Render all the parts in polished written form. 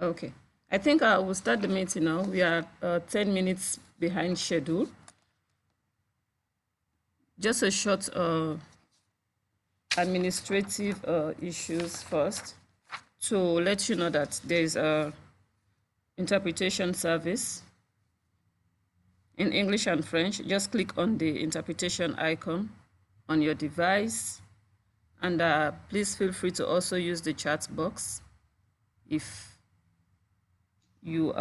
Okay. I think we'll start the meeting now. We are 10 minutes behind schedule. Just a short administrative issues first to let you know that there is a interpretation service in English and French. Just click on the interpretation icon on your device, and please feel free to also use the chat box if you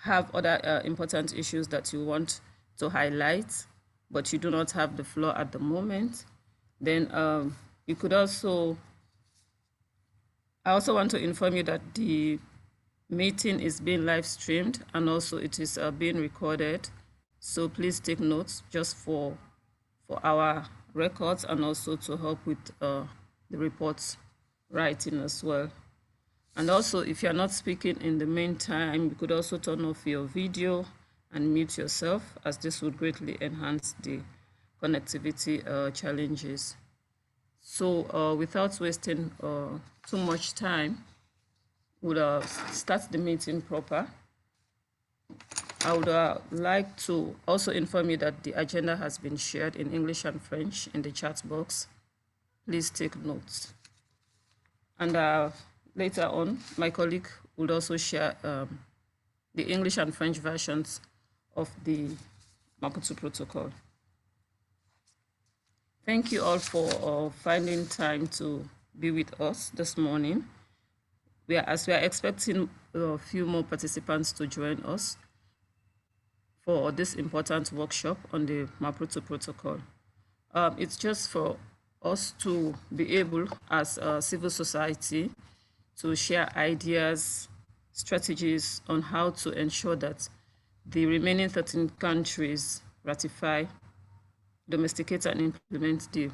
have other important issues that you want to highlight, but you do not have the floor at the moment. Then you could also, I also want to inform you that the meeting is being live streamed and also it is being recorded. So please take notes just for our records and also to help with the reports writing as well. And also, if you're not speaking in the meantime, you could also turn off your video and mute yourself, as this would greatly enhance the connectivity challenges. So without wasting too much time, we'll start the meeting proper. I would like to also inform you that the agenda has been shared in English and French in the chat box. Please take notes. And later on, my colleague will also share the English and French versions of the Maputo Protocol. Thank you all for finding time to be with us this morning. As we are expecting a few more participants to join us for this important workshop on the Maputo Protocol. It's just for us to be able, as a civil society, to share ideas, strategies on how to ensure that the remaining 13 countries ratify, domesticate, and implement the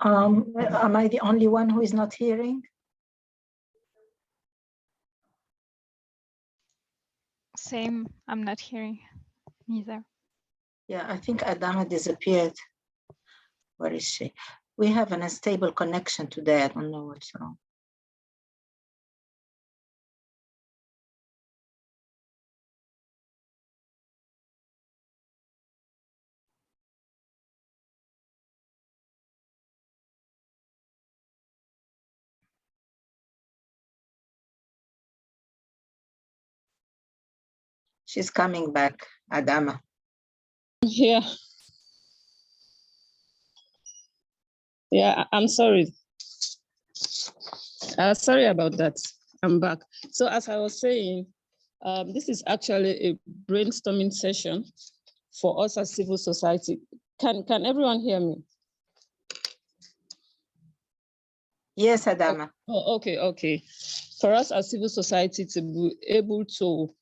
Am I the only one who is not hearing? Same, I'm not hearing neither. Yeah, I think Adama disappeared. Where is she? We have an unstable connection today. I don't know what's wrong. She's coming back, Adama. Yeah. Yeah, I'm sorry. Sorry about that. I'm back. So as I was saying, this is actually a brainstorming session for us as civil society. Can everyone hear me? Yes, Adama. Oh, okay. For us as civil society to be able to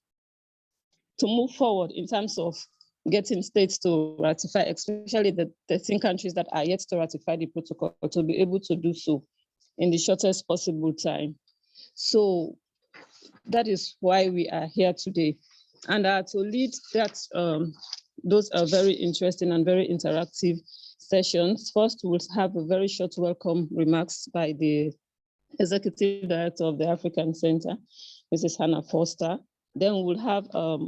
move forward in terms of getting states to ratify, especially the 13 countries that are yet to ratify the protocol, to be able to do so in the shortest possible time. So that is why we are here today. And to lead that, those are very interesting and very interactive sessions. First, we'll have a very short welcome remarks by the Executive Director of the African Center, Mrs. Hannah Foster. Then we'll have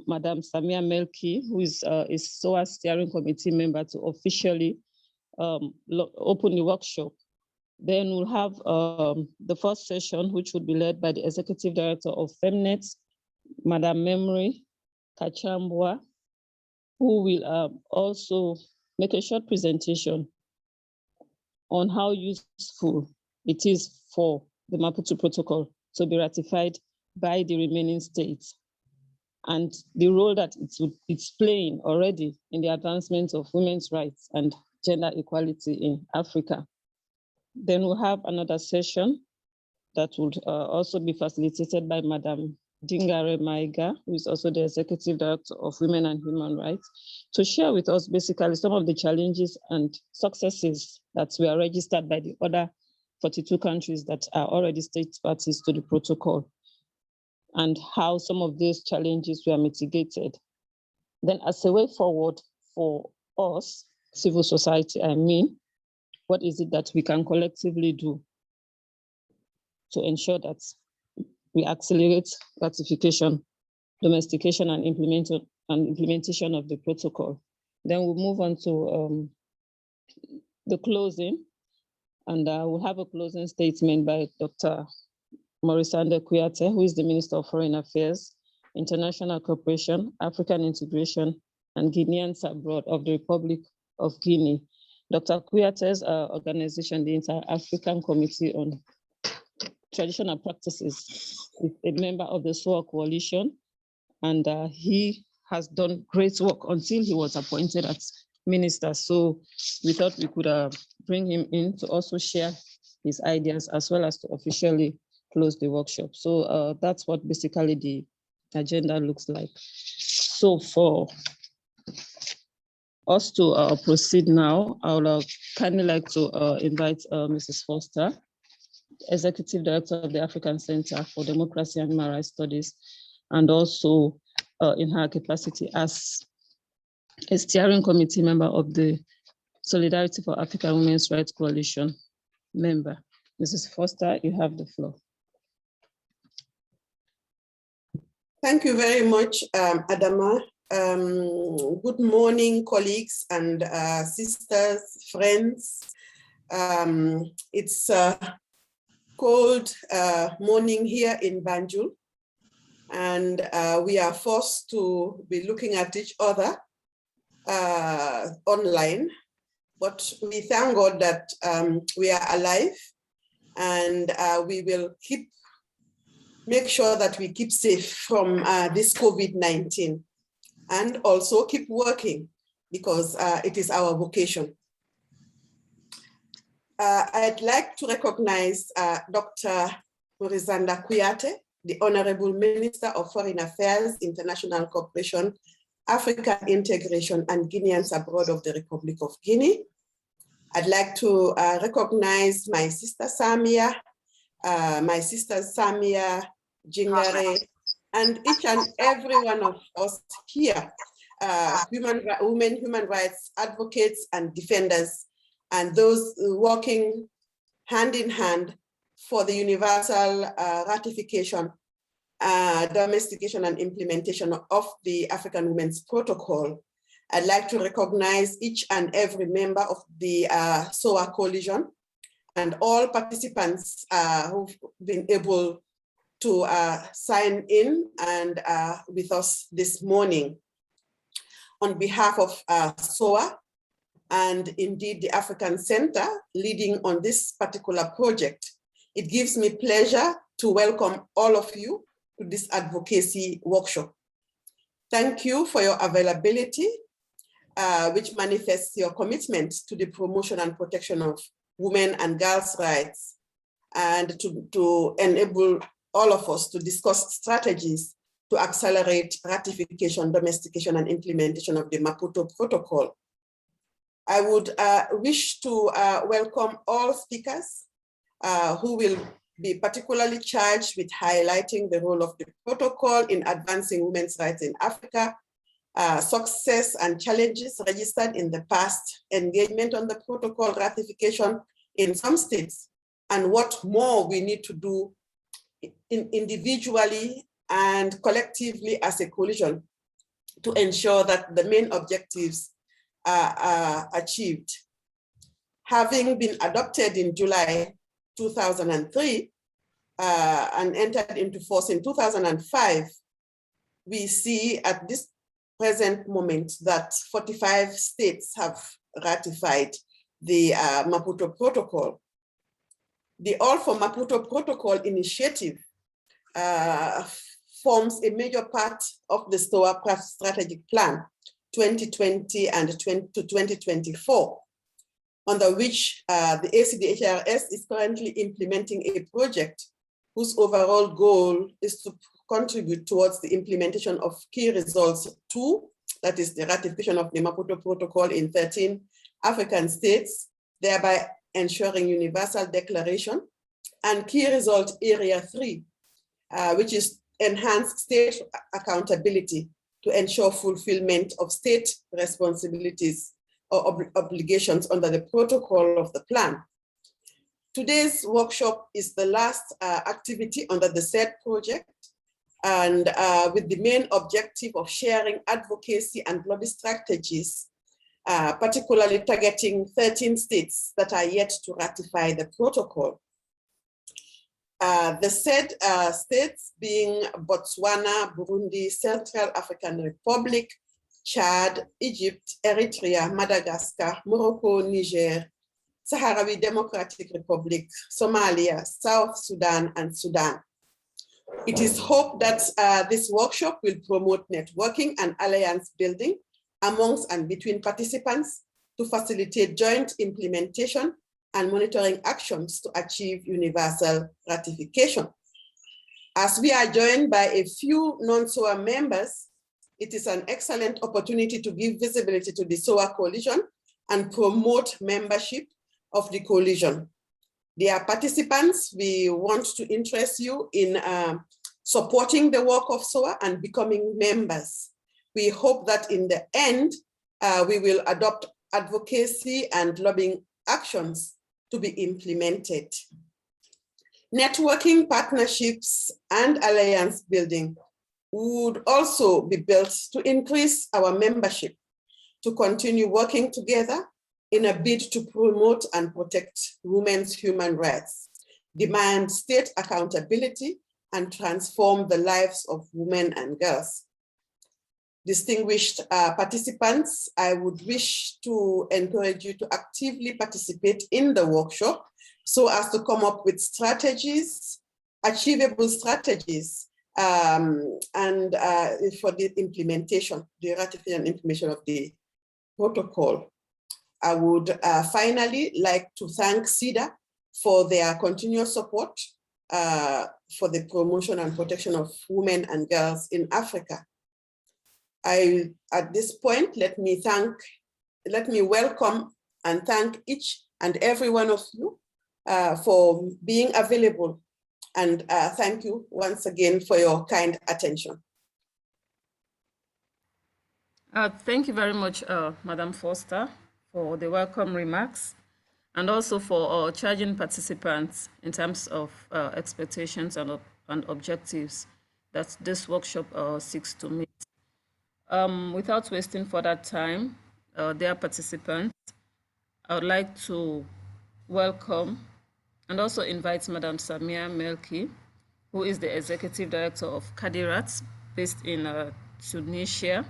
Madam Samia Melki, who is a SOA steering committee member, to officially open the workshop. Then we'll have the first session, which would be led by the Executive Director of FEMNET, Madam Memory Kachambwa, who will also make a short presentation on how useful it is for the Maputo Protocol to be ratified by the remaining states, and the role that it's playing already in the advancement of women's rights and gender equality in Africa. Then we'll have another session that would also be facilitated by Madam Dingare Maiga, who is also the Executive Director of Women and Human Rights, to share with us basically some of the challenges and successes that were registered by the other 42 countries that are already state parties to the protocol. and how some of these challenges were mitigated. Then as a way forward for us, civil society, what is it that we can collectively do to ensure that we accelerate ratification, domestication, and implementation of the protocol? Then we'll move on to the closing, and we'll have a closing statement by Dr. Morisande Kuyate, who is the Minister of Foreign Affairs, International Cooperation, African Integration, and Guineans Abroad of the Republic of Guinea. Dr. Kuyate's organization, the Inter-African Committee on Traditional Practices, is a member of the SOA Coalition, and he has done great work until he was appointed as minister. So we thought we could bring him in to also share his ideas as well as to officially close the workshop. So that's what basically the agenda looks like. So for us to proceed now, I would kindly like to invite Mrs. Foster, Executive Director of the African Center for Democracy and Human Rights Studies, and also in her capacity as a steering committee member of the Solidarity for African Women's Rights Coalition member. Mrs. Foster, you have the floor. Thank you very much, Adama. Good morning, colleagues and sisters, friends. It's a cold morning here in Banjul, and we are forced to be looking at each other online, but we thank God that we are alive, and we will make sure that we keep safe from this COVID-19, and also keep working because it is our vocation. I'd like to recognize Dr. Morisande Kuyate, the Honorable Minister of Foreign Affairs, International Cooperation, African Integration, and Guineans Abroad of the Republic of Guinea. I'd like to recognize my sister Samia, Jingare, and each and every one of us here, women human rights advocates and defenders, and those working hand in hand for the universal ratification, domestication, and implementation of the African Women's Protocol. I'd like to recognize each and every member of the SOA Coalition and all participants who've been able to sign in and with us this morning. On behalf of SOA and indeed the African Center leading on this particular project, it gives me pleasure to welcome all of you to this advocacy workshop. Thank you for your availability, which manifests your commitment to the promotion and protection of women and girls' rights, and to enable all of us to discuss strategies to accelerate ratification, domestication, and implementation of the Maputo Protocol. I would wish to welcome all speakers who will be particularly charged with highlighting the role of the protocol in advancing women's rights in Africa, success and challenges registered in the past, engagement on the protocol ratification in some states, and what more we need to do individually and collectively as a coalition to ensure that the main objectives are achieved. Having been adopted in July 2003 and entered into force in 2005, we see at this present moment that 45 states have ratified the Maputo Protocol. The All for Maputo Protocol initiative forms a major part of the SOA strategic plan 2020 and to 2024, under which the ACDHRS is currently implementing a project whose overall goal is to contribute towards the implementation of key results 2, that is the ratification of the Maputo Protocol in 13 African states, thereby ensuring universal declaration, and key result area 3, which is enhance state accountability to ensure fulfillment of state responsibilities or obligations under the protocol of the plan. Today's workshop is the last activity under the said project, and with the main objective of sharing advocacy and lobby strategies, particularly targeting 13 states that are yet to ratify the protocol. The said states being Botswana, Burundi, Central African Republic, Chad, Egypt, Eritrea, Madagascar, Morocco, Niger, Sahrawi Democratic Republic, Somalia, South Sudan, and Sudan. It is hoped that this workshop will promote networking and alliance building amongst and between participants to facilitate joint implementation and monitoring actions to achieve universal ratification. As we are joined by a few non-SOA members, it is an excellent opportunity to give visibility to the SOA coalition and promote membership of the coalition. Dear participants, we want to interest you in supporting the work of SOA and becoming members. We hope that in the end, we will adopt advocacy and lobbying actions to be implemented. Networking, partnerships, and alliance building would also be built to increase our membership, to continue working together in a bid to promote and protect women's human rights, demand state accountability, and transform the lives of women and girls. Distinguished participants, I would wish to encourage you to actively participate in the workshop so as to come up with strategies, achievable strategies, and for the implementation, the ratification and implementation of the protocol. I would finally like to thank CEDA for their continuous support for the promotion and protection of women and girls in Africa. At this point, let me welcome and thank each and every one of you for being available. And thank you once again for your kind attention. Thank you very much, Madam Foster, for the welcome remarks, and also for charging participants in terms of expectations and objectives that this workshop seeks to meet. Without wasting further time, dear participants, I would like to welcome and also invite Madam Samia Melki, who is the Executive Director of Kadirat, based in Tunisia,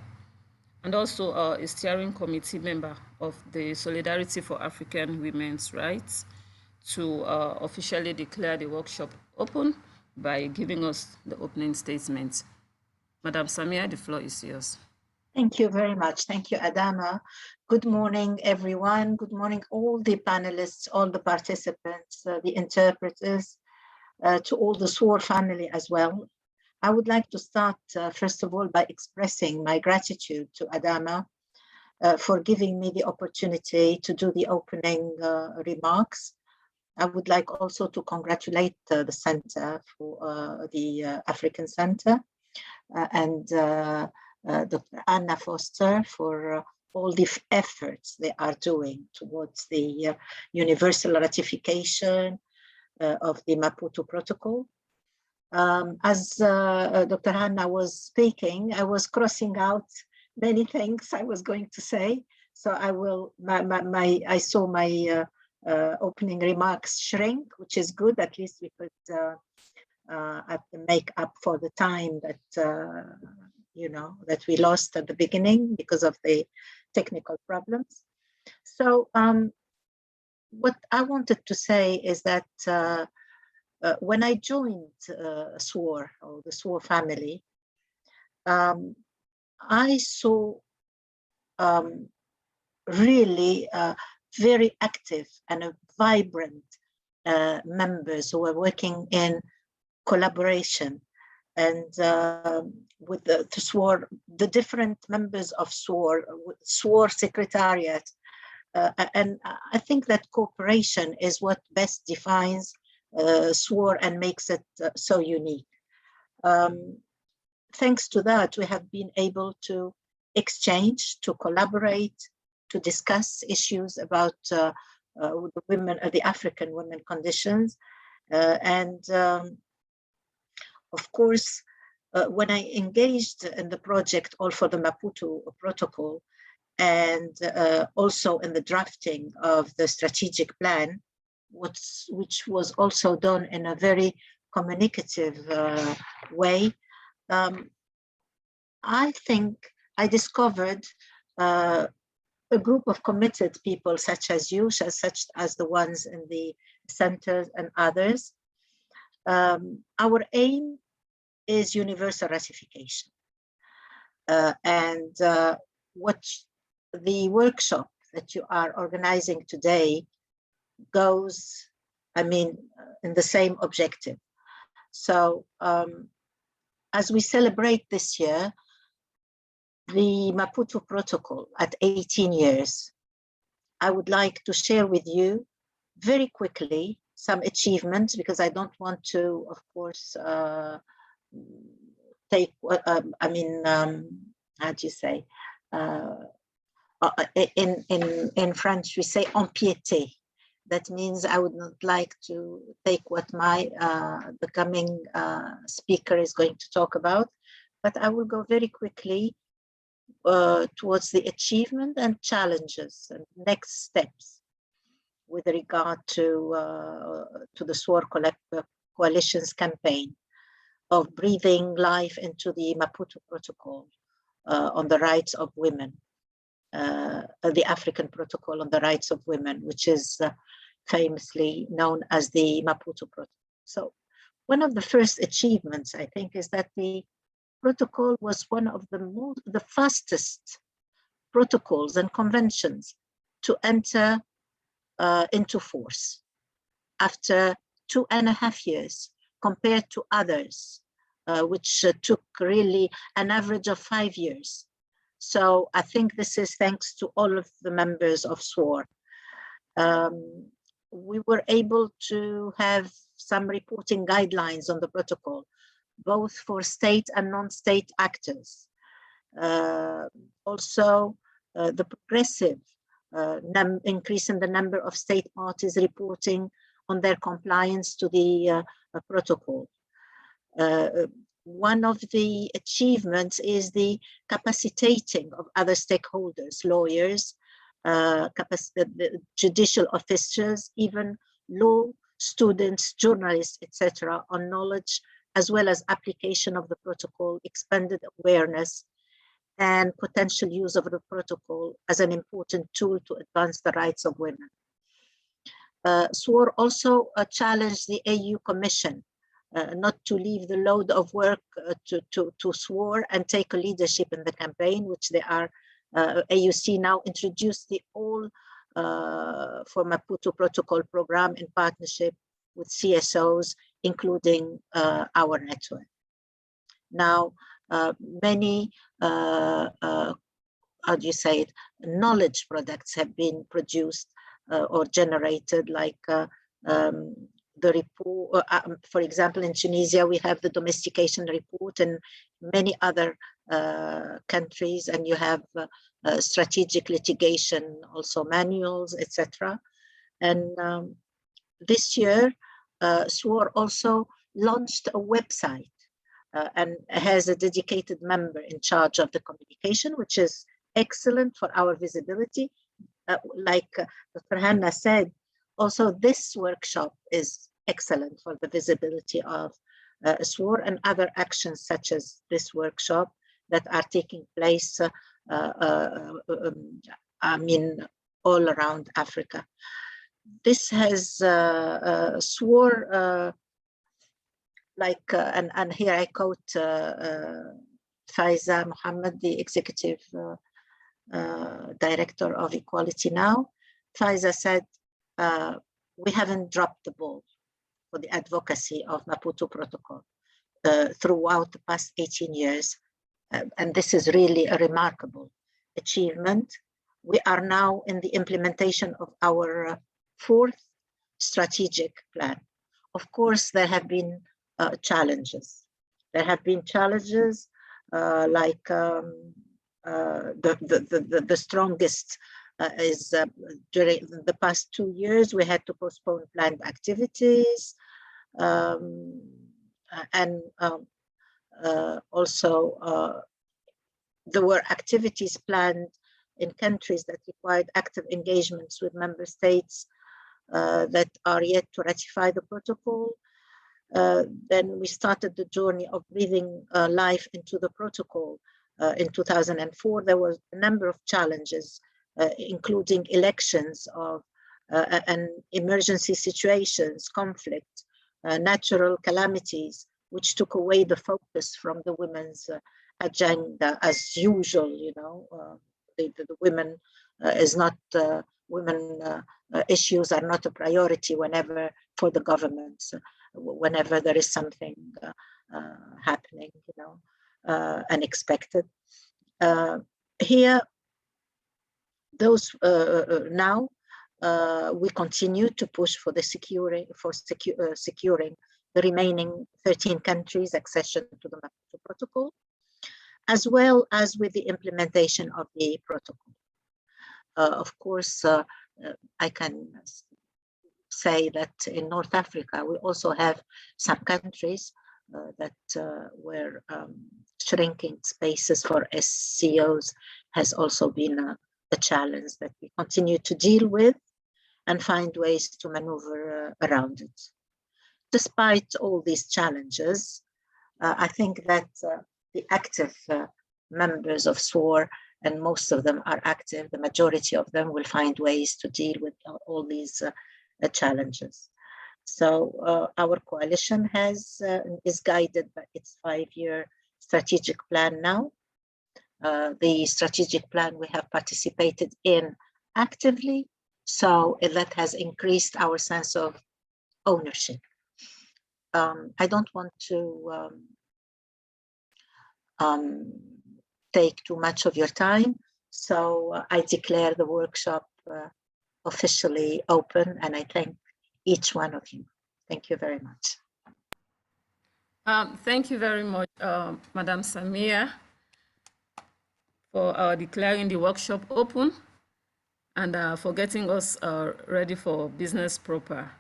and also a steering committee member of the Solidarity for African Women's Rights, to officially declare the workshop open by giving us the opening statement. Madam Samia, the floor is yours. Thank you very much. Thank you, Adama. Good morning, everyone. Good morning, all the panelists, all the participants, the interpreters, to all the SWOR family as well. I would like to start, first of all, by expressing my gratitude to Adama for giving me the opportunity to do the opening remarks. I would like also to congratulate the Center for the African Center and Dr. Anna Foster for all the efforts they are doing towards the universal ratification of the Maputo Protocol. As Dr. Hanna was speaking, I was crossing out many things I was going to say. So I will, I saw my opening remarks shrink, which is good. At least we could make up for the time that, that we lost at the beginning because of the technical problems. So what I wanted to say is that when I joined SWOR, or the SWOR family, I saw really very active and vibrant members who were working in collaboration and with the SWOR, the different members of SWOR, SWOR Secretariat. And I think that cooperation is what best defines SWOR and makes it so unique. thanks to that, we have been able to exchange, to collaborate, to discuss issues about the women, the African women conditions. Of course, when I engaged in the project All for the Maputo Protocol, and also in the drafting of the strategic plan, which was also done in a very communicative way, I think I discovered a group of committed people such as you, such as the ones in the centers and others. Our aim is universal ratification. What the workshop that you are organizing today goes, in the same objective. So as we celebrate this year, the Maputo Protocol at 18 years, I would like to share with you very quickly some achievements, because I don't want to, of course, take, how do you say? In French, we say empiéter. That means I would not like to take what my the coming speaker is going to talk about, but I will go very quickly towards the achievement and challenges and next steps with regard to the SWOR Coalition's campaign of breathing life into the Maputo Protocol on the rights of women, the African Protocol on the rights of women, which is famously known as the Maputo Protocol. So one of the first achievements, I think, is that the protocol was one of the fastest protocols and conventions to enter into force after 2.5 years, compared to others, which took really an average of 5 years. So I think this is thanks to all of the members of SWOR. We were able to have some reporting guidelines on the protocol, both for state and non-state actors. Also, the progressive increase in the number of state parties reporting on their compliance to the protocol. One of the achievements is the capacitating of other stakeholders, lawyers, judicial officers, even law students, journalists, etc., on knowledge as well as application of the protocol, expanded awareness, and potential use of the protocol as an important tool to advance the rights of women. SWOR also challenged the AU Commission not to leave the load of work to SWOR and take a leadership in the campaign, which they are. AUC now introduced the All for Maputo Protocol program in partnership with CSOs, including our network. Now, many, how do you say it, knowledge products have been produced or generated, like the report, for example, in Tunisia, we have the Domestication report, and many other countries, and you have strategic litigation, also manuals, etc. And this year, SWOR also launched a website and has a dedicated member in charge of the communication, which is excellent for our visibility. Like Dr. Hanna said, also this workshop is excellent for the visibility of SWOR and other actions such as this workshop that are taking place, all around Africa. This has SWOR, and here I quote Faiza Mohammed, the Executive Director of Equality Now. Faiza said, we haven't dropped the ball for the advocacy of Maputo Protocol throughout the past 18 years. And this is really a remarkable achievement. We are now in the implementation of our fourth strategic plan. Of course, there have been challenges. There have been challenges like the strongest is during the past 2 years, we had to postpone planned activities. And also there were activities planned in countries that required active engagements with member states that are yet to ratify the protocol. Then we started the journey of breathing life into the protocol. In 2004, there was a number of challenges, including elections of and emergency situations, conflict, natural calamities, which took away the focus from the women's agenda as usual. You know, the women is not women issues are not a priority whenever for the governments. Whenever there is something happening, you know, unexpected. Here, those now we continue to push for the securing the remaining 13 countries' accession to the Maputo Protocol, as well as with the implementation of the protocol. Of course, I can say that in North Africa, we also have some countries that where shrinking spaces for SCOs has also been a challenge that we continue to deal with and find ways to maneuver around it. Despite all these challenges, I think that the active members of SWOR, and most of them are active, the majority of them will find ways to deal with all these challenges. So our coalition is guided by its 5-year strategic plan now. The strategic plan we have participated in actively, so that has increased our sense of ownership. I don't want to take too much of your time, so I declare the workshop officially open, and I thank each one of you. Thank you very much. Thank you very much, Madam Samia, for declaring the workshop open and for getting us ready for business proper.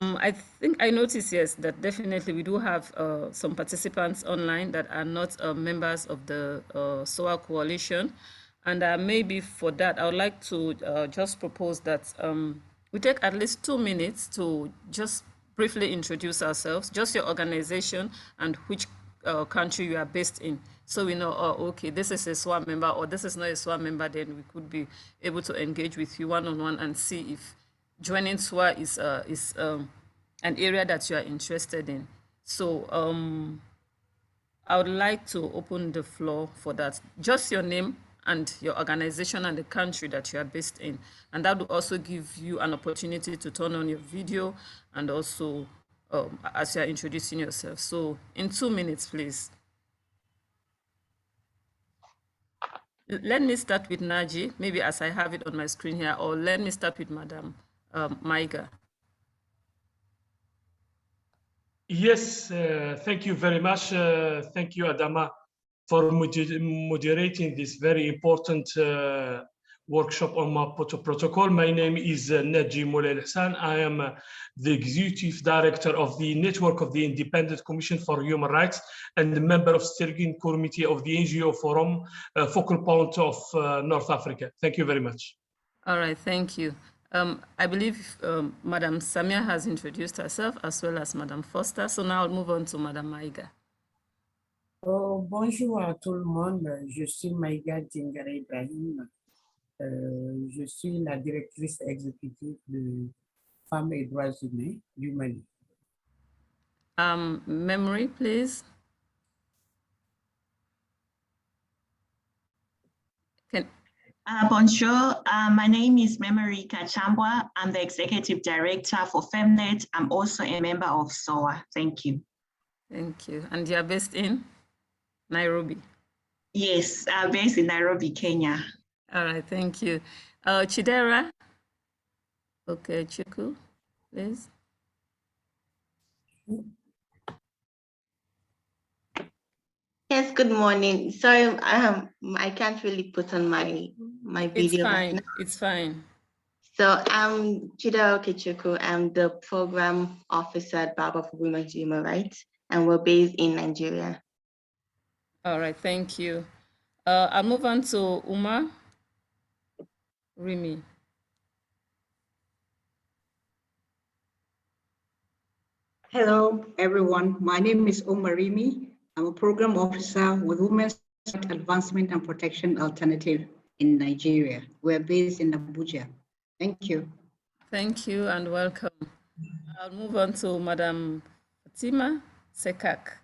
I think I noticed, yes, that definitely we do have some participants online that are not members of the SOA coalition. And maybe for that, I would like to just propose that we take at least 2 minutes to just briefly introduce ourselves, just your organization and which country you are based in. So we know, oh, okay, this is a SOA member or this is not a SOA member, then we could be able to engage with you one-on-one and see if joining SOA is an area that you are interested in. So I would like to open the floor for that. Just your name and your organization and the country that you are based in. And that will also give you an opportunity to turn on your video and also as you are introducing yourself. So in 2 minutes, please. Let me start with Naji, maybe as I have it on my screen here, or let me start with Madam Maiga. Yes, thank you very much. Thank you, Adama, for moderating this very important workshop on Maputo Protocol. My name is Naji Moulay Hassan. I am the Executive Director of the Network of the Independent Commission for Human Rights and a member of Steering Committee of the NGO Forum, focal point of North Africa. Thank you very much. All right, thank you. I believe Madam Samia has introduced herself as well as Madam Foster. So now I'll move on to Madam Maiga. Bonjour à tout le monde. Je suis Maïga Djingare Ibrahim. Je suis la directrice exécutive de Femmes et Droits Humains du Mali. Memory, please. Bonjour, my name is Memory Kachambwa. I'm the Executive Director for FemNet. I'm also a member of SOA. Thank you. Thank you. And you're based in Nairobi? Yes, based in Nairobi, Kenya. All right, thank you. Chidera? Okay, Chiku, please. good morning. Sorry, I can't really put on my video. It's fine. It's fine. So I'm Chidera Okechukwu. I'm the program officer at Baba for Women's Human Rights, and we're based in Nigeria. All right, thank you. I'll move on to Umar Rimi. Hello, everyone. My name is Omar Rimi. I'm a program officer with Women's Rights Advancement and Protection Alternative in Nigeria. We're based in Abuja. Thank you. Thank you and welcome. I'll move on to Madam Fatima Sekak.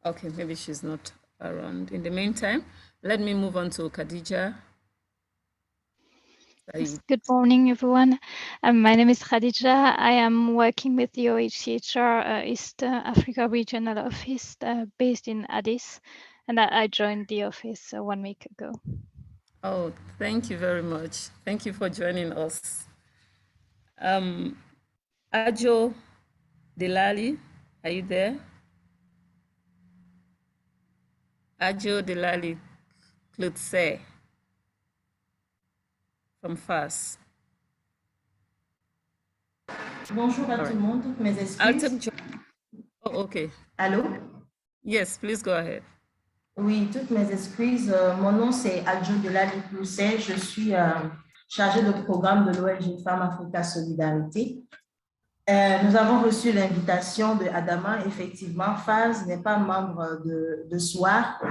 Okay, maybe she's not around. In the meantime, let me move on to Khadija. Good morning, everyone. My name is Khadija. I am working with the OHCHR East Africa Regional Office based in Addis, and I joined the office 1 week ago. Oh, thank you very much. Thank you for joining us. Ajo Delali, are you there? Ajo Delali Klutse from FAS. Bonjour à tout le monde, toutes mes excuses. Oh, okay. Allô? Yes, please go ahead. Oui, toutes mes excuses. Mon nom c'est Adjo Delali Klutse. Je suis chargée de programme de l'ONG Femmes Africa Solidarité. Nous avons reçu l'invitation de Adama. Effectivement, FAS n'est pas membre de SOAR,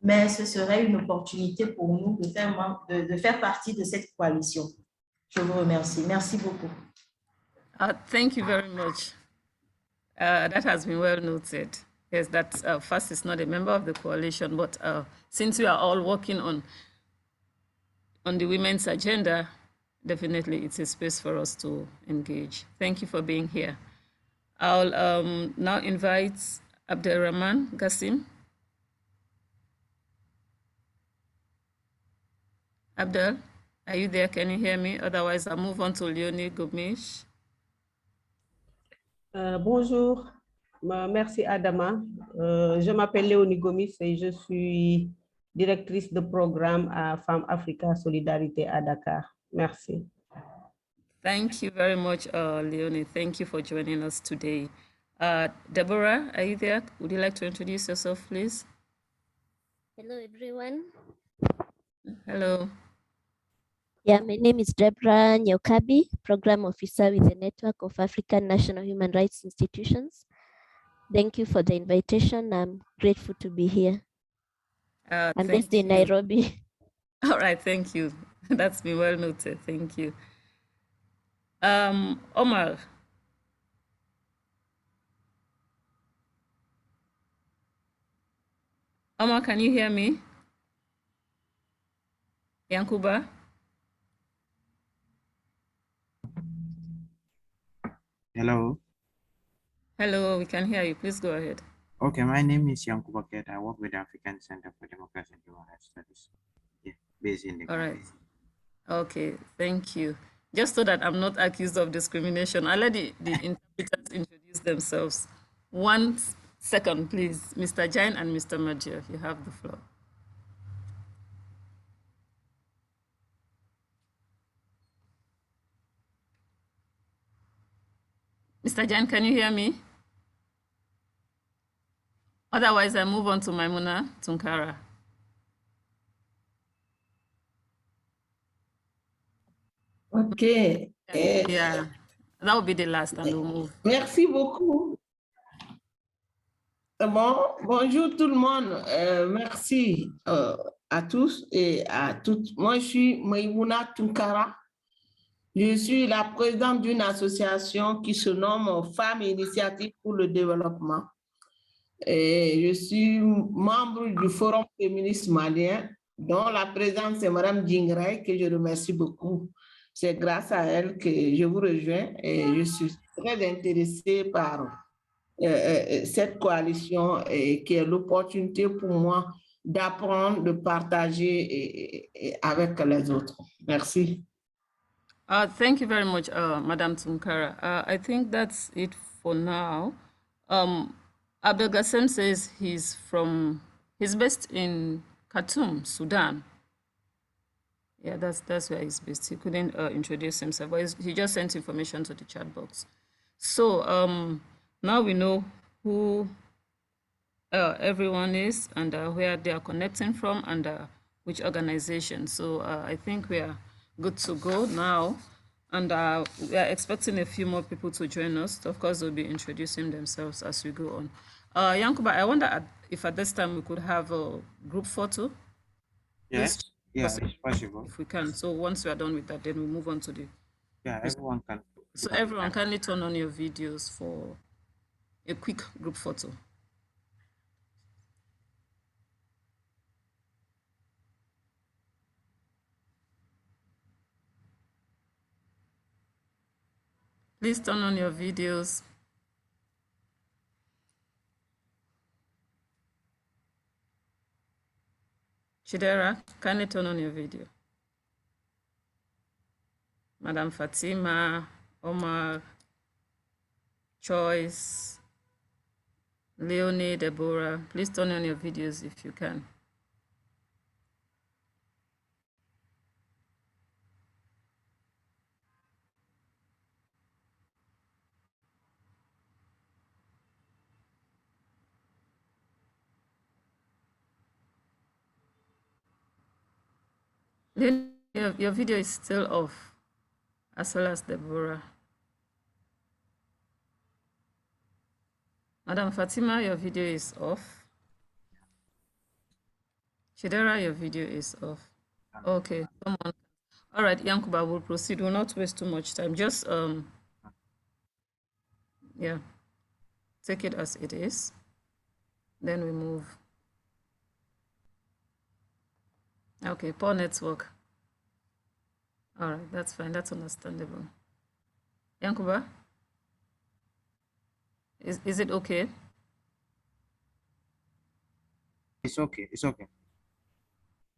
mais ce serait une opportunité pour nous de faire partie de cette coalition. Je vous remercie. Merci beaucoup. Thank you very much. That has been well noted. Yes, that FAS is not a member of the coalition, but since we are all working on the women's agenda, definitely it's a space for us to engage. Thank you for being here. I'll now invite Abdelrahman Gassim. Abdel, are you there? Can you hear me? Otherwise, I'll move on to Léonie Gomish. Bonjour, merci Adama. Je m'appelle Léonie Gomis et je suis directrice de programme à Femmes Africa Solidarité à Dakar. Merci. Thank you very much, Léonie. Thank you for joining us today. Deborah, are you there? Would you like to introduce yourself, please? Hello, everyone. Hello. Yeah, my name is Deborah Nyokabi, Program Officer with the Network of African National Human Rights Institutions. Thank you for the invitation. I'm grateful to be here. I'm based in Nairobi. All right, thank you. That's been well noted. Thank you. Omar. Omar, can you hear me? Yankuba? Hello. Hello, we can hear you. Please go ahead. Okay, my name is Yankuba Ket. I work with the African Center for Democracy and Human Rights Studies. Yeah, based in the All right. Okay, thank you. Just so that I'm not accused of discrimination, I'll let the interpreters introduce themselves. 1 second, please. Mr. Jain and Mr. Major, you have the floor. Mr. Jain, can you hear me? Otherwise, I move on to Maimuna Tunkara. Okay. Yeah, that will be the last and we'll move. Merci beaucoup. Bon, bonjour tout le monde. Merci à tous et à toutes. Moi, je suis Maimouna Tunkara. Je suis la présidente d'une association qui se nomme Femmes Initiatives pour le Développement. Et je suis membre du Forum féministe malien, dont la présidente c'est Mme Djingray, que je remercie beaucoup. C'est grâce à elle que je vous rejoins et je suis très intéressée par cette coalition qui est l'opportunité pour moi d'apprendre, de partager avec les autres. Merci. Thank you very much, Madam Tunkara. I think that's it for now. Abdel Gassem says he's based in Khartoum, Sudan. Yeah, that's where he's based. He couldn't introduce himself, but he just sent information to the chat box. So now we know who everyone is and where they are connecting from and which organization. So I think we are good to go now. And we are expecting a few more people to join us. Of course, they'll be introducing themselves as we go on. Yankuba, I wonder if at this time we could have a group photo. Yes, yeah, it's possible. If we can. So once we are done with that, then we move on to the... Yeah, everyone can. So everyone, kindly turn on your videos for a quick group photo. Please turn on your videos. Chidera, kindly turn on your video. Madam Fatima, Omar, Choice, Leonie, Deborah, please turn on your videos if you can. Your video is still off, as well as Deborah. Madam Fatima, your video is off. Chidera, your video is off. Okay, come on. All right, Yankuba, we'll proceed. We'll not waste too much time. Just, yeah, take it as it is. Then we move. Okay, poor network. All right, that's fine. That's understandable. Yankuba, is it okay? It's okay. It's okay.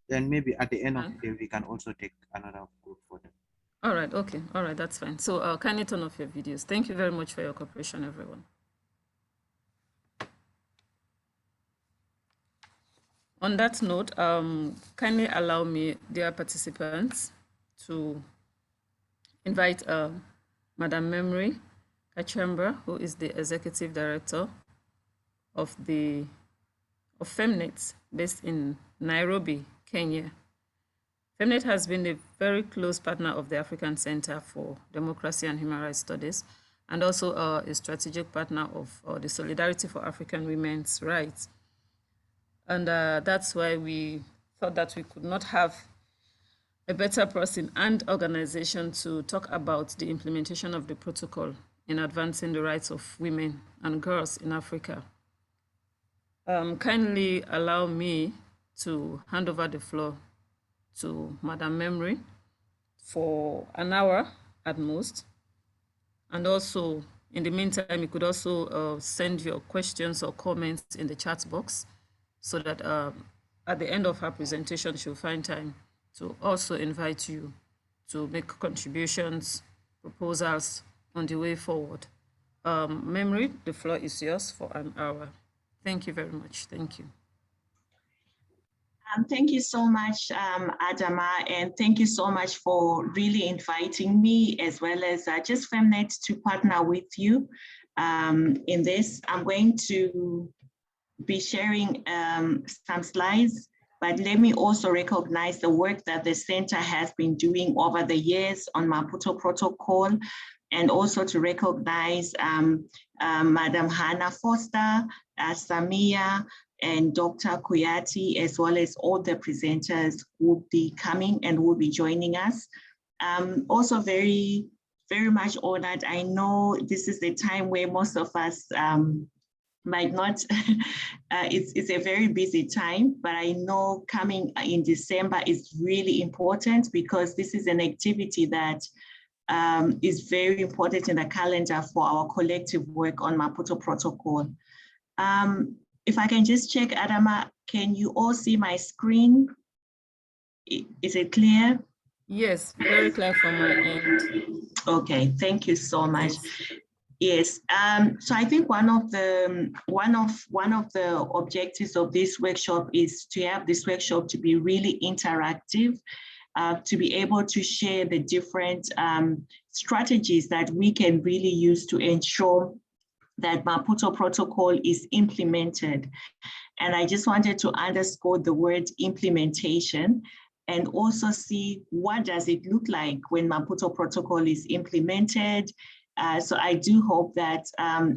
Then maybe at the end of the day, we can also take another group photo. All right. Okay. All right. That's fine. So kindly turn off your videos. Thank you very much for your cooperation, everyone. On that note, kindly allow me, dear participants, to invite Madam Memory Kachamba, who is the Executive Director of FEMNET, based in Nairobi, Kenya. FEMNET has been a very close partner of the African Center for Democracy and Human Rights Studies, and also a strategic partner of the Solidarity for African Women's Rights. And that's why we thought that we could not have a better person and organization to talk about the implementation of the protocol in advancing the rights of women and girls in Africa. Kindly allow me to hand over the floor to Madam Memory for an hour at most. And also, in the meantime, you could also send your questions or comments in the chat box, so that at the end of her presentation, she'll find time to also invite you to make contributions, proposals on the way forward. Memory, the floor is yours for an hour. Thank you very much. Thank you. Thank you so much, Adama, and thank you so much for really inviting me, as well as just FEMNET to partner with you in this. I'm going to be sharing some slides, but let me also recognize the work that the center has been doing over the years on Maputo Protocol, and also to recognize Madam Hannah Foster, Samia, and Dr. Kuyati, as well as all the presenters who will be coming and will be joining us. Also very much honored. I know this is the time where most of us might not, it's a very busy time, but I know coming in December is really important, because this is an activity that is very important in the calendar for our collective work on Maputo Protocol. If I can just check, Adama, can you all see my screen? Is it clear? Yes, very clear from my end. Okay, thank you so much. Yes, so I think one of the objectives of this workshop is to have this workshop to be really interactive, to be able to share the different strategies that we can really use to ensure that Maputo Protocol is implemented. And I just wanted to underscore the word implementation and also see what does it look like when Maputo Protocol is implemented. So I do hope that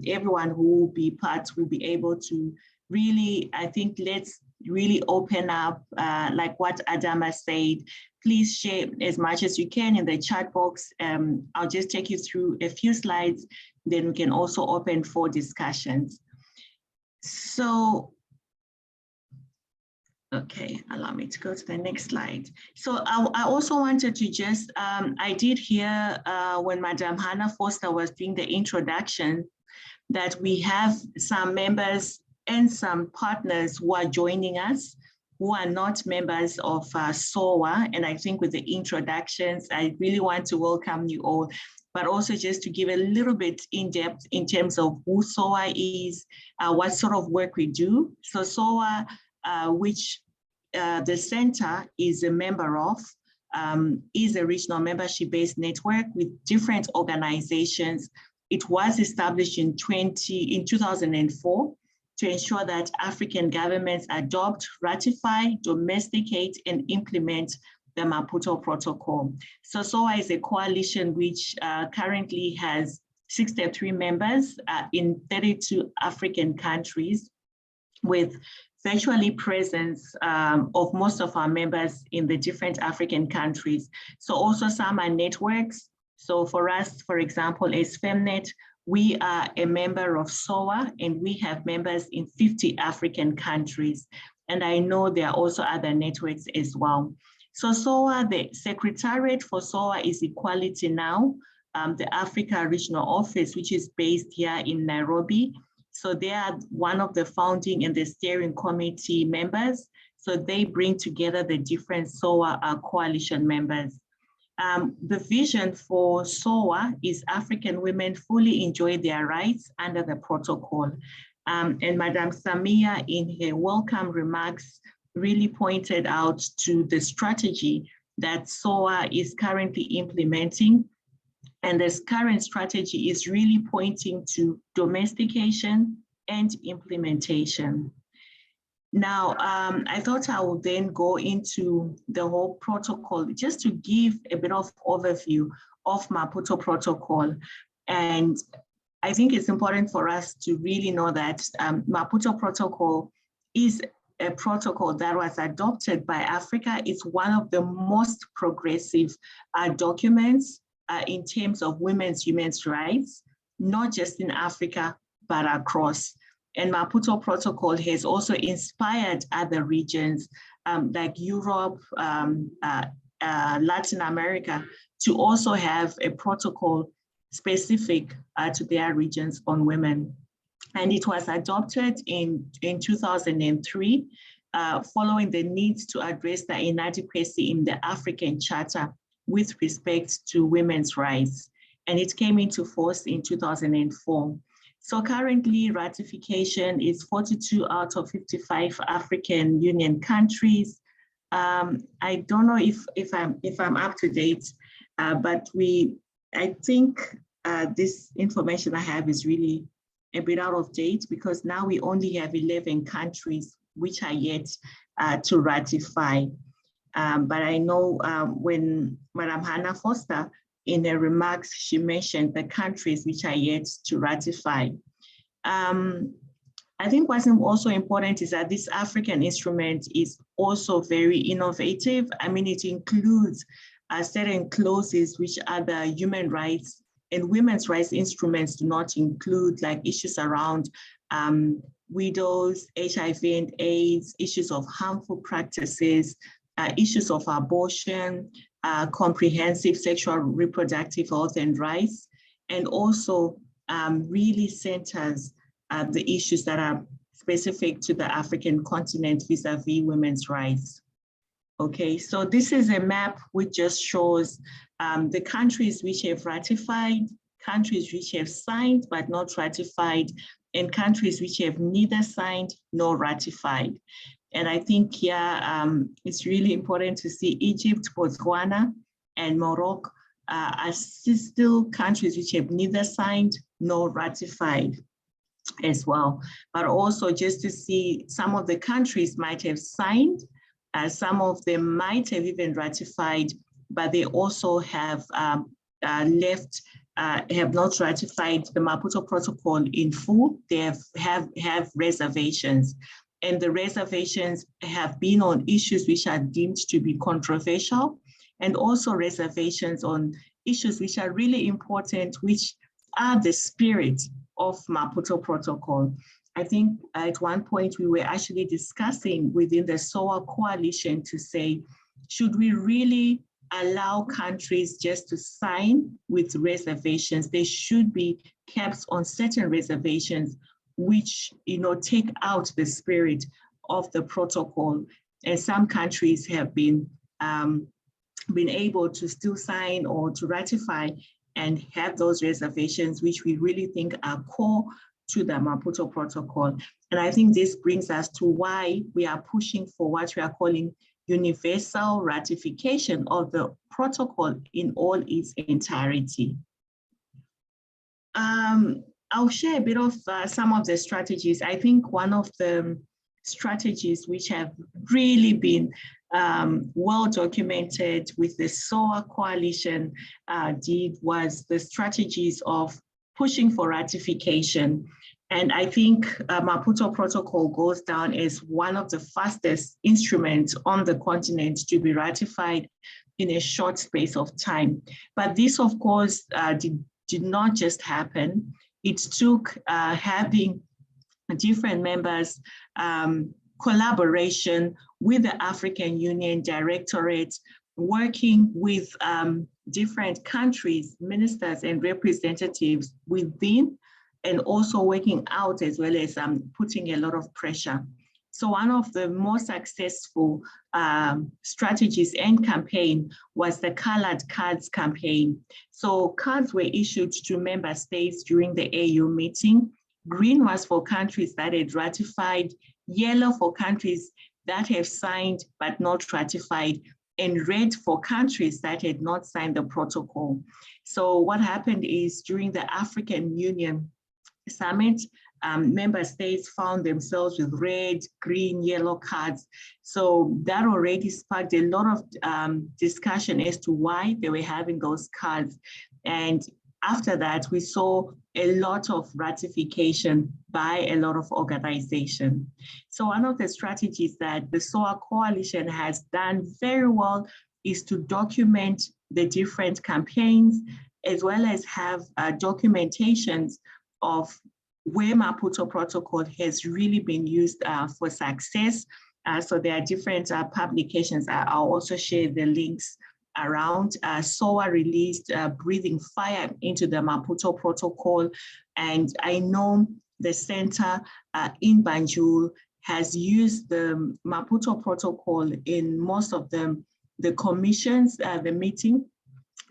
everyone who will be part will be able to really, I think let's really open up, like what Adama said, please share as much as you can in the chat box. I'll just take you through a few slides, then we can also open for discussions. So, okay, allow me to go to the next slide. So I also wanted to just, I did hear when Madam Hannah Foster was doing the introduction that we have some members and some partners who are joining us who are not members of SOA. And I think with the introductions, I really want to welcome you all, but also just to give a little bit in depth in terms of who SOA is, what sort of work we do. So SOA, which the center is a member of, is a regional membership-based network with different organizations. It was established in 2004 to ensure that African governments adopt, ratify, domesticate, and implement the Maputo Protocol. So SOA is a coalition which currently has 63 members in 32 African countries, with virtually presence of most of our members in the different African countries. So also some are networks. So for us, for example, as FemNet, we are a member of SOA and we have members in 50 African countries. And I know there are also other networks as well. So SOA, the Secretariat for SOA is Equality Now, the Africa Regional Office, which is based here in Nairobi. So they are one of the founding and the steering committee members. So they bring together the different SOA coalition members. The vision for SOA is African women fully enjoy their rights under the protocol. And Madam Samia in her welcome remarks really pointed out to the strategy that SOA is currently implementing. And this current strategy is really pointing to domestication and implementation. Now, I thought I would then go into the whole protocol just to give a bit of overview of Maputo Protocol. And I think it's important for us to really know that Maputo Protocol is a protocol that was adopted by Africa. It's one of the most progressive documents in terms of women's human rights, not just in Africa, but across. And Maputo Protocol has also inspired other regions like Europe, Latin America, to also have a protocol specific to their regions on women. And it was adopted in 2003, following the need to address the inadequacy in the African Charter with respect to women's rights. And it came into force in 2004. So currently ratification is 42 out of 55 African Union countries. I don't know if I'm up to date, but I think this information I have is really a bit out of date, because now we only have 11 countries which are yet to ratify. But I know when Madam Hannah Foster, in her remarks, she mentioned the countries which are yet to ratify. I think what's also important is that this African instrument is also very innovative. I mean, it includes certain clauses which other human rights and women's rights instruments do not include, like issues around widows, HIV and AIDS, issues of harmful practices, issues of abortion, comprehensive sexual reproductive health and rights, and also really centers the issues that are specific to the African continent vis-a-vis women's rights. Okay, so this is a map which just shows the countries which have ratified, countries which have signed but not ratified, and countries which have neither signed nor ratified. And I think here it's really important to see Egypt, Botswana, and Morocco are still countries which have neither signed nor ratified as well. But also just to see some of the countries might have signed, some of them might have even ratified, but they also have have not ratified the Maputo Protocol in full. They have reservations. And the reservations have been on issues which are deemed to be controversial, and also reservations on issues which are really important, which are the spirit of Maputo Protocol. I think at one point we were actually discussing within the SOA coalition to say, should we really allow countries just to sign with reservations? There should be caps on certain reservations which, take out the spirit of the protocol. And some countries have been able to still sign or to ratify and have those reservations, which we really think are core to the Maputo Protocol. And I think this brings us to why we are pushing for what we are calling universal ratification of the protocol in all its entirety. I'll share a bit of some of the strategies. I think one of the strategies which have really been well documented with the SOA coalition was the strategies of pushing for ratification. And I think Maputo Protocol goes down as one of the fastest instruments on the continent to be ratified in a short space of time. But this, of course, did not just happen. It took having different members, collaboration with the African Union Directorate, working with different countries, ministers and representatives within, and also working out as well as putting a lot of pressure. So one of the most successful strategies and campaign was the Colored Cards campaign. So cards were issued to member states during the AU meeting. Green was for countries that had ratified, yellow for countries that have signed but not ratified, and red for countries that had not signed the protocol. So what happened is during the African Union Summit, member states found themselves with red, green, yellow cards. So that already sparked a lot of discussion as to why they were having those cards. And after that, we saw a lot of ratification by a lot of organizations. So one of the strategies that the SOA coalition has done very well is to document the different campaigns, as well as have documentations of where Maputo Protocol has really been used for success. So there are different publications. I'll also share the links around. SOA released Breathing Fire into the Maputo Protocol. And I know the center in Banjul has used the Maputo Protocol in most of the commissions, the meeting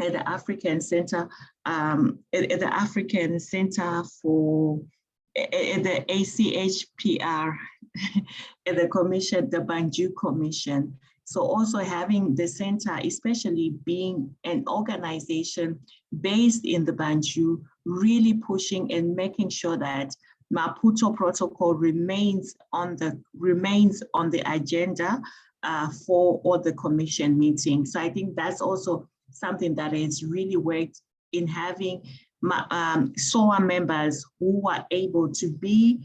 at the African Center, at the African Center for the ACHPR, at the commission, the Banjul Commission. So also having the center, especially being an organization based in the Banjul, really pushing and making sure that Maputo Protocol remains on the agenda for all the commission meetings. So I think that's also something that has really worked in having SOA members who are able to be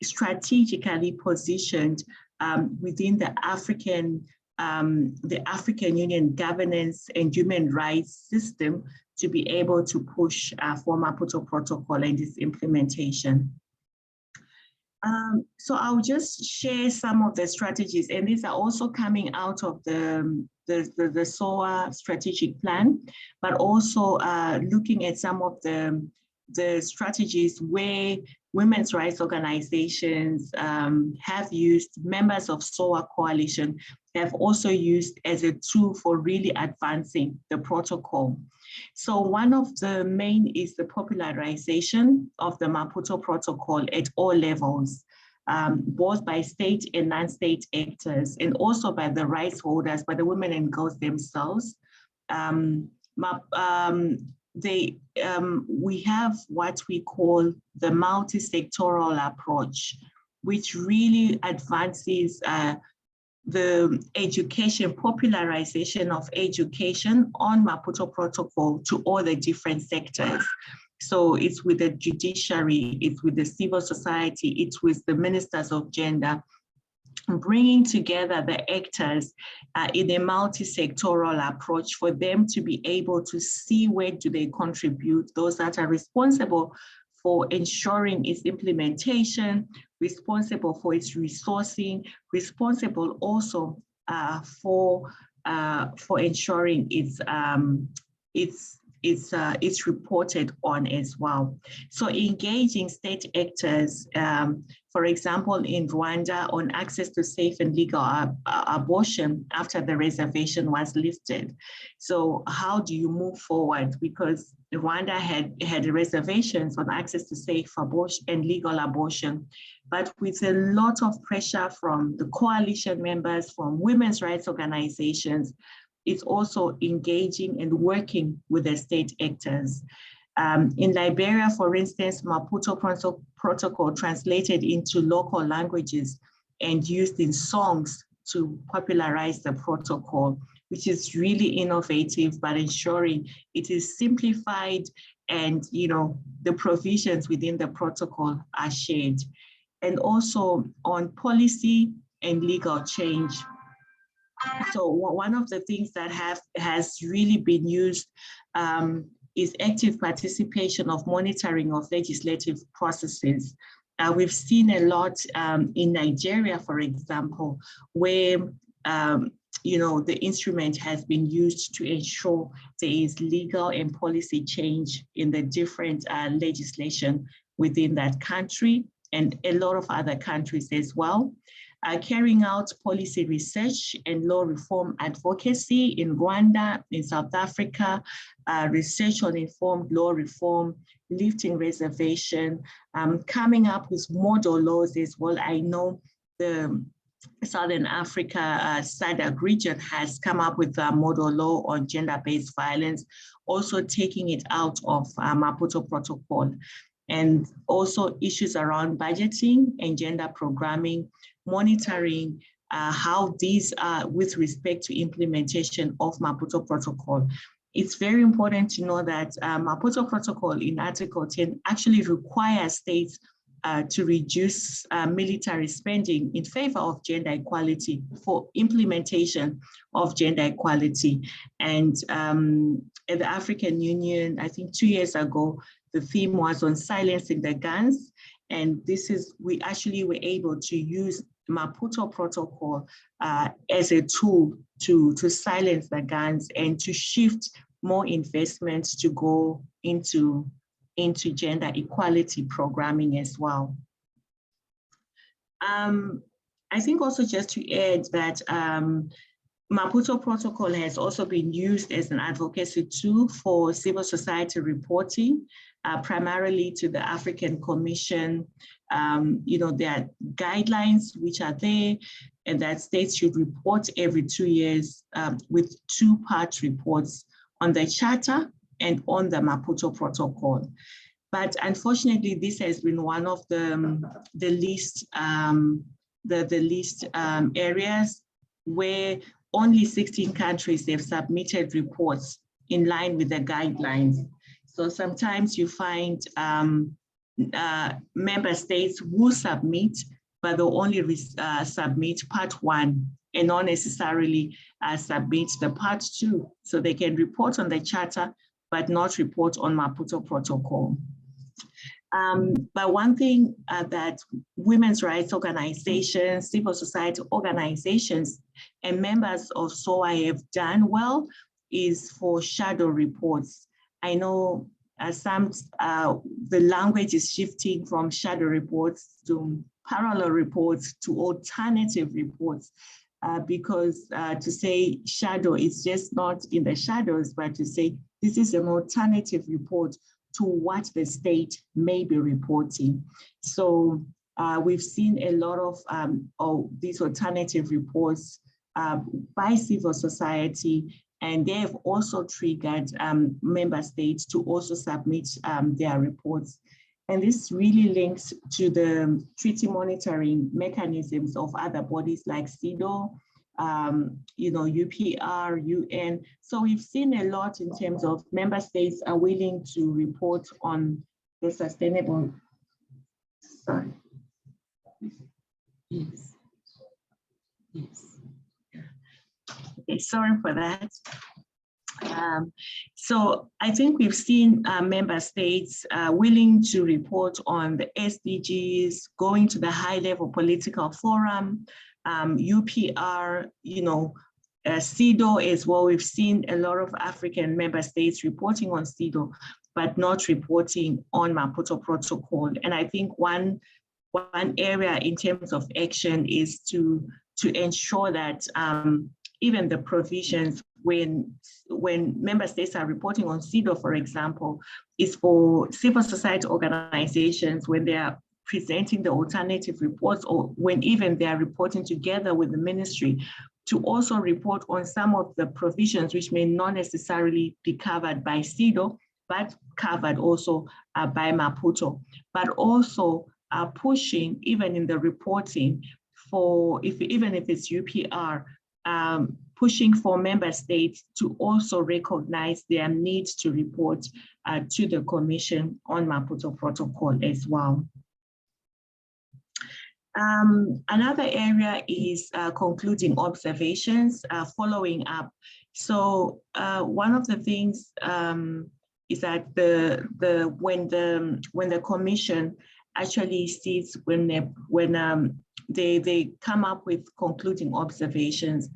strategically positioned within the African Union governance and human rights system to be able to push for Maputo Protocol and its implementation. So I'll just share some of the strategies, and these are also coming out of the SOA strategic plan, but also looking at some of the strategies where women's rights organizations have used, members of SOA coalition have also used as a tool for really advancing the protocol. So one of the main is the popularization of the Maputo Protocol at all levels, both by state and non-state actors, and also by the rights holders, by the women and girls themselves. We have what we call the multi-sectoral approach, which really advances the education, popularization of education on Maputo Protocol to all the different sectors. So it's with the judiciary, it's with the civil society, it's with the ministers of gender, bringing together the actors in a multi-sectoral approach for them to be able to see where do they contribute, those that are responsible for ensuring its implementation, responsible for its resourcing, responsible also for ensuring it's reported on as well. So engaging state actors, for example, in Rwanda on access to safe and legal abortion after the reservation was lifted. So how do you move forward? Because Rwanda had reservations on access to safe abortion and legal abortion, but with a lot of pressure from the coalition members, from women's rights organizations, it's also engaging and working with the state actors. In Liberia, for instance, Maputo Protocol translated into local languages and used in songs to popularize the protocol, which is really innovative, but ensuring it is simplified and the provisions within the protocol are shared. And also on policy and legal change. So one of the things that has really been used is active participation of monitoring of legislative processes. We've seen a lot in Nigeria, for example, where the instrument has been used to ensure there is legal and policy change in the different legislation within that country, and a lot of other countries as well. Carrying out policy research and law reform advocacy in Rwanda, in South Africa, research on informed law reform, lifting reservation, coming up with model laws as well. I know the Southern Africa SADC region has come up with a model law on gender-based violence, also taking it out of Maputo Protocol. And also issues around budgeting and gender programming, monitoring how these are with respect to implementation of Maputo Protocol. It's very important to know that Maputo Protocol in Article 10 actually requires states to reduce military spending in favor of gender equality for implementation of gender equality. And at the African Union, I think 2 years ago, the theme was on silencing the guns. And we actually were able to use Maputo Protocol as a tool to silence the guns and to shift more investments to go into gender equality programming as well. I think also just to add that Maputo Protocol has also been used as an advocacy tool for civil society reporting, primarily to the African Commission. There are guidelines which are there, and that states should report every 2 years with 2-part reports on the Charter and on the Maputo Protocol. But unfortunately, this has been one of the least areas where only 16 countries have submitted reports in line with the guidelines. So sometimes you find member states will submit, but they'll only submit part 1 and not necessarily submit the part 2. So they can report on the Charter, but not report on Maputo Protocol. But one thing that women's rights organizations, civil society organizations, and members of SOA have done well is for shadow reports. I know the language is shifting from shadow reports to parallel reports to alternative reports. because to say shadow is just not in the shadows, but to say this is an alternative report to what the state may be reporting. So we've seen a lot of these alternative reports by civil society, and they have also triggered member states to also submit their reports. And this really links to the treaty monitoring mechanisms of other bodies like CEDAW, UPR, UN. So we've seen a lot in terms of member states are willing to report on the sustainable. Sorry. Yes. Yes. Okay, sorry for that. So I think we've seen member states willing to report on the SDGs, going to the high-level political forum, UPR, CEDAW as well. We've seen a lot of African member states reporting on CEDAW, but not reporting on Maputo Protocol. And I think one area in terms of action is to ensure that even the provisions when member states are reporting on CEDAW, for example, is for civil society organizations when they are presenting the alternative reports, or when even they are reporting together with the ministry, to also report on some of the provisions which may not necessarily be covered by CEDAW, but covered also by Maputo, but also pushing even in the reporting for, even if it's UPR, pushing for member states to also recognize their need to report to the Commission on Maputo Protocol as well. Another area is concluding observations, following up. So one of the things is that when the Commission actually sees when they come up with concluding observations,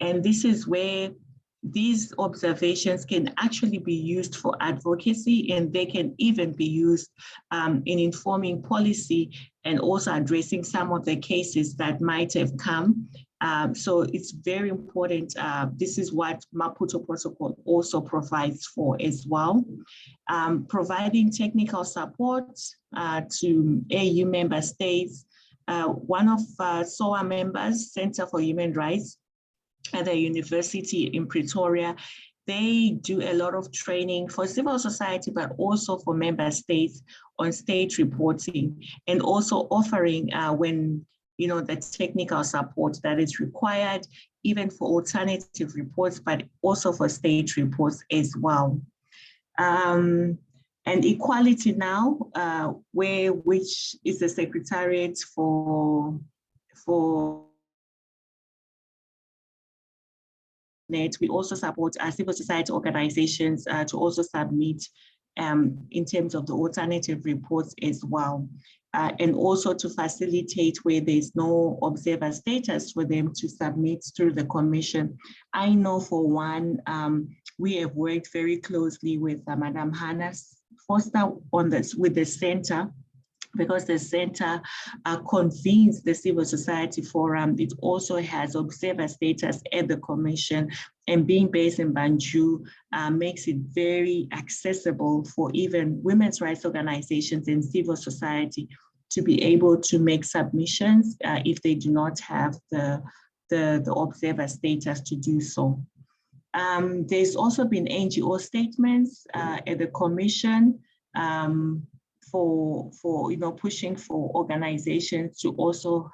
and this is where these observations can actually be used for advocacy, and they can even be used in informing policy and also addressing some of the cases that might have come. So it's very important. This is what Maputo Protocol also provides for as well. Providing technical support to AU member states. One of SOA members, Center for Human Rights, at the university in Pretoria, they do a lot of training for civil society, but also for member states on state reporting, and also offering when the technical support that is required, even for alternative reports, but also for state reports as well. And Equality Now, which is the Secretariat for we also support civil society organizations to also submit in terms of the alternative reports as well, and also to facilitate where there's no observer status for them to submit through the Commission. I know for one, we have worked very closely with Madam Hannah Foster on this with the center, because the center convenes the civil society forum. It also has observer status at the Commission, and being based in Banjul makes it very accessible for even women's rights organizations and civil society to be able to make submissions if they do not have the observer status to do so. There's also been NGO statements at the Commission for pushing for organizations to also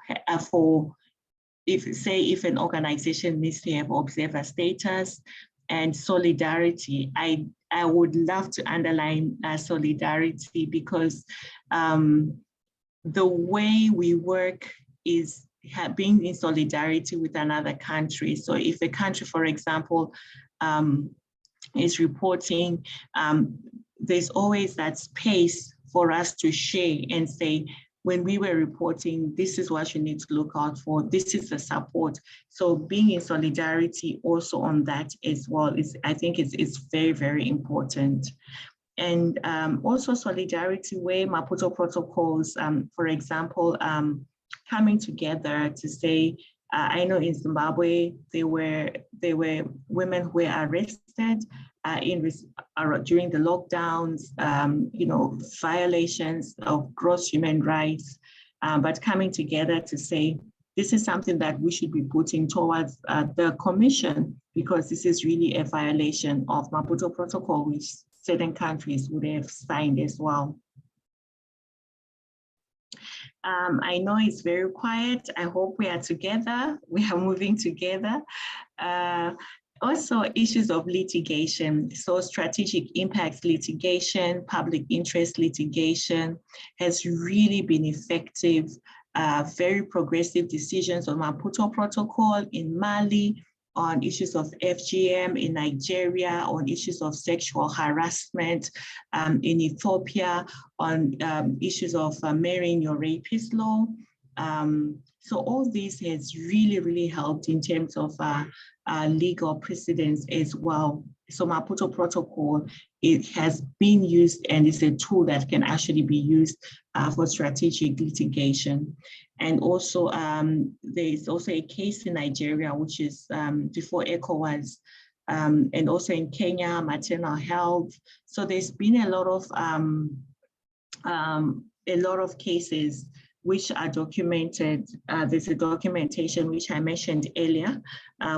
if an organization needs to have observer status, and solidarity. I would love to underline solidarity, because the way we work is being in solidarity with another country. So if a country, for example, is reporting, there's always that space for us to share and say, when we were reporting, this is what you need to look out for, this is the support. So being in solidarity also on that as well I think it's very, very important. And also solidarity where Maputo protocols, for example, coming together to say I know in Zimbabwe, there were women who were arrested during the lockdowns, violations of gross human rights, but coming together to say, this is something that we should be putting towards the Commission, because this is really a violation of Maputo Protocol, which certain countries would have signed as well. I know it's very quiet. I hope we are together. We are moving together. Also, issues of litigation. So strategic impacts litigation, public interest litigation has really been effective. Very progressive decisions on Maputo Protocol in Mali, on issues of FGM in Nigeria, on issues of sexual harassment in Ethiopia, on issues of marrying your rapist law. So all this has really helped in terms of legal precedents as well. So Maputo Protocol, it has been used and is a tool that can actually be used for strategic litigation. And also, there is also a case in Nigeria, which is before ECOWAS, and also in Kenya, maternal health. So there's been a lot of cases which are documented. There's a documentation which I mentioned earlier,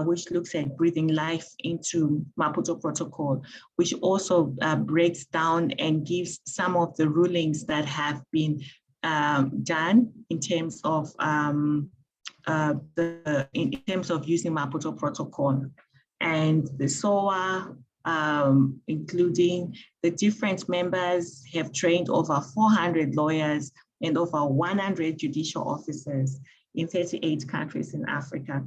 which looks at breathing life into Maputo Protocol, which also breaks down and gives some of the rulings that have been done in terms of using Maputo Protocol. And the SOA, including the different members, have trained over 400 lawyers and over 100 judicial officers in 38 countries in Africa,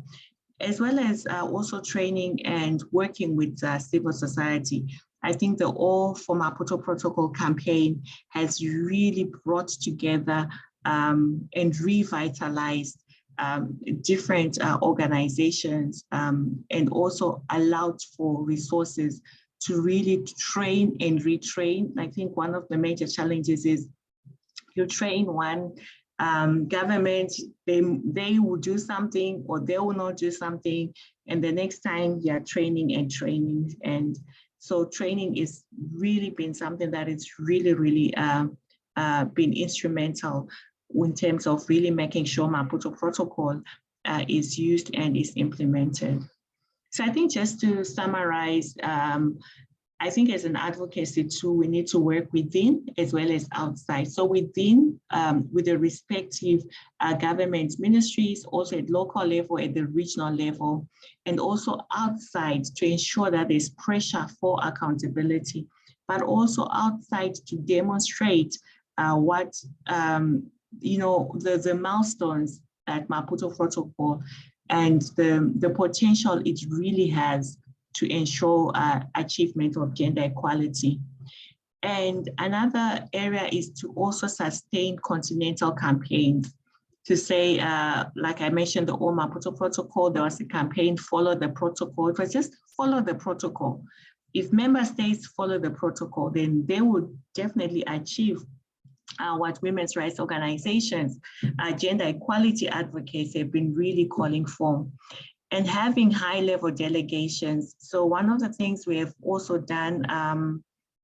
as well as also training and working with civil society. I think the All for Maputo Protocol campaign has really brought together and revitalized different organizations and also allowed for resources to really train and retrain. I think one of the major challenges is you train one government, they will do something or they will not do something, and the next time you are training and training. And so training is really been something that is really been instrumental in terms of really making sure Maputo Protocol is used and is implemented. So I think just to summarize, I think as an advocacy tool, we need to work within as well as outside. So within, with the respective government ministries, also at local level, at the regional level, and also outside to ensure that there's pressure for accountability, but also outside to demonstrate what, the milestones that Maputo Protocol and the potential it really has to ensure achievement of gender equality. And another area is to also sustain continental campaigns to say, like I mentioned, the All Maputo Protocol, there was a campaign, follow the protocol. It was just follow the protocol. If member states follow the protocol, then they would definitely achieve what women's rights organizations, gender equality advocates have been really calling for. And having high-level delegations. So one of the things we have also done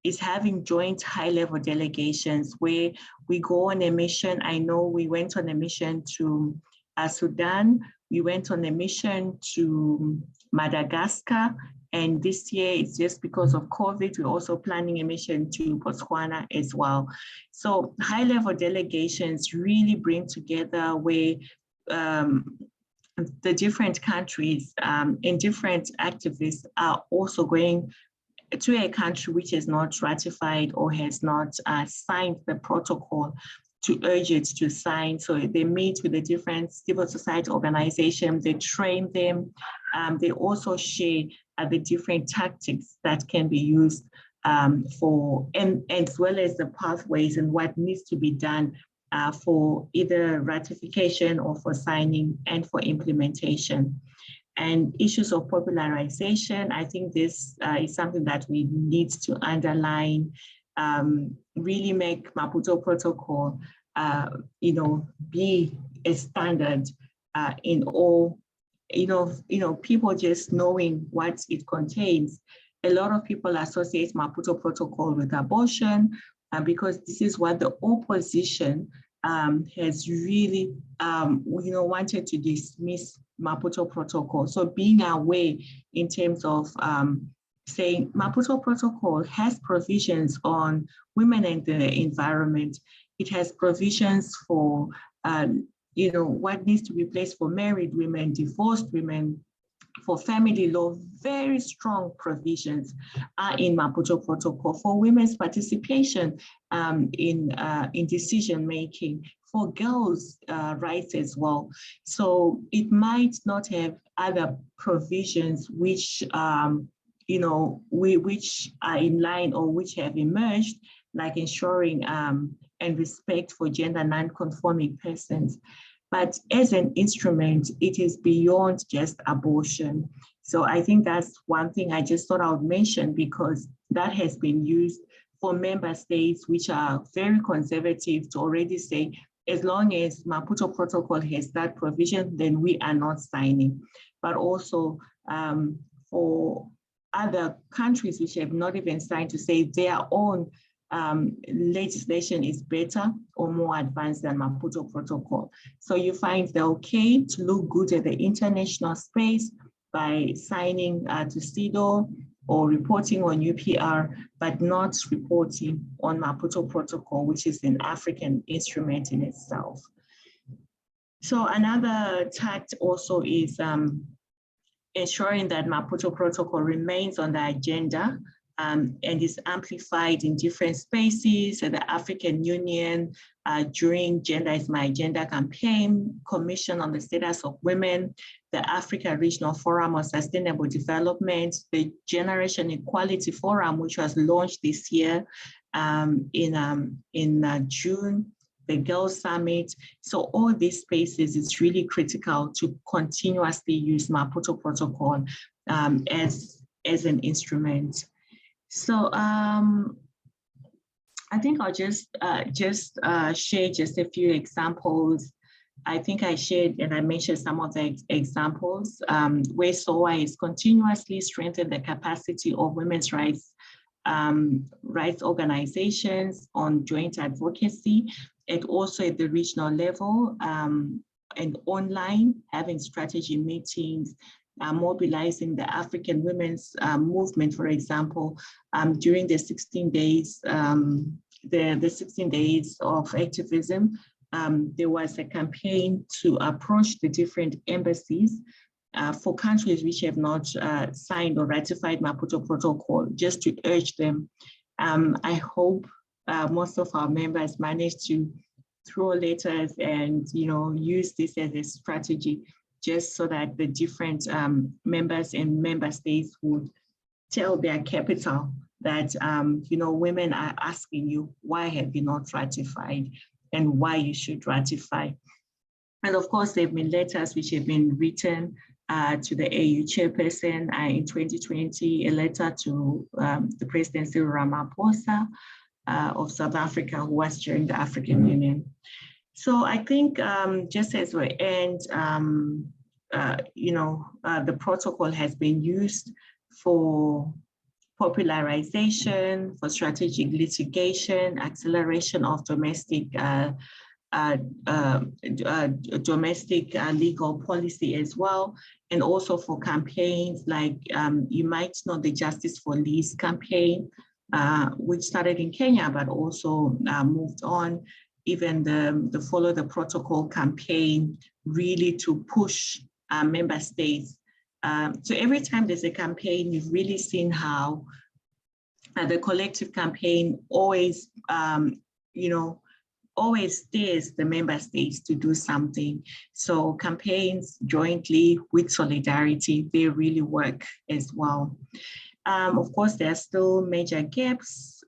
is having joint high-level delegations where we go on a mission. I know we went on a mission to Sudan. We went on a mission to Madagascar. And this year, it's just because of COVID, we're also planning a mission to Botswana as well. So high-level delegations really bring together where the different countries and different activists are also going to a country which has not ratified or has not signed the protocol to urge it to sign. So they meet with the different civil society organizations, they train them, they also share the different tactics that can be used for, and as well as the pathways and what needs to be done for either ratification or for signing and for implementation. And issues of popularization, I think this is something that we need to underline, really make Maputo Protocol, be a standard in all people just knowing what it contains. A lot of people associate Maputo Protocol with abortion because this is what the opposition has really, wanted to dismiss Maputo Protocol. So being aware in terms of saying Maputo Protocol has provisions on women and the environment. It has provisions for, what needs to be placed for married women, divorced women, for family law. Very strong provisions are in Maputo Protocol for women's participation in decision making, for girls' rights as well. So it might not have other provisions which which are in line or which have emerged, like ensuring and respect for gender non-conforming persons. But as an instrument, it is beyond just abortion. So I think that's one thing I just thought I would mention, because that has been used for member states which are very conservative to already say, as long as Maputo Protocol has that provision, then we are not signing. But also for other countries which have not even signed, to say their own legislation is better or more advanced than Maputo Protocol. So you find they're okay to look good at the international space by signing to CEDAW or reporting on UPR, but not reporting on Maputo Protocol, which is an African instrument in itself. So another tact also is ensuring that Maputo Protocol remains on the agenda and is amplified in different spaces. At the African Union, during Gender is My Agenda campaign, Commission on the Status of Women, the Africa Regional Forum on Sustainable Development, the Generation Equality Forum, which was launched this year in June, the Girls Summit. So all these spaces, it's really critical to continuously use Maputo Protocol as an instrument. So I think I'll just share just a few examples. I think I shared and I mentioned some of the examples where SOA is continuously strengthening the capacity of women's rights organizations on joint advocacy, and also at the regional level and online, having strategy meetings, mobilizing the African women's movement, for example, during the 16 days, the 16 days of activism. There was a campaign to approach the different embassies for countries which have not signed or ratified Maputo Protocol, just to urge them. I hope most of our members managed to throw letters and use this as a strategy, just so that the different members and member states would tell their capital that women are asking you, why have you not ratified, and why you should ratify. And of course, there have been letters which have been written to the AU chairperson in 2020, a letter to the President Cyril Ramaphosa of South Africa, who was chairing the African Union. So I think just as we end, the protocol has been used for popularization, for strategic litigation, acceleration of domestic legal policy as well, and also for campaigns like you might know the Justice for Lease campaign, which started in Kenya but also moved on. Even the Follow the Protocol campaign, really to push member states. So every time there's a campaign, you've really seen how the collective campaign always, always steers the member states to do something. So campaigns jointly with solidarity, they really work as well. Of course, there are still major gaps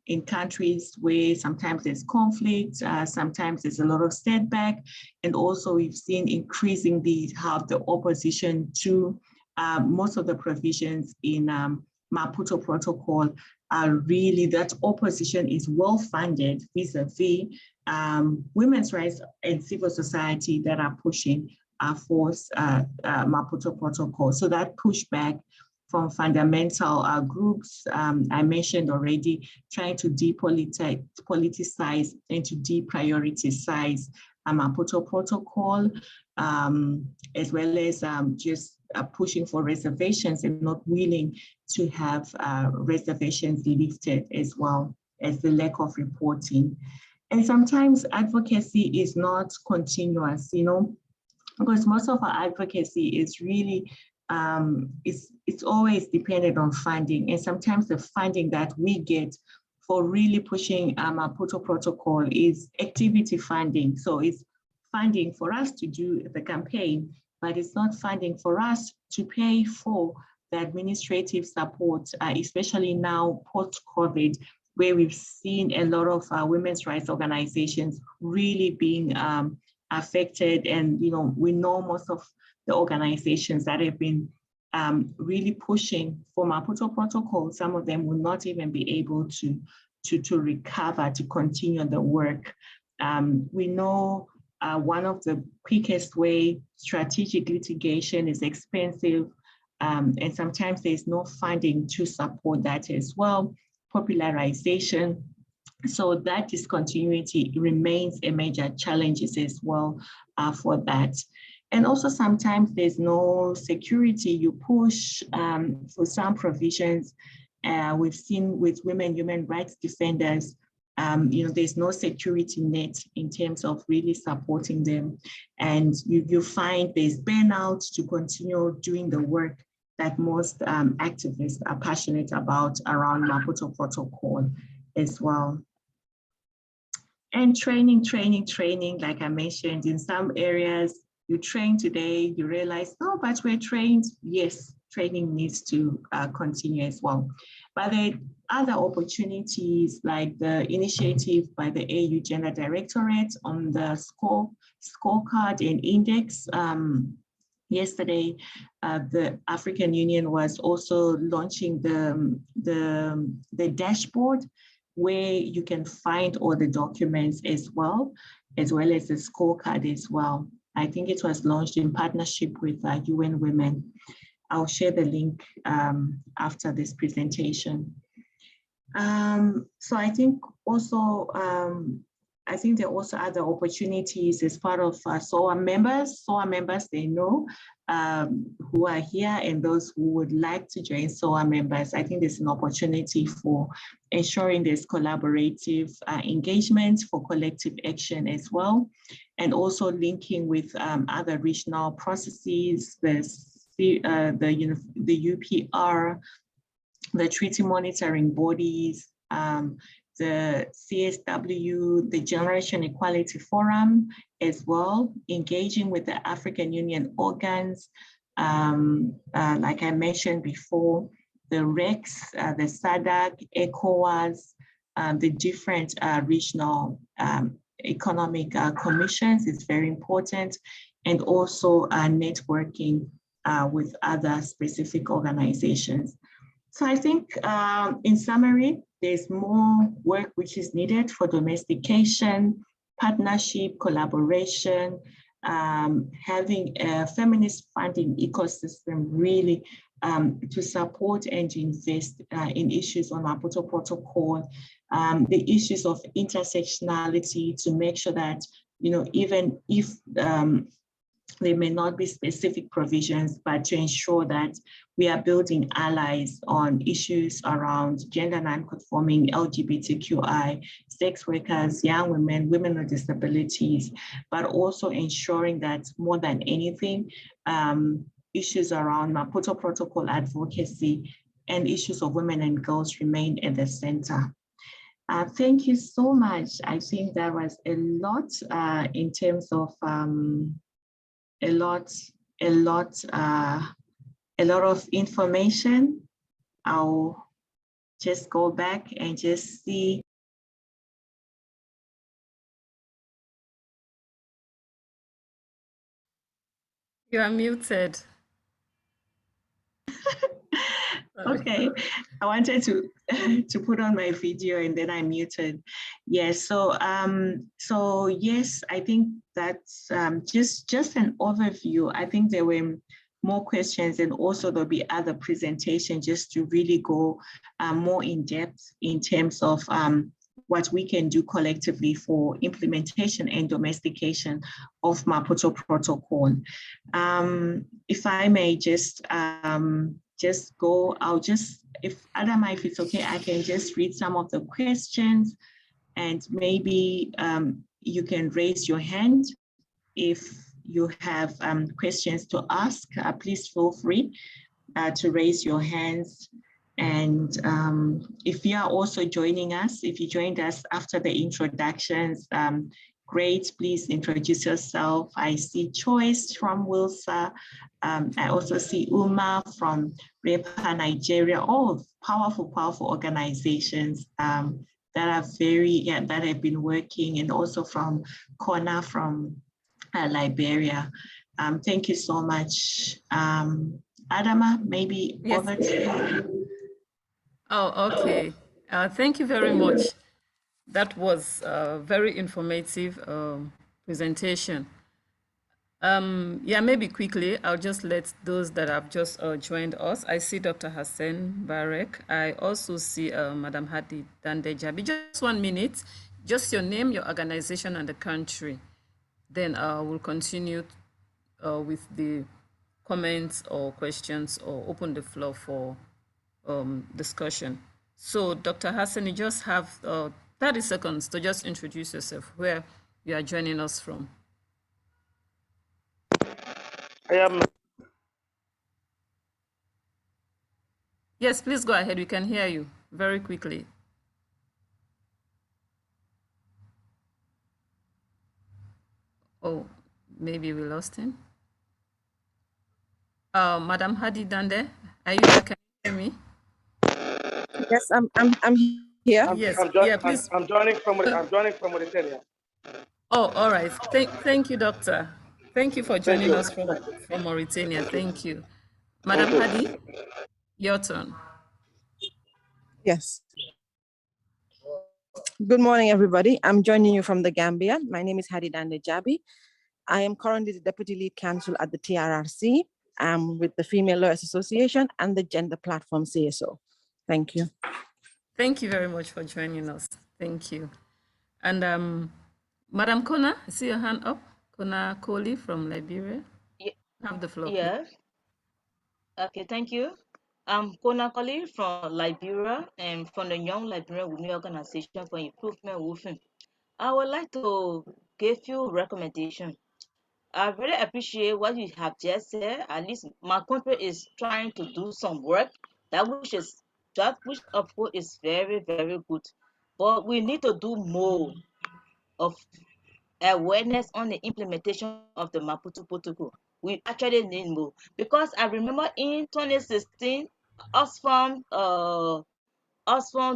in countries where sometimes there's conflict, sometimes there's a lot of setback. And also we've seen increasingly how the opposition to most of the provisions in Maputo Protocol are really, that opposition is well-funded vis-a-vis women's rights and civil society that are pushing force Maputo Protocol. So that pushback from fundamental groups, I mentioned already, trying to depoliticize and to deprioritize Maputo Protocol, as well as just pushing for reservations and not willing to have reservations lifted, as well as the lack of reporting. And sometimes advocacy is not continuous, because most of our advocacy is really, it's always dependent on funding. And sometimes the funding that we get for really pushing Maputo Protocol is activity funding. So it's funding for us to do the campaign, but it's not funding for us to pay for the administrative support, especially now post-COVID, where we've seen a lot of women's rights organizations really being affected. And we know most of the organizations that have been really pushing for Maputo Protocol, some of them will not even be able to recover, to continue the work. We know one of the quickest way, strategic litigation is expensive, and sometimes there's no funding to support that as well. Popularization. So that discontinuity remains a major challenge as well for that. And also sometimes there's no security. You push for some provisions. We've seen with women human rights defenders, there's no security net in terms of really supporting them. And you find there's burnout to continue doing the work that most activists are passionate about around Maputo Protocol as well. And training, like I mentioned, in some areas, you train today, you realize, no, but we're trained. Yes, training needs to continue as well. But there are other opportunities like the initiative by the AU Gender Directorate on the scorecard and index. Yesterday, the African Union was also launching the dashboard where you can find all the documents as well as the scorecard as well. I think it was launched in partnership with UN Women. I'll share the link after this presentation. So I think also, there are also other opportunities as part of SOA members. SOA members, they know who are here, and those who would like to join SOA members. I think there's an opportunity for ensuring there's collaborative engagement for collective action as well, and also linking with other regional processes, the UPR, the treaty monitoring bodies, the CSW, the Generation Equality Forum as well, engaging with the African Union organs, like I mentioned before, the REX, the SADC, ECOWAS, the different regional economic commissions is very important, and also networking with other specific organizations. So I think in summary, there's more work which is needed for domestication, partnership, collaboration, having a feminist funding ecosystem really to support and to invest in issues on Maputo Protocol, the issues of intersectionality to make sure that, even if there may not be specific provisions, but to ensure that we are building allies on issues around gender non-conforming, LGBTQI, sex workers, young women, women with disabilities, but also ensuring that more than anything, issues around Maputo Protocol advocacy and issues of women and girls remain at the center. Thank you so much. I think that was a lot in terms of a lot of information. I'll just go back and just see. You are muted. Okay, I wanted to to put on my video and then I muted. Yes, so yes, I think that's just an overview. I think there were more questions and also there'll be other presentations just to really go more in depth in terms of what we can do collectively for implementation and domestication of Maputo Protocol. If I may just go, if Adama, if it's okay, I can just read some of the questions and maybe you can raise your hand if you have questions to ask. Please feel free to raise your hands. And if you are also joining us, if you joined us after the introductions, great, please introduce yourself. I see Choice from Wilsa. I also see Uma from REPA Nigeria, all powerful organizations that are that have been working, and also from Kona from Liberia. Thank you so much. Adama, maybe yes. over to you. Oh, okay. Thank you very much. That was a very informative presentation. Yeah, maybe quickly, I'll just let those that have just joined us. I see Dr. Hassan Barek. I also see Madam Hadi Dandejabi. Just 1 minute, just your name, your organization, and the country. Then we'll continue with the comments or questions or open the floor for discussion. So Dr. Hassan, you just have 30 seconds to just introduce yourself, where you are joining us from. I am. Yes, please go ahead. We can hear you very quickly. Oh, maybe we lost him. Madam Hadi Dande, are you there? Can you hear me? Yes, I'm here. Yes, please. I'm joining from Mauritania. Oh, all right. Thank you, doctor. Thank you for joining us from Mauritania. Thank you. Madam Hadi, your turn. Yes. Good morning, everybody. I'm joining you from the Gambia. My name is Hadi Dande Jabi. I am currently the Deputy Lead Counsel at the TRRC. I'm with the Female Lawyers Association and the Gender Platform CSO. Thank you. Thank you very much for joining us. Thank you. And Madam Kona, I see your hand up. Kona Koli from Liberia. Have the floor. Yes. Okay, thank you. I'm Kona Koli from Liberia and from the Young Liberian Women Organization for Improvement Women. I would like to give you recommendations. I really appreciate what you have just said. At least my country is trying to do some work that which of course is very, very good. But we need to do more of awareness on the implementation of the Maputo Protocol. We actually need more because I remember in 2016, Oxfam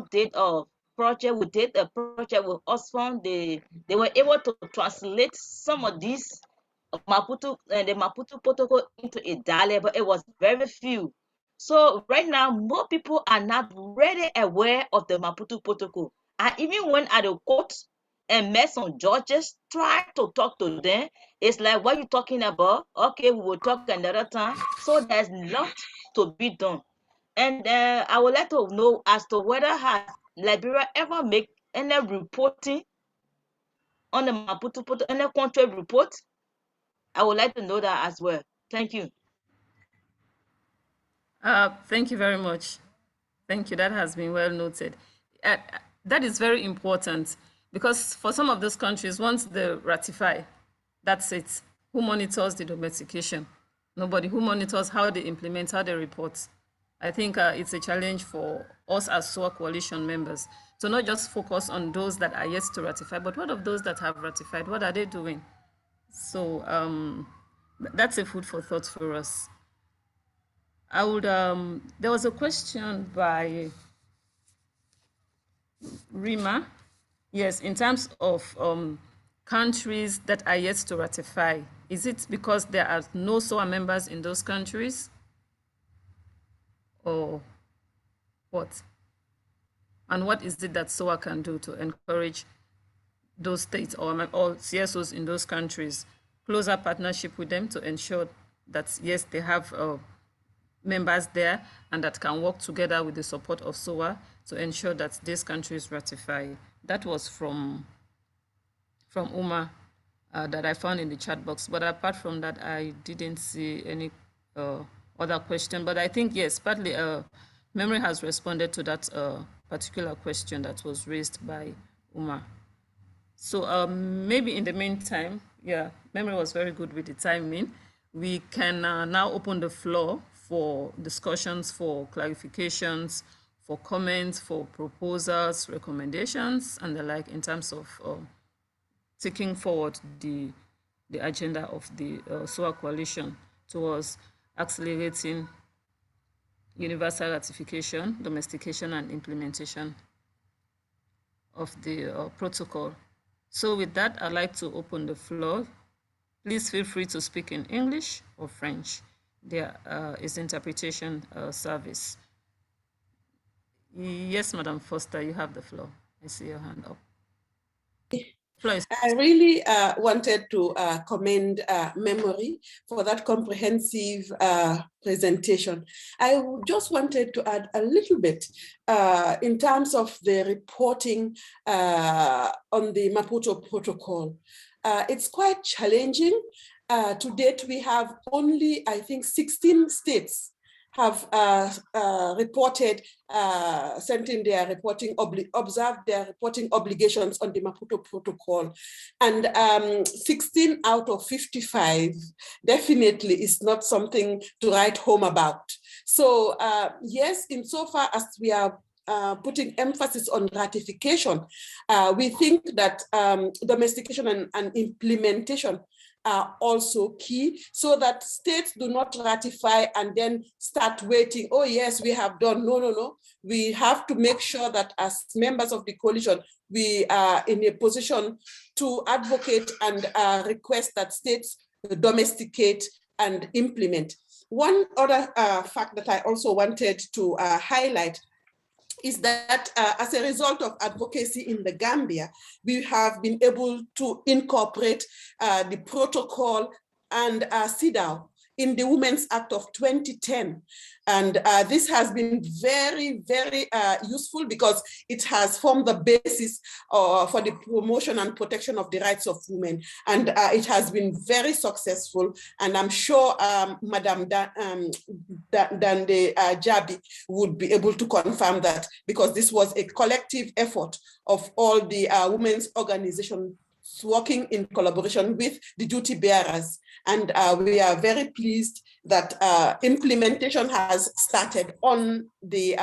did a project. We did a project with Oxfam. They were able to translate some of these Maputo and the Maputo Protocol into a dialect, but it was very few. So right now, more people are not really aware of the Maputo Protocol. I even went at the court and met some judges, try to talk to them. It's like, what you talking about? Okay, we will talk another time. So there's lot to be done. And I would like to know as to whether has Liberia ever make any reporting on the Maputo Protocol, any country report? I would like to know that as well. Thank you. Thank you very much. Thank you. That has been well noted. That is very important because for some of those countries, once they ratify, that's it. Who monitors the domestication? Nobody. Who monitors how they implement, how they report? I think it's a challenge for us as SOA coalition members to not just focus on those that are yet to ratify, but what of those that have ratified? What are they doing? So that's a food for thought for us. I would, there was a question by Rima. Yes, in terms of countries that are yet to ratify, is it because there are no SOA members in those countries? Or report? And what is it that SOA can do to encourage those states or CSOs in those countries, closer partnership with them to ensure that, yes, they have members there and that can work together with the support of SOA to ensure that these countries ratify. That was from Uma that I found in the chat box. But apart from that, I didn't see any other question. But I think, yes, partly Memory has responded to that particular question that was raised by Uma. So maybe in the meantime, yeah, Memory was very good with the timing. We can now open the floor for discussions, for clarifications, for comments, for proposals, recommendations, and the like in terms of taking forward the agenda of the SOA coalition towards accelerating universal ratification, domestication, and implementation of the protocol. So with that, I'd like to open the floor. Please feel free to speak in English or French. There is interpretation service. Yes, Madam Foster, you have the floor. I see your hand up. I really wanted to commend Memory for that comprehensive presentation. I just wanted to add a little bit in terms of the reporting on the Maputo protocol. It's quite challenging. To date, we have only, I think, 16 states have reported, sent in their reporting, observed their reporting obligations on the Maputo protocol. And 16 out of 55 definitely is not something to write home about. So yes, insofar as we are putting emphasis on ratification, we think that domestication and implementation are also key, so that states do not ratify and then start waiting. Oh yes, we have done. No, no, no. We have to make sure that as members of the coalition, we are in a position to advocate and request that states domesticate and implement. One other fact that I also wanted to highlight is that as a result of advocacy in the Gambia, we have been able to incorporate the protocol and CEDAW in the Women's Act of 2010. And this has been very, very useful because it has formed the basis for the promotion and protection of the rights of women. And it has been very successful. And I'm sure Madam Dande Jabi would be able to confirm that, because this was a collective effort of all the women's organizations working in collaboration with the duty bearers. And we are very pleased that implementation has started on the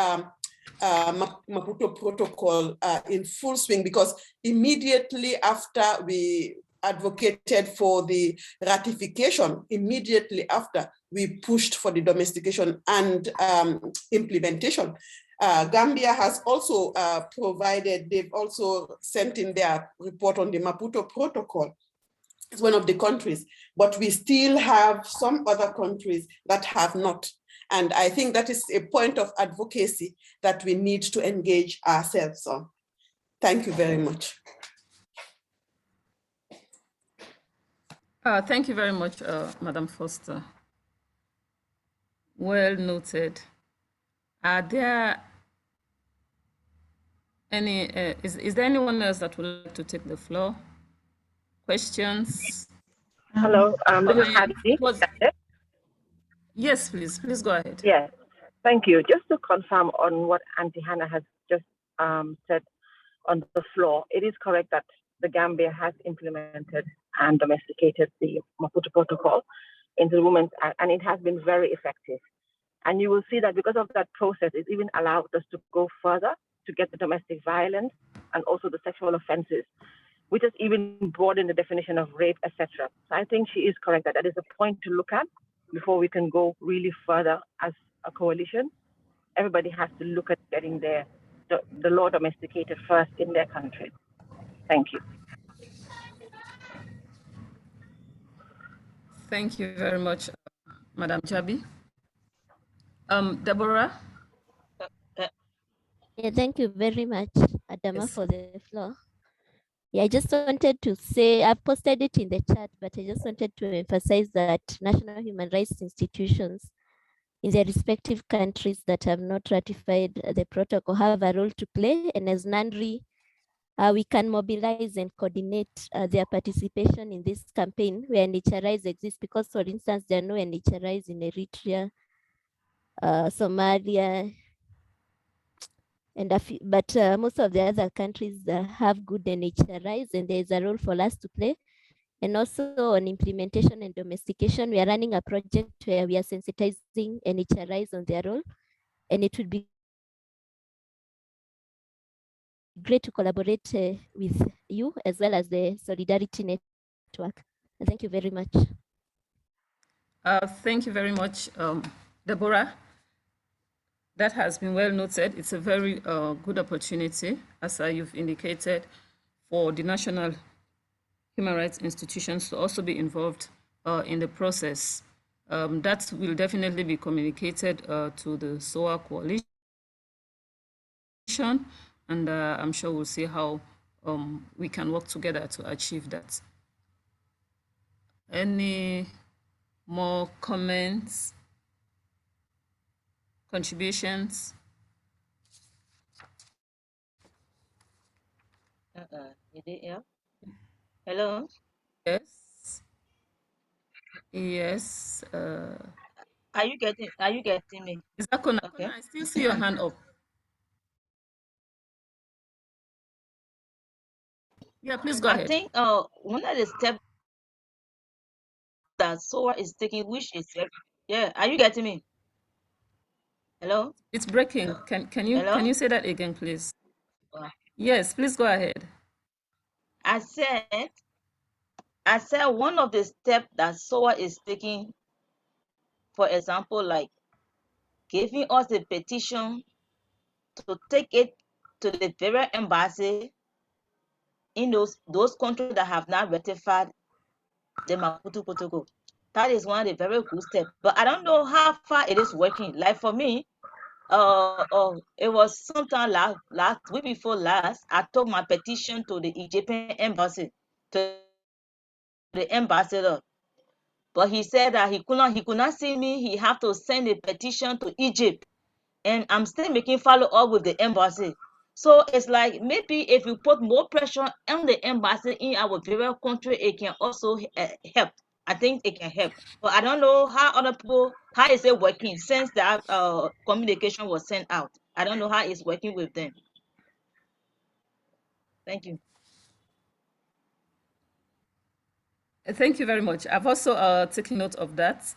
Maputo protocol in full swing, because immediately after we advocated for the ratification, immediately after we pushed for the domestication and implementation. Gambia has also provided, they've also sent in their report on the Maputo protocol. It's one of the countries, but we still have some other countries that have not. And I think that is a point of advocacy that we need to engage ourselves on. Thank you very much. Thank you very much, Madam Foster. Well noted. Are there any, is there anyone else that would like to take the floor? Questions? Hello, this is Hadi. Yes, please go ahead. Yes, thank you. Just to confirm on what Auntie Hannah has just said on the floor, it is correct that the Gambia has implemented and domesticated the Maputo Protocol into the Women's Act, and it has been very effective. And you will see that because of that process, it even allowed us to go further to get the domestic violence and also the sexual offenses, which has even broadened the definition of rape, etc. So I think she is correct that that is a point to look at before we can go really further as a coalition. Everybody has to look at getting the law domesticated first in their country. Thank you. Thank you very much, Madam Jabi. Deborah? Yeah, thank you very much, Adama, Yes. for the floor. Yeah, I just wanted to say, I've posted it in the chat, but I just wanted to emphasize that national human rights institutions in their respective countries that have not ratified the protocol have a role to play. And as NANRI, we can mobilize and coordinate their participation in this campaign where NHRIs exist, because, for instance, there are no NHRIs in Eritrea, Somalia, and but most of the other countries have good NHRIs, and there is a role for us to play. And also on implementation and domestication, we are running a project where we are sensitizing NHRIs on their role, and it would be great to collaborate with you as well as the Solidarity Network. Thank you very much. Thank you very much, Deborah. That has been well noted. It's a very good opportunity, as you've indicated, for the national human rights institutions to also be involved in the process. That will definitely be communicated to the SOA coalition, and I'm sure we'll see how we can work together to achieve that. Any more comments, contributions? Hello? Yes. Yes. Are you getting me? Is that Kona? Okay. I still see your hand up. Yeah, please go ahead. I think one of the steps that SOA is taking, which is yeah, are you getting me? Hello? It's breaking. Can you say that again, please? Yes, please go ahead. I said one of the steps that SOA is taking, for example, like giving us a petition to take it to the very embassy in those countries that have not ratified the Maputo Protocol. That is one of the very good steps. But I don't know how far it is working. Like for me, it was sometime last week before last, I took my petition to the Egyptian embassy, to the ambassador. But he said that he could not see me. He have to send a petition to Egypt. And I'm still making follow up with the embassy. So it's like maybe if you put more pressure on the embassy in our very country, it can also help. I think it can help. But I don't know how other people, how is it working since that communication was sent out. I don't know how it's working with them. Thank you. Thank you very much. I've also taken note of that.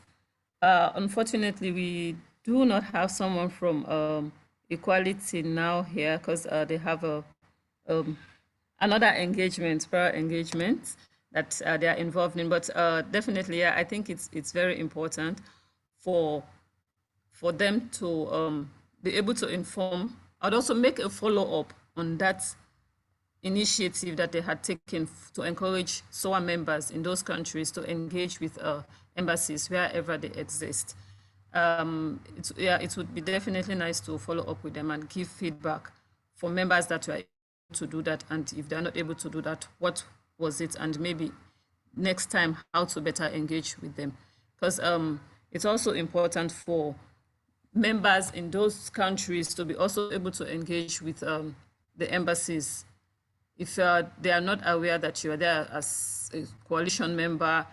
Unfortunately, we do not have someone from Equality now here because they have another engagement, prior engagement that they are involved in. But definitely, yeah, I think it's very important for them to be able to inform. I'd also make a follow-up on that initiative that they had taken to encourage SOA members in those countries to engage with embassies wherever they exist. It would be definitely nice to follow up with them and give feedback for members that were able to do that, and if they're not able to do that, what was it, and maybe next time how to better engage with them, because it's also important for members in those countries to be also able to engage with the embassies. If they are not aware that you are there as a coalition member,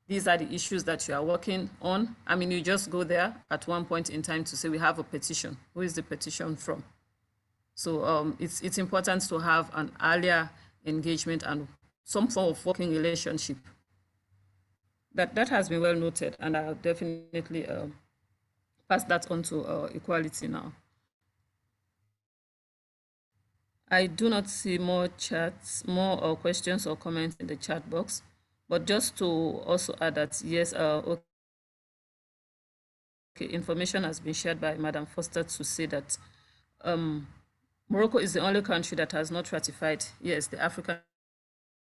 these are the issues that you are working on. I mean, you just go there at one point in time to say, we have a petition. Who is the petition from? So it's important to have an earlier engagement and some form of working relationship. That has been well noted, and I'll definitely pass that on to Equality now. I do not see more chats, more questions or comments in the chat box, but just to also add that, yes, okay, information has been shared by Madam Foster to say that Morocco is the only country that has not ratified, yes, the African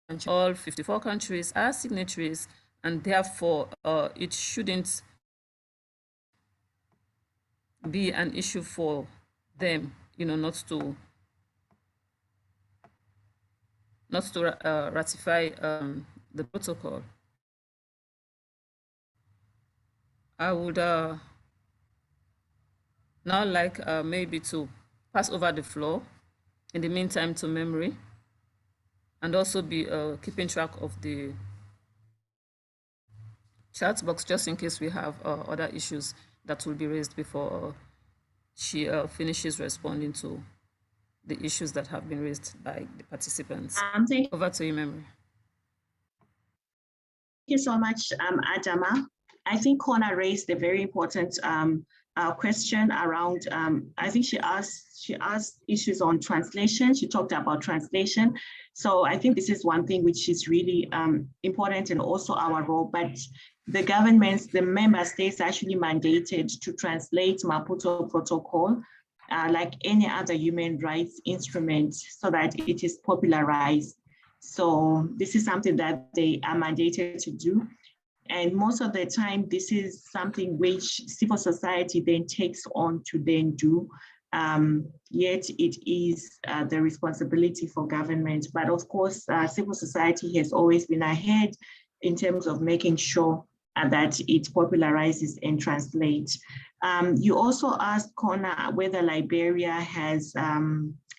country. All 54 countries are signatories, and therefore it shouldn't be an issue for them not to ratify the protocol. I would now like maybe to pass over the floor in the meantime to Memory, and also be keeping track of the chat box just in case we have other issues that will be raised before she finishes responding to the issues that have been raised by the participants. Over to you, Memory. Thank you so much, Adama. I think Kona raised a very important question around, I think she asked issues on translation. She talked about translation. So I think this is one thing which is really important, and also our role, but the governments, the member states actually mandated to translate Maputo Protocol like any other human rights instrument so that it is popularized. So this is something that they are mandated to do. And most of the time, this is something which civil society then takes on to then do. Yet it is the responsibility for government. But of course, civil society has always been ahead in terms of making sure that it popularizes and translates. You also asked, Kona, whether Liberia has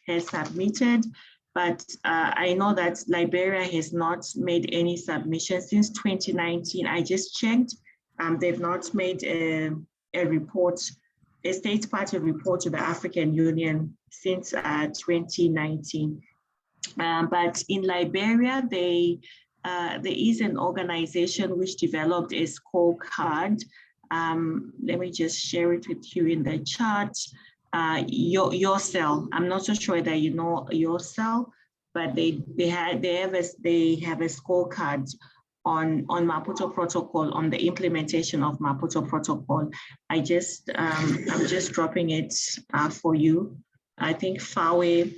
submitted. But I know that Liberia has not made any submission since 2019. I just checked. They've not made a report, a state party report to the African Union since 2019. But in Liberia, there is an organization which developed a scorecard. Let me just share it with you in the chat. Yourself, I'm not so sure that you know Yourself, but they have a scorecard on Maputo Protocol, on the implementation of Maputo Protocol. I'm just dropping it for you. I think Fawe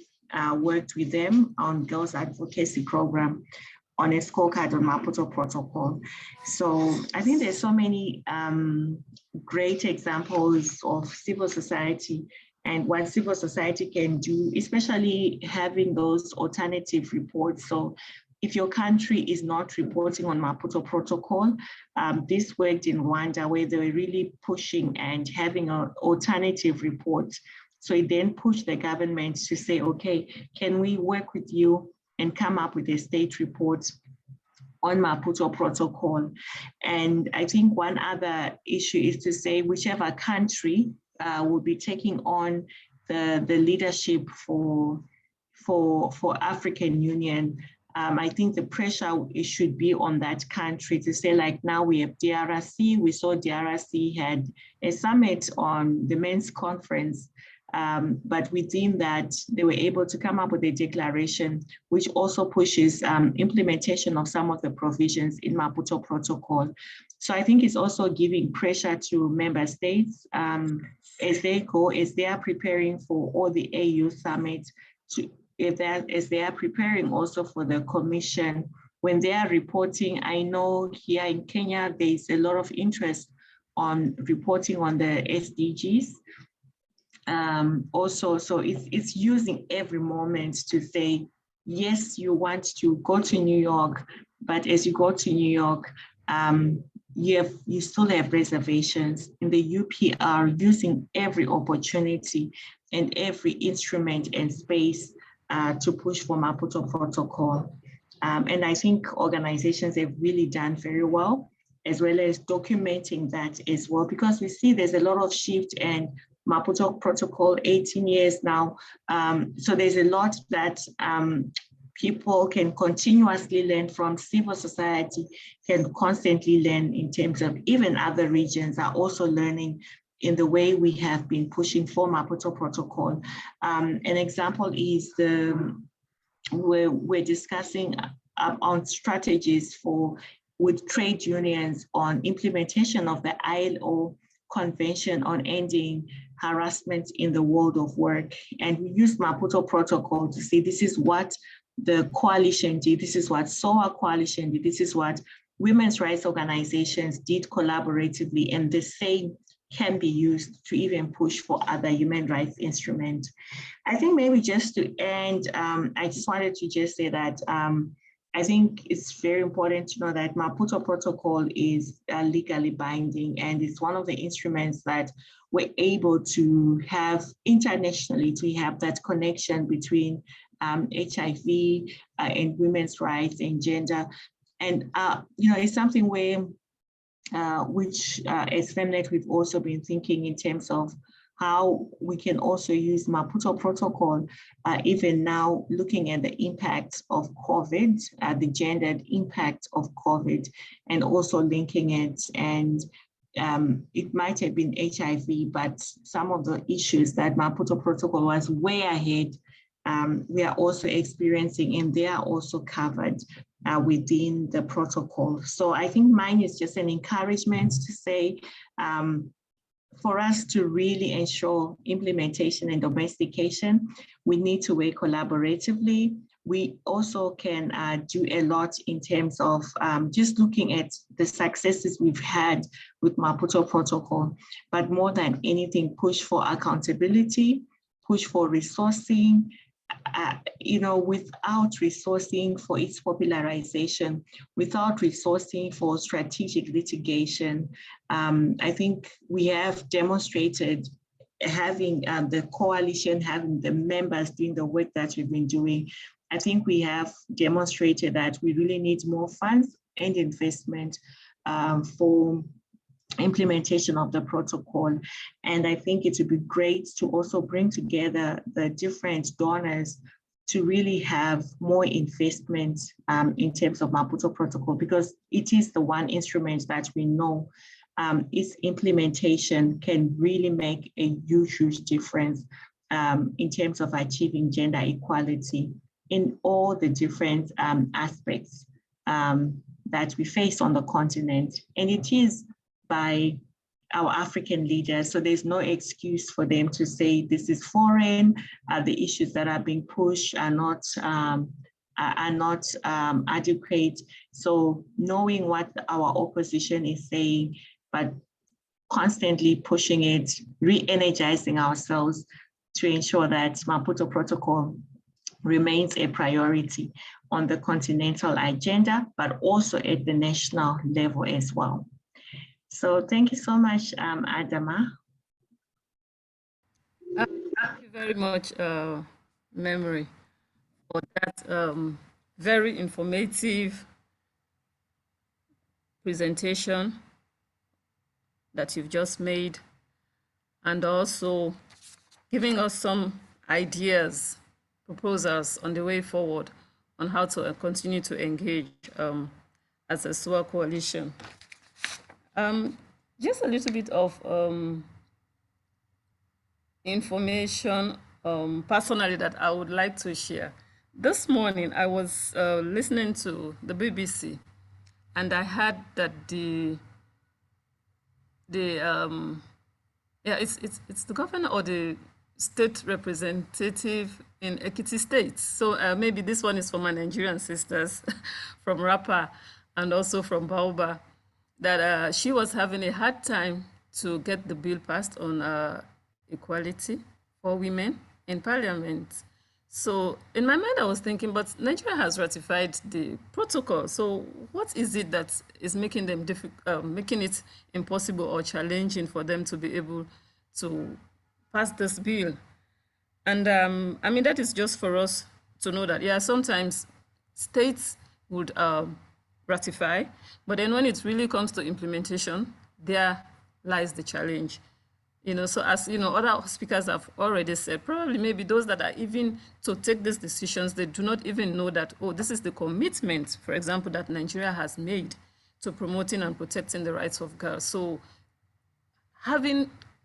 worked with them on Girls Advocacy Program on a scorecard on Maputo Protocol. So I think there's so many great examples of civil society and what civil society can do, especially having those alternative reports. So if your country is not reporting on Maputo Protocol, this worked in Rwanda where they were really pushing and having an alternative report. So it then pushed the government to say, okay, can we work with you and come up with a state report on Maputo Protocol? And I think one other issue is to say whichever country will be taking on the leadership for African Union, I think the pressure it should be on that country to say, like, now we have DRC. We saw DRC had a summit on the men's conference, but within that, they were able to come up with a declaration which also pushes implementation of some of the provisions in Maputo Protocol. So I think it's also giving pressure to member states as they are preparing for all the AU summits, as they are preparing also for the commission. When they are reporting, I know here in Kenya, there's a lot of interest on reporting on the SDGs. Also, so it's using every moment to say, yes, you want to go to New York, but as you go to New York, you still have reservations. In the UPR, using every opportunity and every instrument and space to push for Maputo Protocol. And I think organizations have really done very well, as well as documenting that as well, because we see there's a lot of shift and Maputo Protocol, 18 years now. So there's a lot that people can continuously learn from. Civil society can constantly learn in terms of even other regions are also learning in the way we have been pushing for Maputo Protocol. An example is we're discussing on strategies with trade unions on implementation of the ILO Convention on Ending Harassment in the World of Work. And we used Maputo Protocol to say, this is what the coalition did, this is what SOA coalition did, this is what women's rights organizations did collaboratively, and the same can be used to even push for other human rights instruments. I think maybe just to end, I just wanted to just say that I think it's very important to know that Maputo Protocol is legally binding, and it's one of the instruments that we're able to have internationally, to have that connection between HIV and women's rights and gender. And, it's something where, which as Femnet, we've also been thinking in terms of how we can also use Maputo Protocol, even now looking at the impact of COVID, the gendered impact of COVID, and also linking it. And it might have been HIV, but some of the issues that Maputo Protocol was way ahead, we are also experiencing, and they are also covered within the protocol. So I think mine is just an encouragement to say, for us to really ensure implementation and domestication, we need to work collaboratively. We also can do a lot in terms of just looking at the successes we've had with Maputo Protocol, but more than anything, push for accountability, push for resourcing. Without resourcing for its popularization, without resourcing for strategic litigation, I think we have demonstrated having the coalition, having the members doing the work that we've been doing. I think we have demonstrated that we really need more funds and investment for implementation of the protocol. And I think it would be great to also bring together the different donors to really have more investment in terms of Maputo Protocol, because it is the one instrument that we know its implementation can really make a huge difference in terms of achieving gender equality in all the different aspects that we face on the continent. And it is by our African leaders, so there's no excuse for them to say this is foreign. The issues that are being pushed are not adequate. So knowing what our opposition is saying, but constantly pushing it, re-energizing ourselves to ensure that Maputo Protocol remains a priority on the continental agenda, but also at the national level as well. So thank you so much, Adama. Thank you very much, Memory, for that very informative presentation that you've just made, and also giving us some ideas, proposals on the way forward on how to continue to engage as a SWA coalition. Just a little bit of information personally that I would like to share. This morning I was listening to the BBC, and I heard that it's the governor or the state representative in Ekiti State. So maybe this one is for my Nigerian sisters from Rapa and also from Baoba, that she was having a hard time to get the bill passed on equality for women in parliament. So in my mind, I was thinking, but Nigeria has ratified the protocol. So what is it that is making them making it impossible or challenging for them to be able to pass this bill? And I mean, that is just for us to know that, yeah, sometimes states would ratify, but then when it really comes to implementation, there lies the challenge. So as other speakers have already said, probably maybe those that are even to take these decisions, they do not even know that, oh, this is the commitment, for example, that Nigeria has made to promoting and protecting the rights of girls. So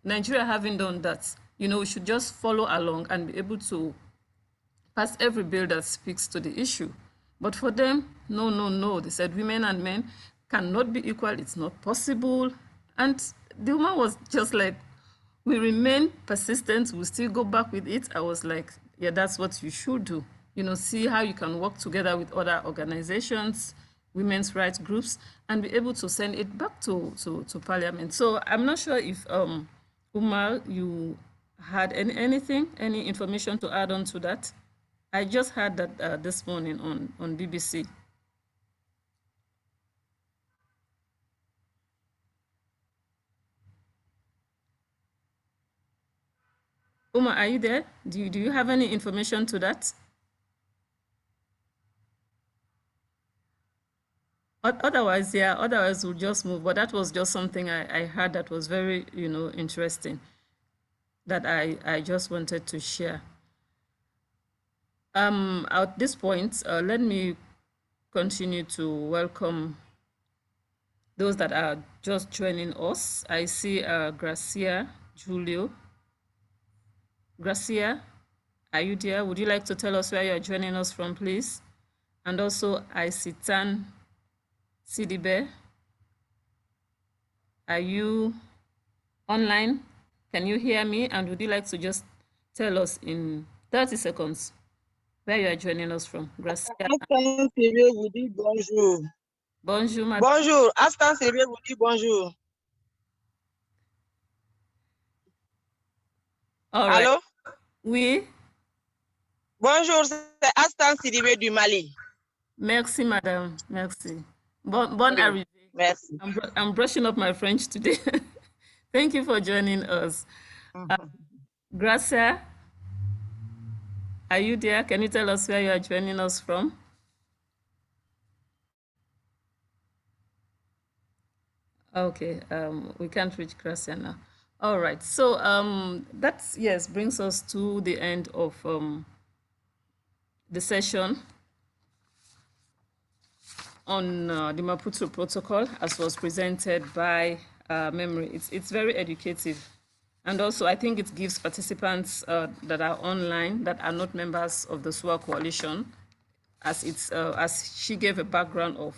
Nigeria having done that, we should just follow along and be able to pass every bill that speaks to the issue. But for them, no. They said women and men cannot be equal. It's not possible. And the woman was just like, we remain persistent. We still go back with it. I was like, yeah, that's what you should do. See how you can work together with other organizations, women's rights groups and be able to send it back to Parliament. So I'm not sure if Umar, you had any information to add on to that? I just heard that this morning on BBC. Umar, are you there? Do you have any information to that? Otherwise, yeah, otherwise we'll just move. But that was just something I heard that was very, interesting that I just wanted to share. At this point, let me continue to welcome those that are just joining us. I see Gracia, Julio. Gracia, are you there? Would you like to tell us where you're joining us from, please? And also, I see Tan Sidibe. Are you online? Can you hear me? And would you like to just tell us in 30 seconds where you are joining us from? Gracia. Bonjour. Bonjour, madame. Bonjour. Astan Sylvie vous dit bonjour. All right. Allô? Oui. Bonjour, c'est Astan Sidibé du Mali. Merci, madame. Merci. Bon arrivée. Merci. I'm brushing up my French today. Thank you for joining us. Gracia, are you there? Can you tell us where you are joining us from? Okay, we can't reach Gracia now. All right, so that, yes, brings us to the end of the session on the Maputo Protocol, as was presented by Memory. It's very educative. And also, I think it gives participants that are online, that are not members of the SWA coalition, as she gave a background of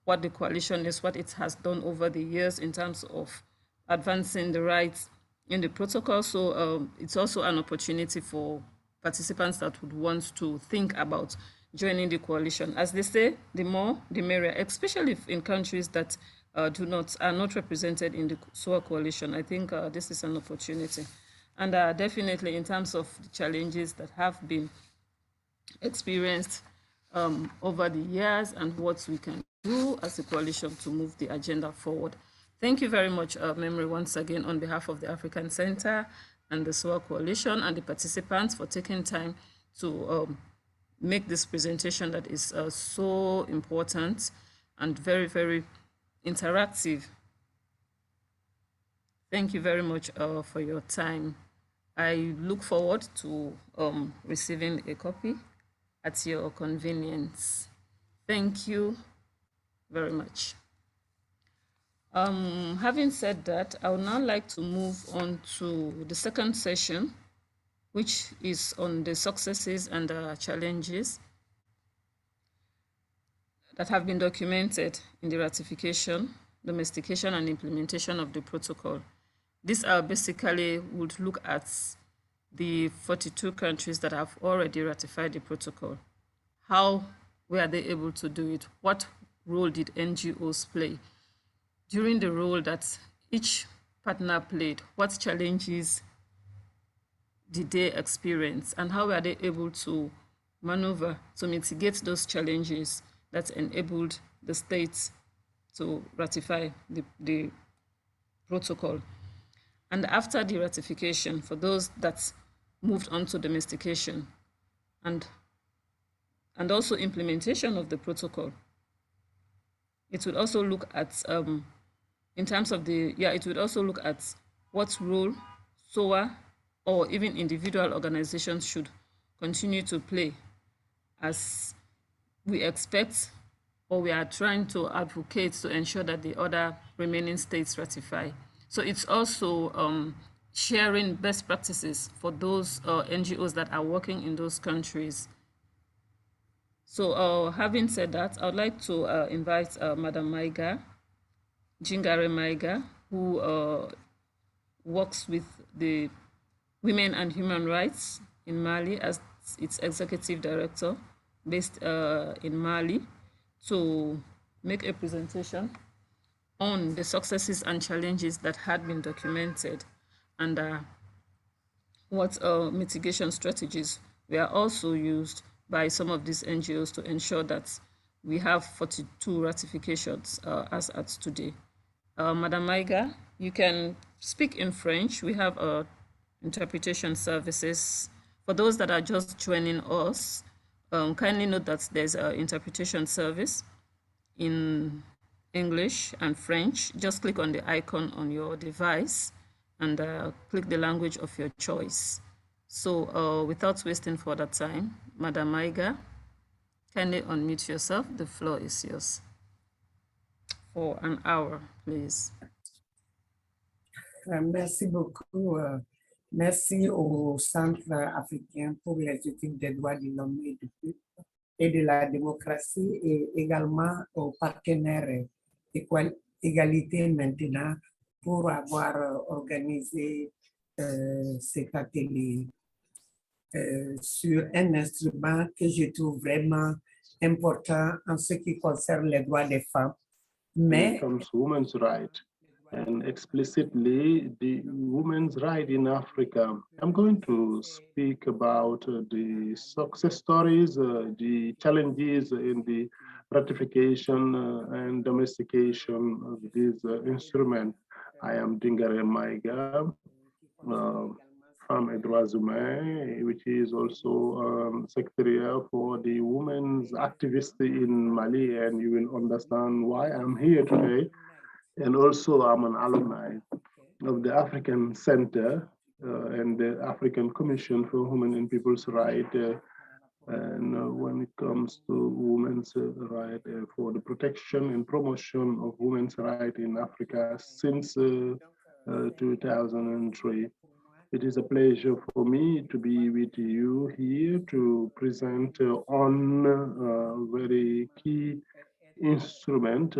what the coalition is, what it has done over the years in terms of advancing the rights in the protocol. So it's also an opportunity for participants that would want to think about joining the coalition. As they say, the more, the merrier, especially in countries that are not represented in the SWA coalition. I think this is an opportunity. And definitely in terms of the challenges that have been experienced over the years and what we can do as a coalition to move the agenda forward. Thank you very much, Memory, once again, on behalf of the African Center and the SWA Coalition and the participants for taking time to make this presentation that is so important and very, very interactive. Thank you very much for your time. I look forward to receiving a copy at your convenience. Thank you very much. Having said that, I would now like to move on to the second session, which is on the successes and challenges that have been documented in the ratification, domestication, and implementation of the protocol. These are basically would look at the 42 countries that have already ratified the protocol. How were they able to do it? What role did NGOs play? During the role that each partner played, what challenges did they experience, and how were they able to maneuver to mitigate those challenges that enabled the states to ratify the protocol? And after the ratification, for those that moved on to domestication and also implementation of the protocol, it would also look at, in terms of it would also look at what role SOA or even individual organizations should continue to play, as we expect or we are trying to advocate to ensure that the other remaining states ratify. So it's also sharing best practices for those NGOs that are working in those countries. So having said that, I would like to invite Madam Maiga, Jingare Maiga, who works with the Women and Human Rights in Mali as its executive director based in Mali, to make a presentation on the successes and challenges that had been documented and what mitigation strategies were also used by some of these NGOs to ensure that we have 42 ratifications as at today. Madam Maiga, you can speak in French. We have interpretation services. For those that are just joining us, kindly note that there's an interpretation service in English and French. Just click on the icon on your device and click the language of your choice. So without wasting further time, Madam Maiga, kindly unmute yourself. The floor is yours for an hour, please. Merci beaucoup. Merci au Centre africain pour les études des droits de l'homme et de la démocratie et également aux partenaires Égalité Maintenant pour avoir organisé cet atelier sur un instrument que je trouve vraiment important en ce qui concerne les droits des femmes. Mais comes women's rights and explicitly the women's right in Africa. I'm going to speak about the success stories, the challenges in the ratification and domestication of this instrument. I am Dingare Maiga from Edouazume, which is also Secretariat for the Women's Activists in Mali, and you will understand why I'm here today. And also I'm an alumni of the African Center and the African Commission for Human and People's Rights. And when it comes to women's rights, for the protection and promotion of women's rights in Africa since 2003. It is a pleasure for me to be with you here to present on a very key instrument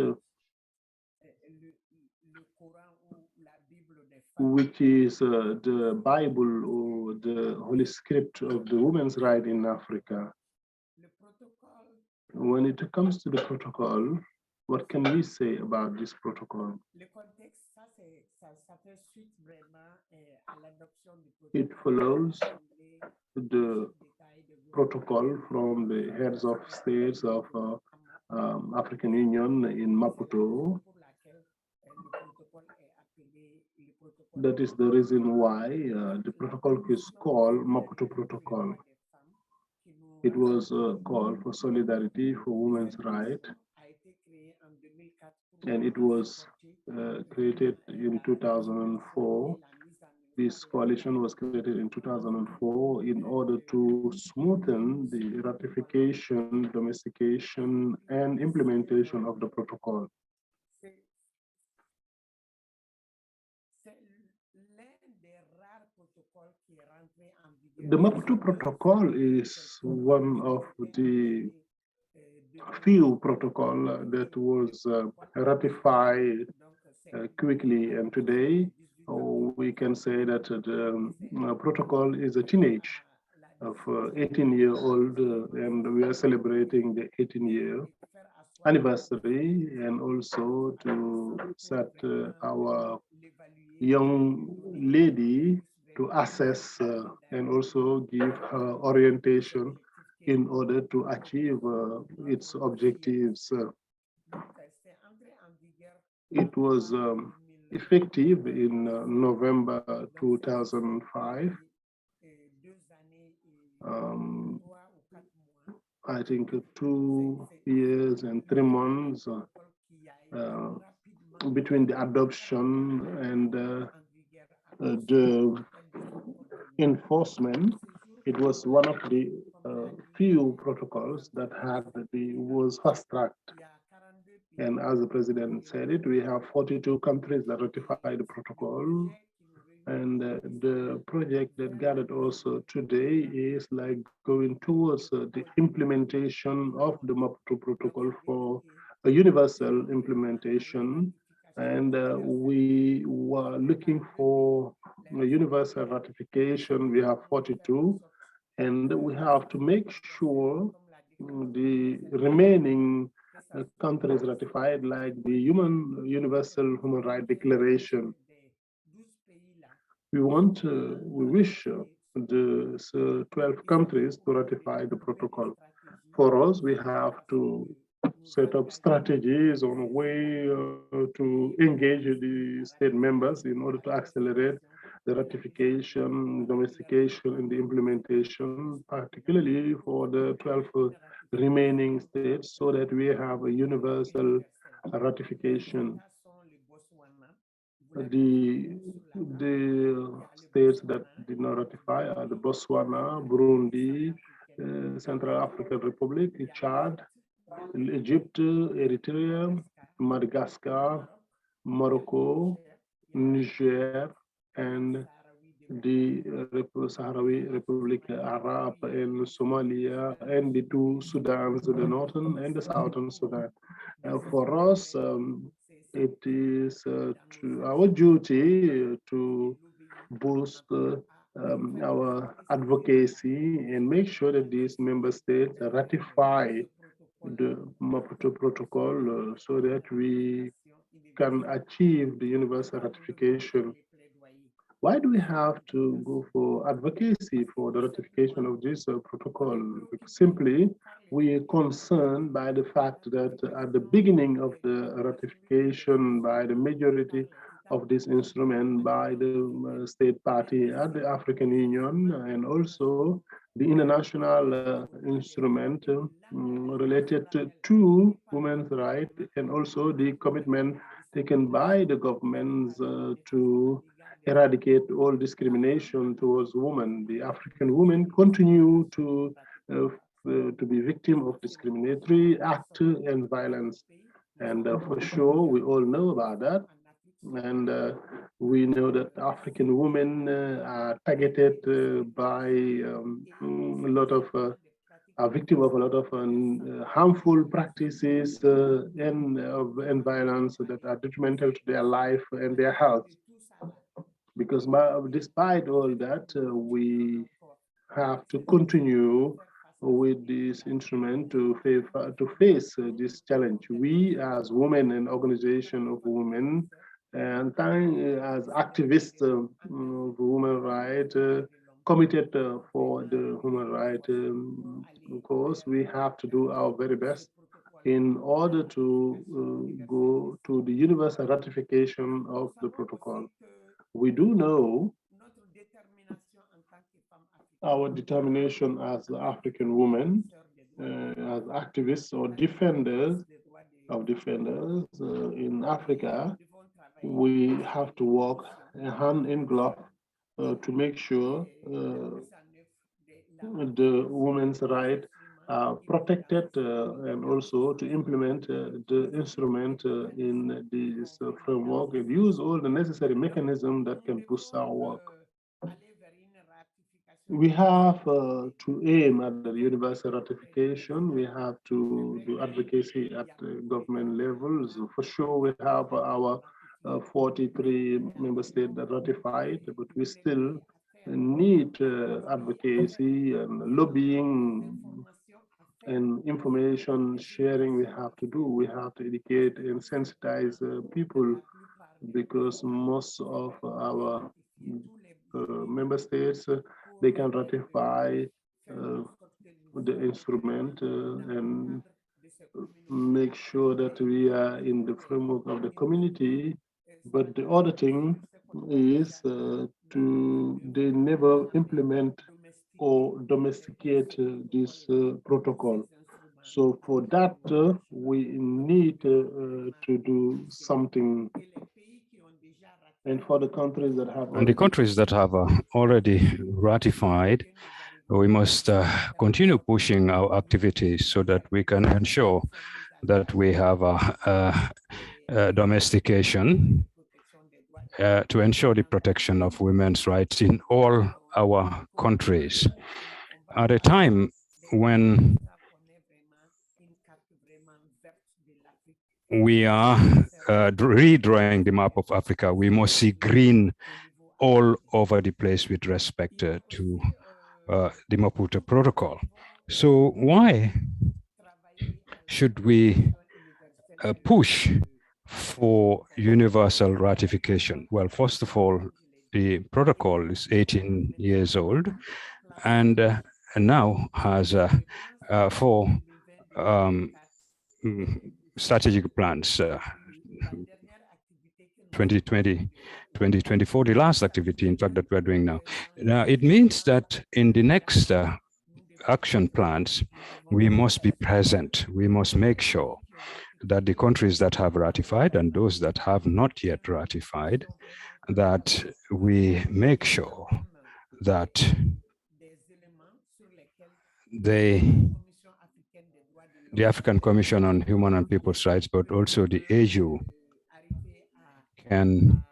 which is the Bible or the Holy Script of the women's right in Africa. When it comes to the protocol, what can we say about this protocol? It follows the protocol from the heads of states of African Union in Maputo. That is the reason why the protocol is called Maputo Protocol. It was called for solidarity for women's rights, and it was created in 2004. This coalition was created in 2004 in order to smoothen the ratification, domestication, and implementation of the protocol. The Maputo Protocol is one of the few protocols that was ratified quickly, and today we can say that the protocol is a teenage of 18-year-old, and we are celebrating the 18-year anniversary, and also to set our young lady to assess and also give her orientation in order to achieve its objectives. It was effective in November 2005. I think 2 years and 3 months between the adoption and the enforcement. It was one of the few protocols that was fast-tracked. And as the president said it, we have 42 countries that ratified the protocol. And the project that gathered also today is like going towards the implementation of the Maputo Protocol for a universal implementation. And we were looking for a universal ratification. We have 42, and we have to make sure the remaining countries ratified, like the Universal Human Rights Declaration. We wish the 12 countries to ratify the protocol. For us, we have to set up strategies on a way to engage the state members in order to accelerate the ratification, domestication, and the implementation, particularly for the 12 remaining states, so that we have a universal ratification. The states that did not ratify are the Botswana, Burundi, Central African Republic, Chad, Egypt, Eritrea, Madagascar, Morocco, Niger, and the Sahrawi Republic Arab and Somalia, and the two Sudans, the northern and the southern Sudan. For us, it is our duty to boost our advocacy and make sure that these member states ratify the Maputo Protocol so that we can achieve the universal ratification. Why do we have to go for advocacy for the ratification of this protocol? Because simply, we are concerned by the fact that at the beginning of the ratification by the majority of this instrument by the state party at the African Union, and also the international instrument related to women's rights, and also the commitment taken by the governments to eradicate all discrimination towards women. The African women continue to be victim of discriminatory act and violence. And for sure, we all know about that. And we know that African women are targeted by a lot of, are victim of a lot of harmful practices and violence that are detrimental to their life and their health. Because despite all that, we have to continue with this instrument to face this challenge. We, as women and organization of women, and as activists of human rights, committed for the human rights cause, we have to do our very best in order to go to the universal ratification of the protocol. We do know our determination as African women, as activists or defenders in Africa. We have to work hand in glove to make sure the women's rights are protected and also to implement the instrument in this framework and use all the necessary mechanisms that can boost our work. We have to aim at the universal ratification. We have to do advocacy at the government levels. For sure, we have our 43 member states that ratified, but we still need advocacy and lobbying and information sharing. We have to do. We have to educate and sensitize people, because most of our member states, they can ratify the instrument and make sure that we are in the framework of the community. But the other thing is they never implement or domesticate this protocol. So for that, we need to do something. And for the countries that have already ratified, we must continue pushing our activities so that we can ensure that we have a domestication to ensure the protection of women's rights in all our countries. At a time when we are redrawing the map of Africa, we must see green all over the place with respect to the Maputo Protocol. So why should we push for universal ratification? Well, first of all, the protocol is 18 years old and now has 4 strategic plans, 2020, 2024, the last activity, in fact, that we're doing now. Now, it means that in the next action plans, we must be present. We must make sure that the countries that have ratified and those that have not yet ratified, that we make sure that the African Commission on Human and People's Rights, but also the AU can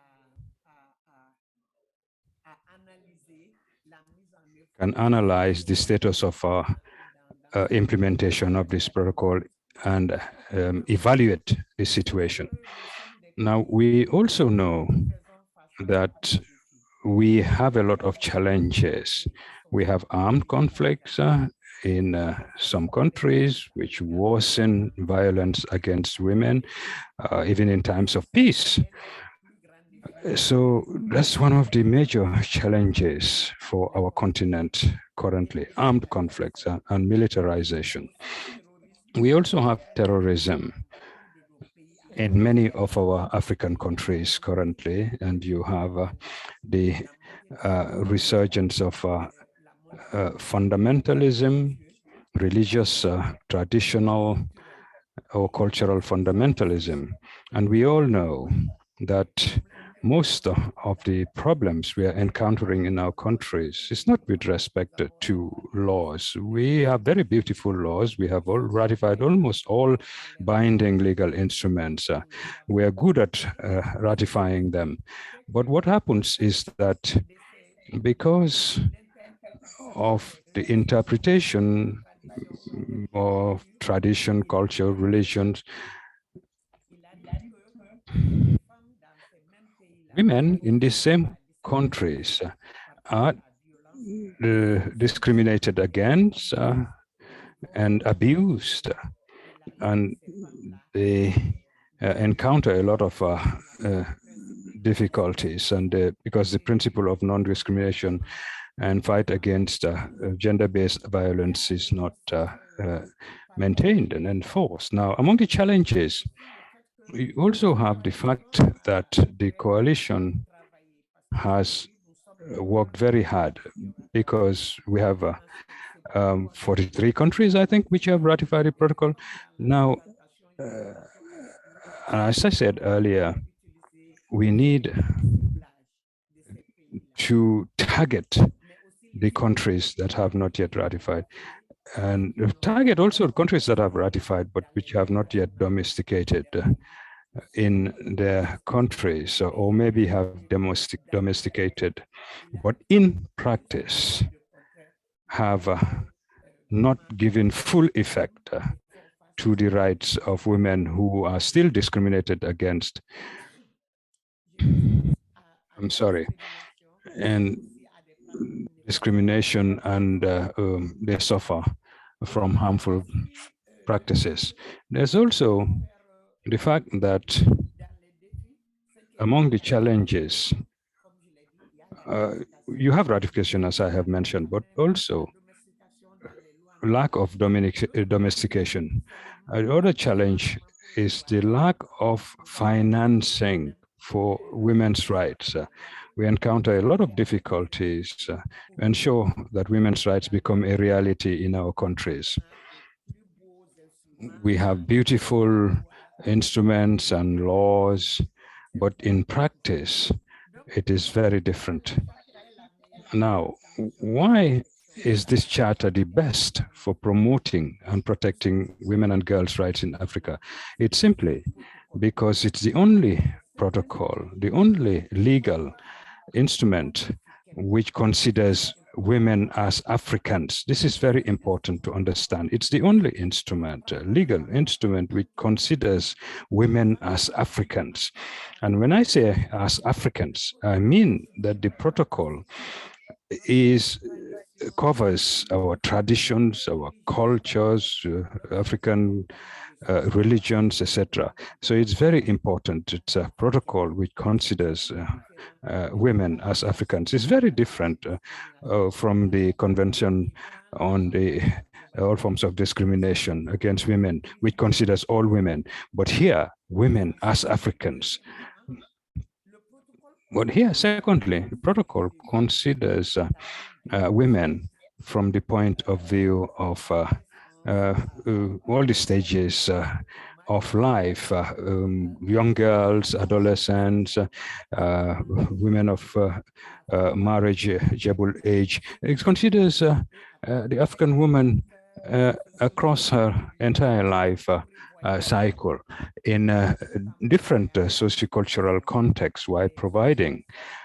analyze the status of implementation of this protocol and evaluate the situation. Now, we also know that we have a lot of challenges. We have armed conflicts in some countries, which worsen violence against women, even in times of peace. So that's one of the major challenges for our continent currently, armed conflicts and militarization. We also have terrorism in many of our African countries currently, and you have the resurgence of fundamentalism, religious, traditional, or cultural fundamentalism. And we all know that most of the problems we are encountering in our countries is not with respect to laws. We have very beautiful laws. We have all ratified almost all binding legal instruments. We are good at ratifying them. But what happens is that because of the interpretation of tradition, culture, religions, women in these same countries are discriminated against and abused, and they encounter a lot of difficulties, and because the principle of non-discrimination and fight against gender-based violence is not maintained and enforced. Now, among the challenges, we also have the fact that the coalition has worked very hard because we have 43 countries, I think, which have ratified the protocol. Now, as I said earlier, we need to target the countries that have not yet ratified, and target also countries that have ratified but which have not yet domesticated in their countries, or maybe have domesticated, but in practice have not given full effect to the rights of women who are still discriminated against. I'm sorry. And discrimination, and they suffer from harmful practices. There's also the fact that among the challenges, you have ratification, as I have mentioned, but also lack of domestication. Another challenge is the lack of financing for women's rights. We encounter a lot of difficulties to ensure that women's rights become a reality in our countries. We have beautiful instruments and laws, but in practice, it is very different. Now, why is this charter the best for promoting and protecting women and girls' rights in Africa? It's simply because it's the only protocol, the only legal instrument which considers women as Africans. This is very important to understand. It's the only instrument, legal instrument, which considers women as Africans. And when I say as Africans, I mean that the protocol is covers our traditions, our cultures, African religions, etc. So it's very important. It's a protocol which considers women as Africans. It's very different from the Convention on the all forms of discrimination against women, which considers all women. But here, women as Africans. But here, secondly, the protocol considers women from the point of view of all the stages of life, young girls, adolescents, women of marriageable age. It considers the African woman across her entire life cycle in different sociocultural contexts, while providing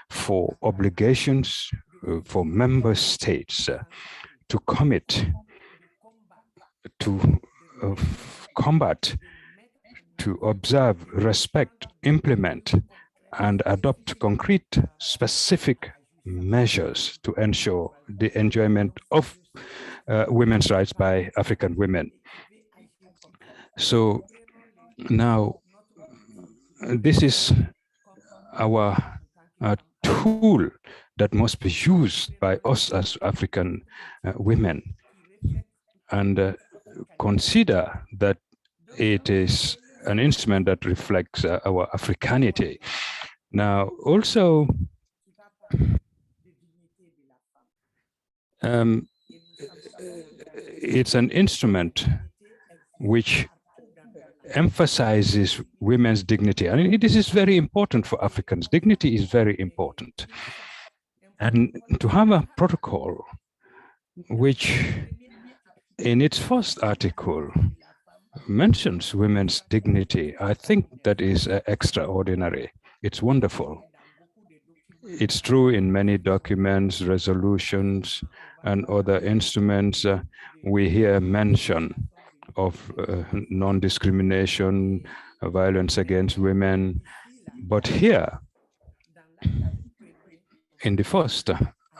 for obligations for member states to commit to combat, to observe, respect, implement, and adopt concrete, specific measures to ensure the enjoyment of women's rights by African women. So now, this is our tool that must be used by us as African women, and consider that it is an instrument that reflects our Africanity. Now, also, it's an instrument which emphasizes women's dignity. I mean, this is very important for Africans. Dignity is very important. And to have a protocol which in its first article mentions women's dignity, I think that is extraordinary. It's wonderful. It's true in many documents, resolutions, and other instruments. We hear mention of non-discrimination, violence against women. But here, in the first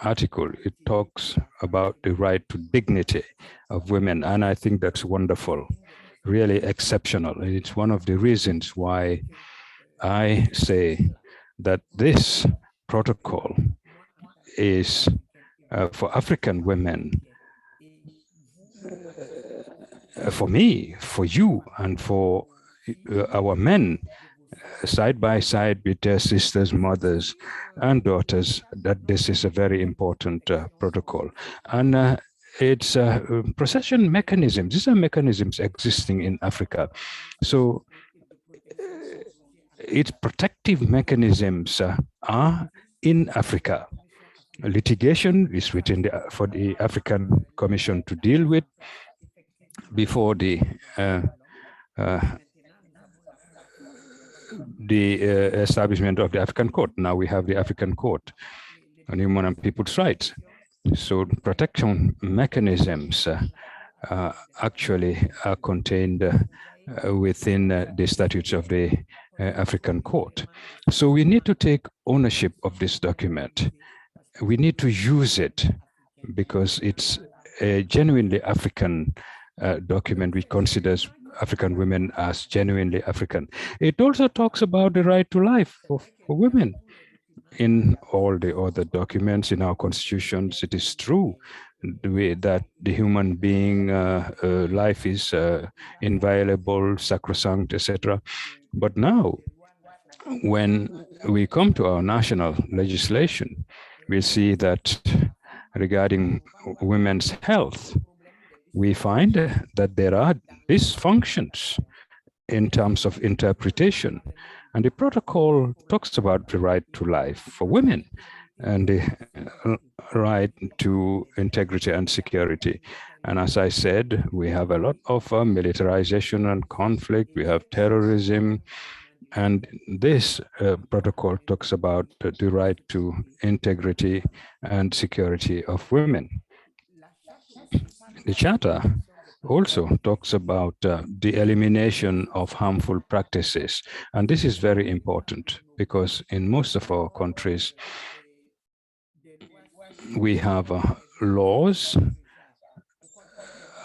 article, it talks about the right to dignity of women. And I think that's wonderful, really exceptional. And it's one of the reasons why I say that this protocol is for African women, for me, for you, and for our men, side by side with their sisters, mothers, and daughters, that this is a very important protocol. And it's procession mechanisms. These are mechanisms existing in Africa. So its protective mechanisms are in Africa. Litigation is within for the African Commission to deal with before the establishment of the African Court. Now we have the African Court on Human and People's Rights. So protection mechanisms actually are contained within the statutes of the African Court. So we need to take ownership of this document. We need to use it because it's a genuinely African document which considers African women as genuinely African. It also talks about the right to life for women. In all the other documents in our constitutions, it is true that the human being life is inviolable, sacrosanct, etc. But now, when we come to our national legislation, we see that regarding women's health, we find that there are dysfunctions in terms of interpretation. And the protocol talks about the right to life for women and the right to integrity and security. And as I said, we have a lot of militarization and conflict. We have terrorism. And this protocol talks about the right to integrity and security of women. The Charter also talks about the elimination of harmful practices. And this is very important because in most of our countries, we have laws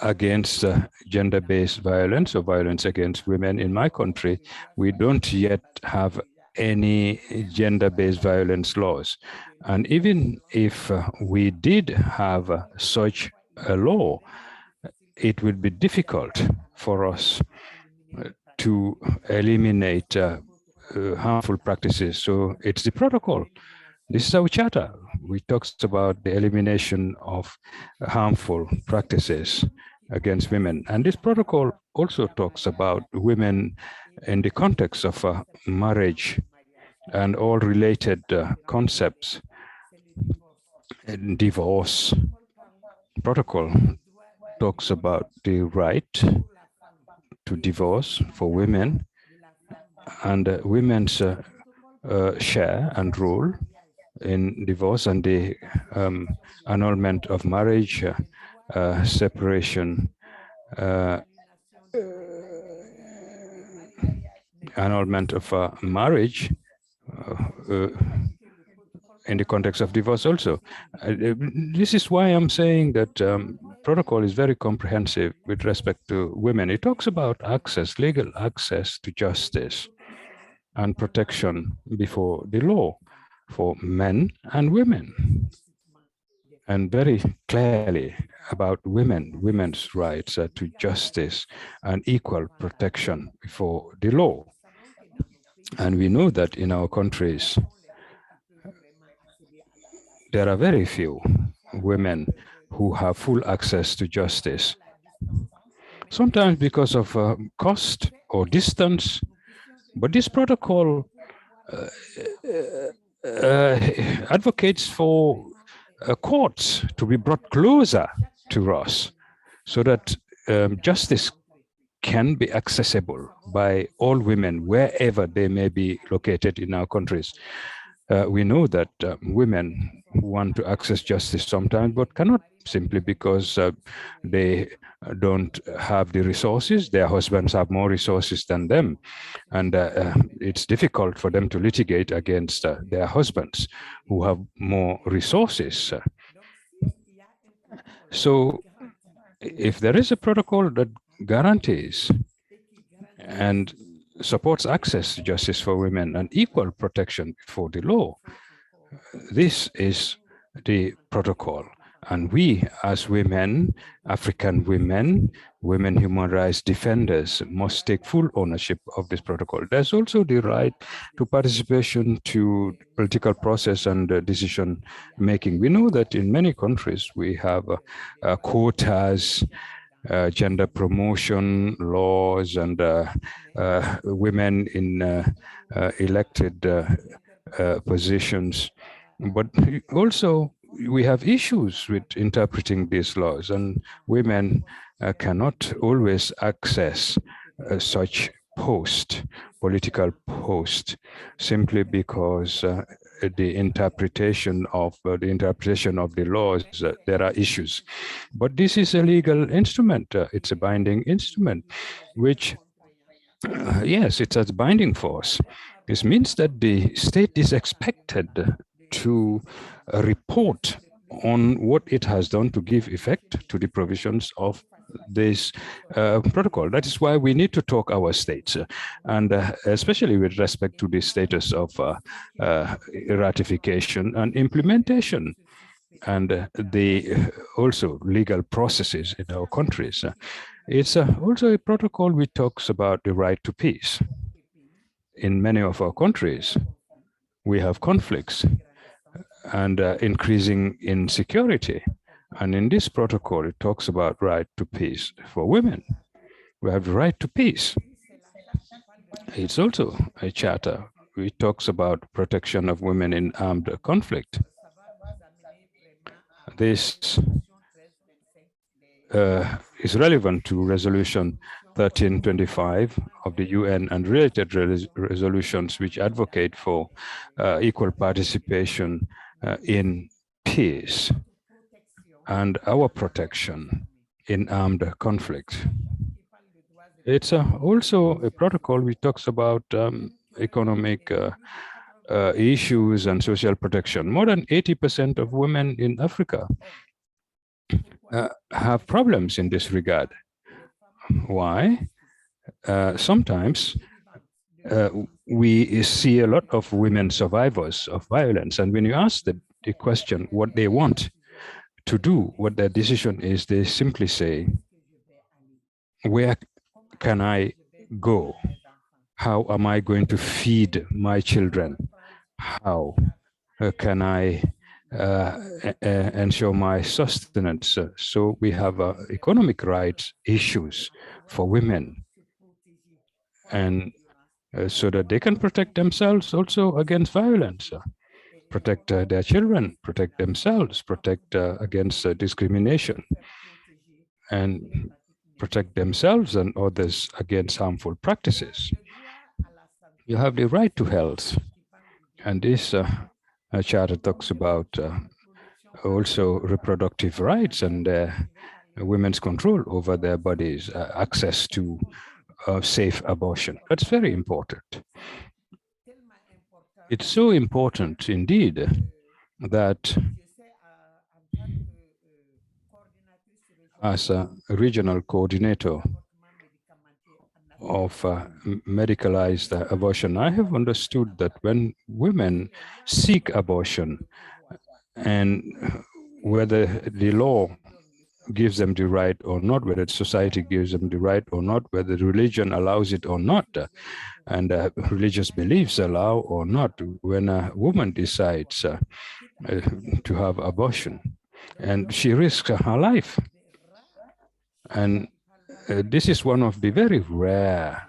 against gender-based violence or violence against women in my country. We don't yet have any gender-based violence laws. And even if we did have such a law, it would be difficult for us to eliminate harmful practices. So it's the protocol. This is our charter. We talked about the elimination of harmful practices against women. And this protocol also talks about women in the context of marriage and all related concepts. And divorce protocol talks about the right to divorce for women and women's share and role in divorce and the annulment of marriage, separation, annulment of marriage in the context of divorce also. This is why I'm saying that protocol is very comprehensive with respect to women. It talks about access, legal access to justice and protection before the law for men and women, and very clearly about women's rights to justice and equal protection before the law. And we know that in our countries, there are very few women who have full access to justice, sometimes because of cost or distance. But this protocol advocates for courts to be brought closer to us so that justice can be accessible by all women wherever they may be located in our countries. We know that women want to access justice sometimes, but cannot, simply because they don't have the resources. Their husbands have more resources than them. And it's difficult for them to litigate against their husbands who have more resources. So if there is a protocol that guarantees and supports access to justice for women and equal protection before the law, this is the protocol. And we, as women, African women, women human rights defenders, must take full ownership of this protocol. There's also the right to participation to political process and decision making. We know that in many countries we have quotas, gender promotion laws, and women in elected positions. But also we have issues with interpreting these laws, and women cannot always access such political post, simply because the interpretation of the laws, there are issues. But this is a legal instrument. It's a binding instrument, which, yes, it has binding force. This means that the state is expected to report on what it has done to give effect to the provisions of this protocol. That is why we need to talk our states, and especially with respect to the status of ratification and implementation, and the also legal processes in our countries. It's also a protocol which talks about the right to peace. In many of our countries, we have conflicts and increasing insecurity. And in this protocol, it talks about right to peace for women. We have the right to peace. It's also a charter which talks about protection of women in armed conflict. This is relevant to Resolution 1325 of the UN and related resolutions which advocate for equal participation in peace and our protection in armed conflict. It's also a protocol which talks about economic issues and social protection. More than 80% of women in Africa have problems in this regard. Why? Sometimes we see a lot of women survivors of violence, and when you ask the question what they want to do, what their decision is, they simply say, where can I go? How am I going to feed my children? How can I ensure my sustenance? So we have economic rights issues for women, and so that they can protect themselves also against violence, protect their children, protect themselves, protect against discrimination, and protect themselves and others against harmful practices. You have the right to health, and this charter talks about also reproductive rights and women's control over their bodies, access to safe abortion. That's very important. It's so important indeed that as a regional coordinator of medicalized abortion, I have understood that when women seek abortion, and whether the law gives them the right or not, whether society gives them the right or not, whether religion allows it or not, and religious beliefs allow or not, when a woman decides to have abortion, and she risks her life. And this is one of the very rare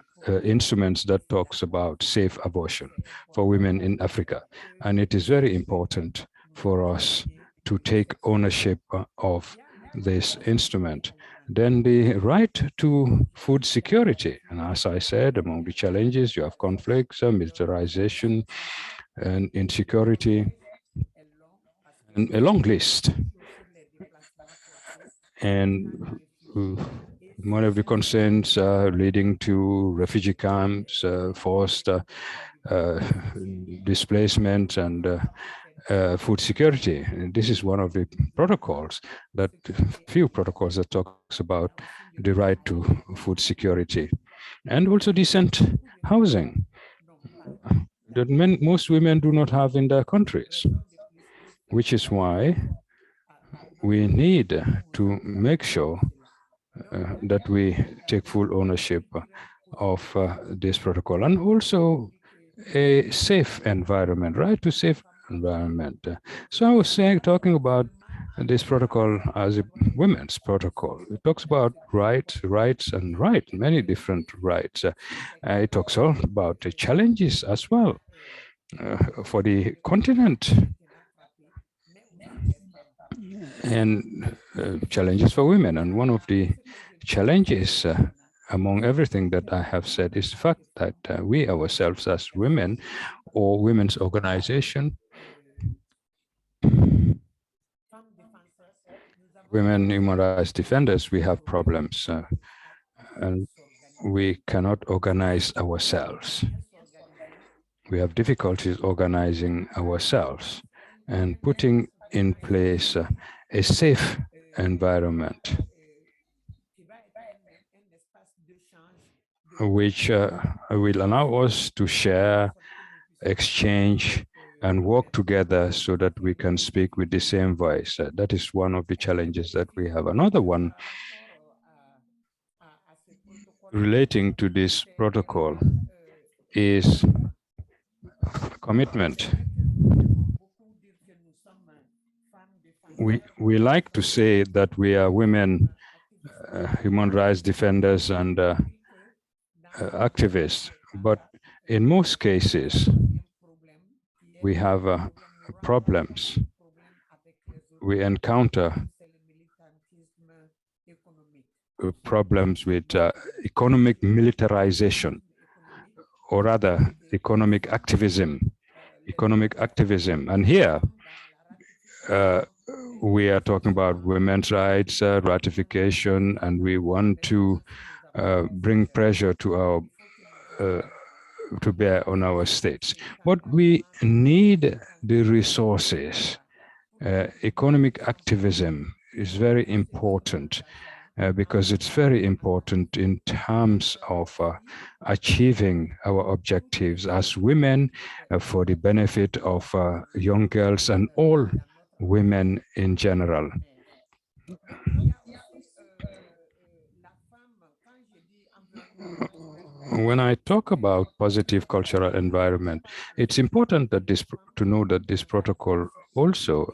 instruments that talks about safe abortion for women in Africa. And it is very important for us to take ownership of this instrument. Then the right to food security. And as I said, among the challenges, you have conflicts, militarization, and insecurity, and a long list. And one of the concerns leading to refugee camps, forced displacement, and food security. And this is one of the protocols, that few protocols that talks about the right to food security, and also decent housing that most women do not have in their countries, which is why we need to make sure that we take full ownership of this protocol, and also a safe environment, right to safe environment. So I was talking about this protocol as a women's protocol. It talks about rights, and many different rights. It talks all about the challenges as well for the continent, and challenges for women. And one of the challenges among everything that I have said is the fact that we ourselves as women or women's organization, women human rights defenders, we have problems and we cannot organize ourselves. We have difficulties organizing ourselves and putting in place a safe environment which will allow us to share, exchange, and work together so that we can speak with the same voice. That is one of the challenges that we have. Another one relating to this protocol is commitment. We like to say that we are women human rights defenders and activists, but in most cases we have problems. We encounter problems with economic militarization, or rather economic activism. And here we are talking about women's rights, ratification, and we want to bring pressure to our to bear on our states. But we need the resources. Economic activism is very important because it's very important in terms of achieving our objectives as women for the benefit of young girls and all women in general. When I talk about positive cultural environment, it's important that to know that this protocol also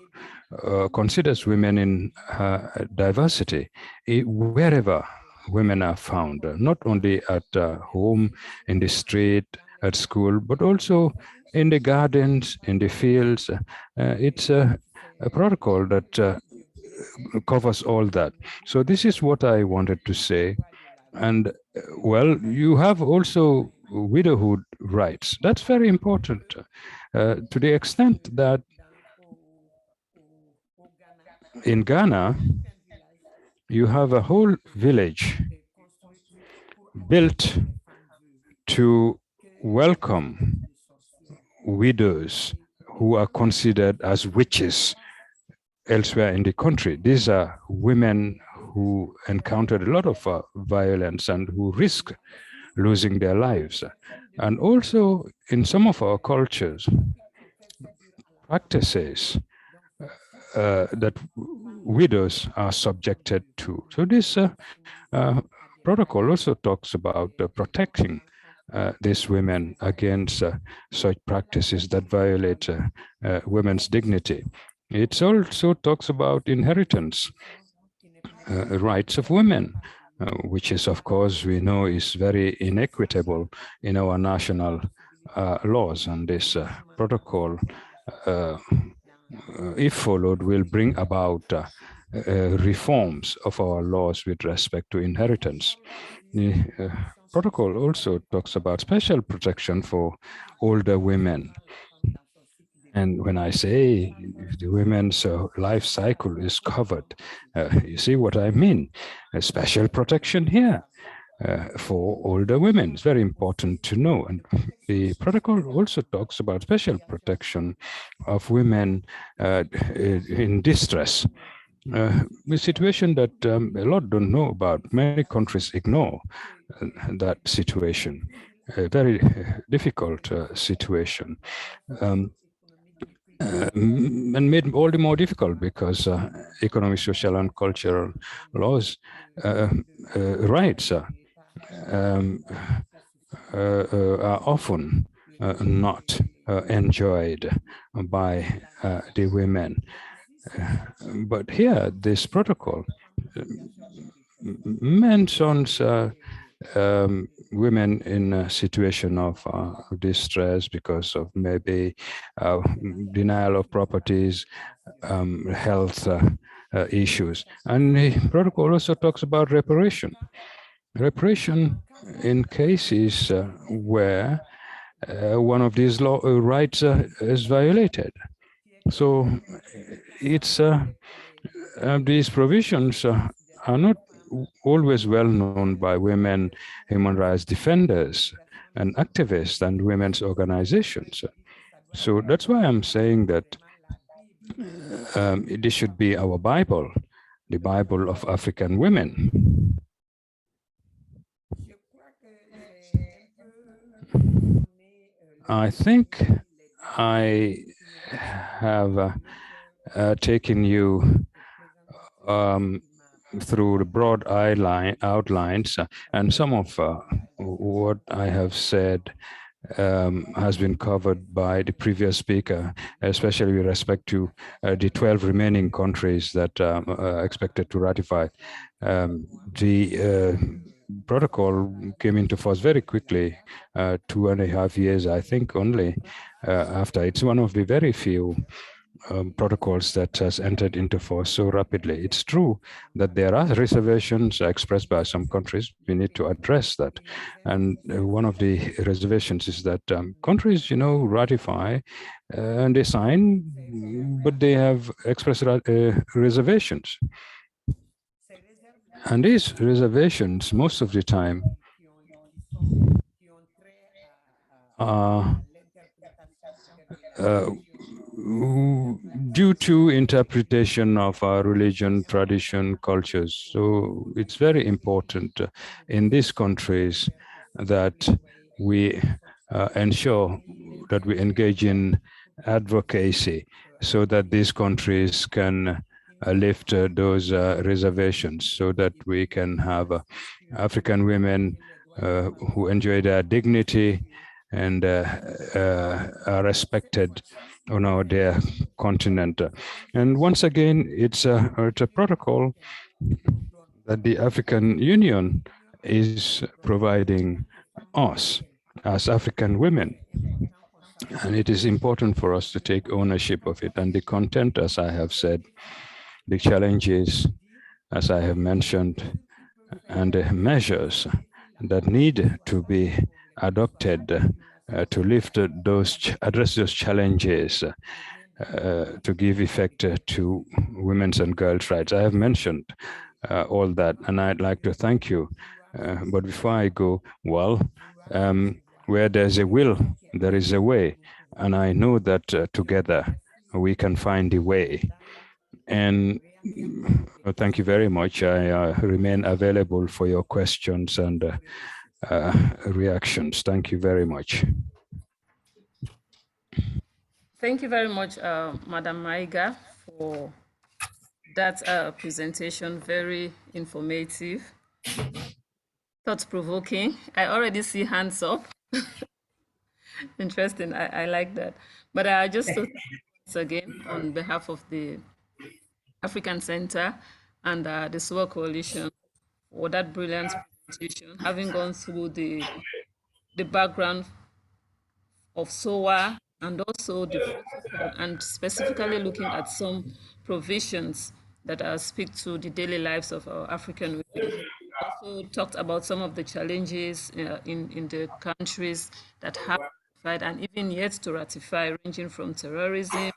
considers women in diversity wherever women are found, not only at home, in the street, at school, but also in the gardens, in the fields. It's a protocol that covers all that. So this is what I wanted to say. And well, you have also widowhood rights. That's very important to the extent that in Ghana, you have a whole village built to welcome widows who are considered as witches elsewhere in the country. These are women who encountered a lot of violence and who risk losing their lives. And also in some of our cultures, practices that widows are subjected to. So this protocol also talks about protecting these women against such practices that violate women's dignity. It also talks about inheritance rights of women, which is, of course, we know is very inequitable in our national laws. And this protocol, if followed, will bring about reforms of our laws with respect to inheritance. The protocol also talks about special protection for older women. And when I say the women's life cycle is covered, you see what I mean? A special protection here for older women. It's very important to know. And the protocol also talks about special protection of women in distress. A situation that a lot don't know about. Many countries ignore that situation. A very difficult situation. And made all the more difficult because economic, social, and cultural laws rights are often not enjoyed by the women. But here, this protocol mentions women in a situation of distress because of maybe denial of properties, health issues. And the protocol also talks about reparation. Reparation in cases where one of these rights is violated. So it's these provisions are not always well known by women human rights defenders and activists and women's organizations. So that's why I'm saying that this should be our Bible, the Bible of African women. I think I have taken you through the broad outlines, and some of what I have said has been covered by the previous speaker, especially with respect to the 12 remaining countries that are expected to ratify. The protocol came into force very quickly, 2.5 years, I think, only after. It's one of the very few protocols that has entered into force so rapidly. It's true that there are reservations expressed by some countries. We need to address that. And one of the reservations is that countries, ratify and they sign, but they have expressed reservations. And these reservations, most of the time, are due due to interpretation of our religion, tradition, cultures. So it's very important in these countries that we ensure that we engage in advocacy so that these countries can lift those reservations so that we can have African women who enjoy their dignity and are respected on our dear continent. And once again, it's a protocol that the African Union is providing us as African women. And it is important for us to take ownership of it. And the content, as I have said, the challenges, as I have mentioned, and the measures that need to be adopted to lift address those challenges to give effect to women's and girls' rights. I have mentioned all that, and I'd like to thank you. But before I go, well, where there's a will, there is a way. And I know that together we can find a way. And thank you very much. I remain available for your questions and reactions. Thank you very much. Thank you very much, Madam Maiga, for that presentation. Very informative, thought-provoking. I already see hands up. Interesting. I like that. But I just once again on behalf of the African Center and the SOA Coalition for that brilliant presentation, having gone through the background of SOA and also the protocol, and specifically looking at some provisions that speak to the daily lives of our African women. Also talked about some of the challenges in the countries that have ratified and even yet to ratify, ranging from terrorism,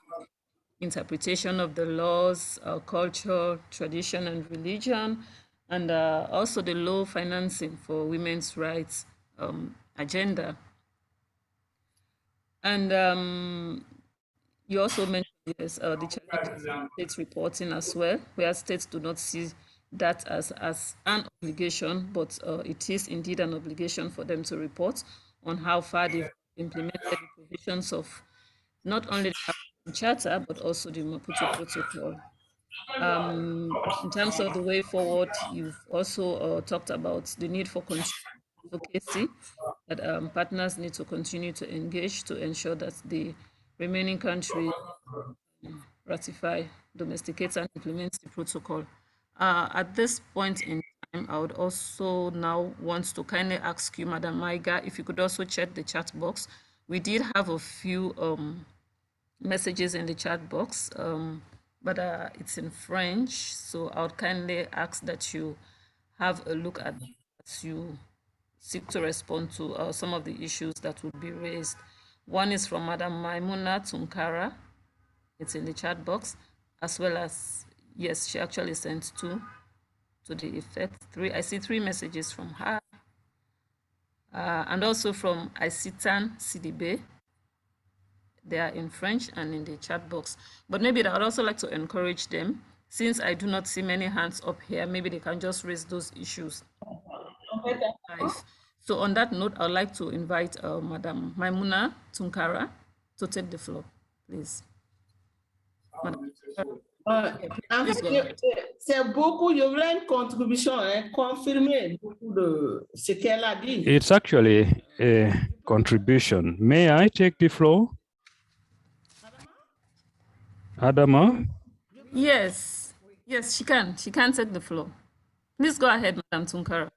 interpretation of the laws, culture, tradition, and religion, and also the low financing for women's rights agenda. And you also mentioned, yes, the challenges of states reporting as well, where states do not see that as an obligation, but it is indeed an obligation for them to report on how far they've implemented the provisions of not only the African Charter, but also the Maputo Protocol. In terms of the way forward, you've also talked about the need for continued advocacy, that partners need to continue to engage to ensure that the remaining countries ratify, domesticate, and implement the protocol. At this point in time, I would also now want to kindly ask you, Madam Maiga, if you could also check the chat box. We did have a few messages in the chat box, but it's in French, so I would kindly ask that you have a look at as you seek to respond to some of the issues that would be raised. One is from Madam Maimuna Tunkara. It's in the chat box, as well as, yes, she actually sent two to the effect. I see three messages from her. And also from Isitan Sidibe. They are in French and in the chat box. But maybe I would also like to encourage them, since I do not see many hands up here, maybe they can just raise those issues. So on that note, I would like to invite Madam Maimuna Tunkara to take the floor, please. En fait, c'est beaucoup, je voulais une contribution, confirmer beaucoup de ce qu'elle a dit. It's actually a contribution. May I take the floor? Adama? Yes, yes, she can. She can take the floor. Please go ahead, Madam Tunkara.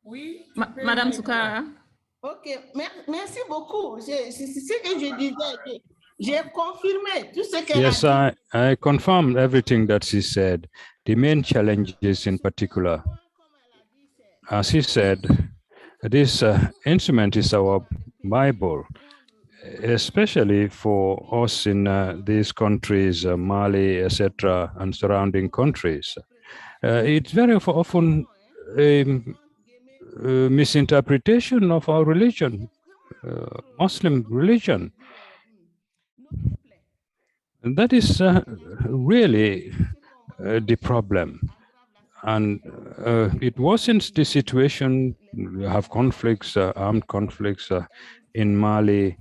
Oui. Madam Tunkara. Ok, merci beaucoup. C'est ce que je disais. J'ai confirmé tout ce qu'elle a dit. Yes, I confirmed everything that she said. The main challenges in particular. As he said, this instrument is our Bible, especially for us in these countries, Mali, etc., and surrounding countries. It's very often a misinterpretation of our religion, Muslim religion. And that is really the problem. And it wasn't the situation. You have conflicts, armed conflicts in Mali.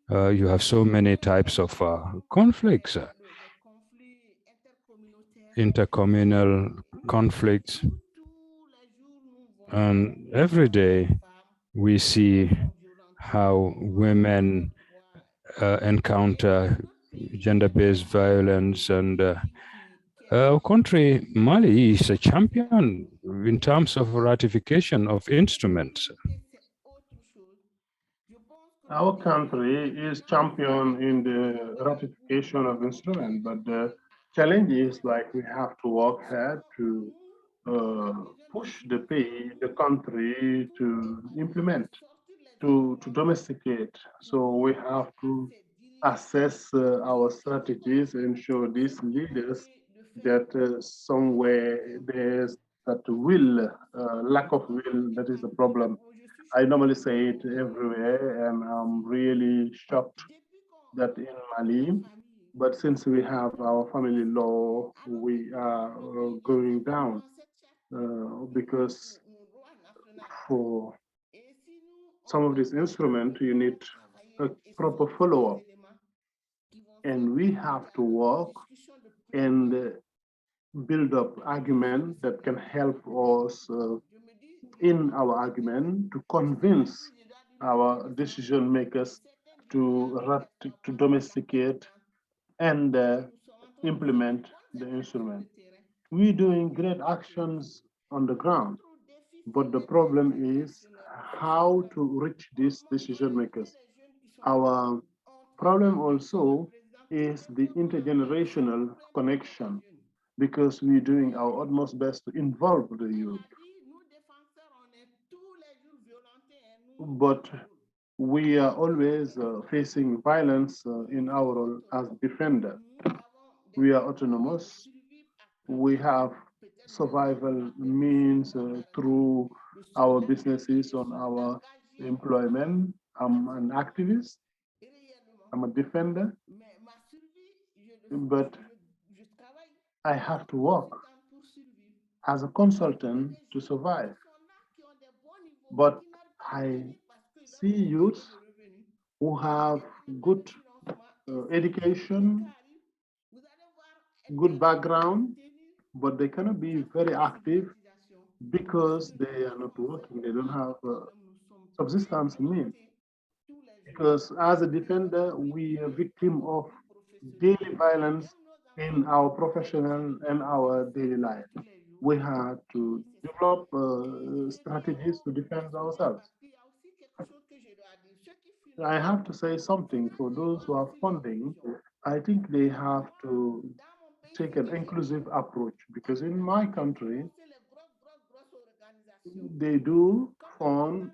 You have so many types of conflicts, intercommunal conflicts. And every day we see how women encounter gender-based violence, and our country, Mali, is a champion in terms of ratification of instruments. Our country is champion in the ratification of instruments, but the challenge is like we have to work hard to push the country to implement, to domesticate. So we have to assess our strategies and show these leaders that somewhere there's that will, lack of will, that is the problem. I normally say it everywhere, and I'm really shocked that in Mali, but since we have our family law, we are going down because for some of these instruments, you need a proper follow-up. And we have to work and build up argument that can help us in our argument to convince our decision makers to domesticate and implement the instrument. We're doing great actions on the ground, but the problem is how to reach these decision makers. Our problem also is the intergenerational connection, because we're doing our utmost best to involve the youth. But we are always facing violence in our role as defender. We are autonomous. We have survival means through our businesses on our employment. I'm an activist. I'm a defender. But I have to work as a consultant to survive. But I see youth who have good education, good background, but they cannot be very active because they are not working. They don't have subsistence means. Because as a defender, we are victim of daily violence in our professional and our daily life. We have to develop strategies to defend ourselves. I have to say something for those who are funding. I think they have to take an inclusive approach, because in my country, they do fund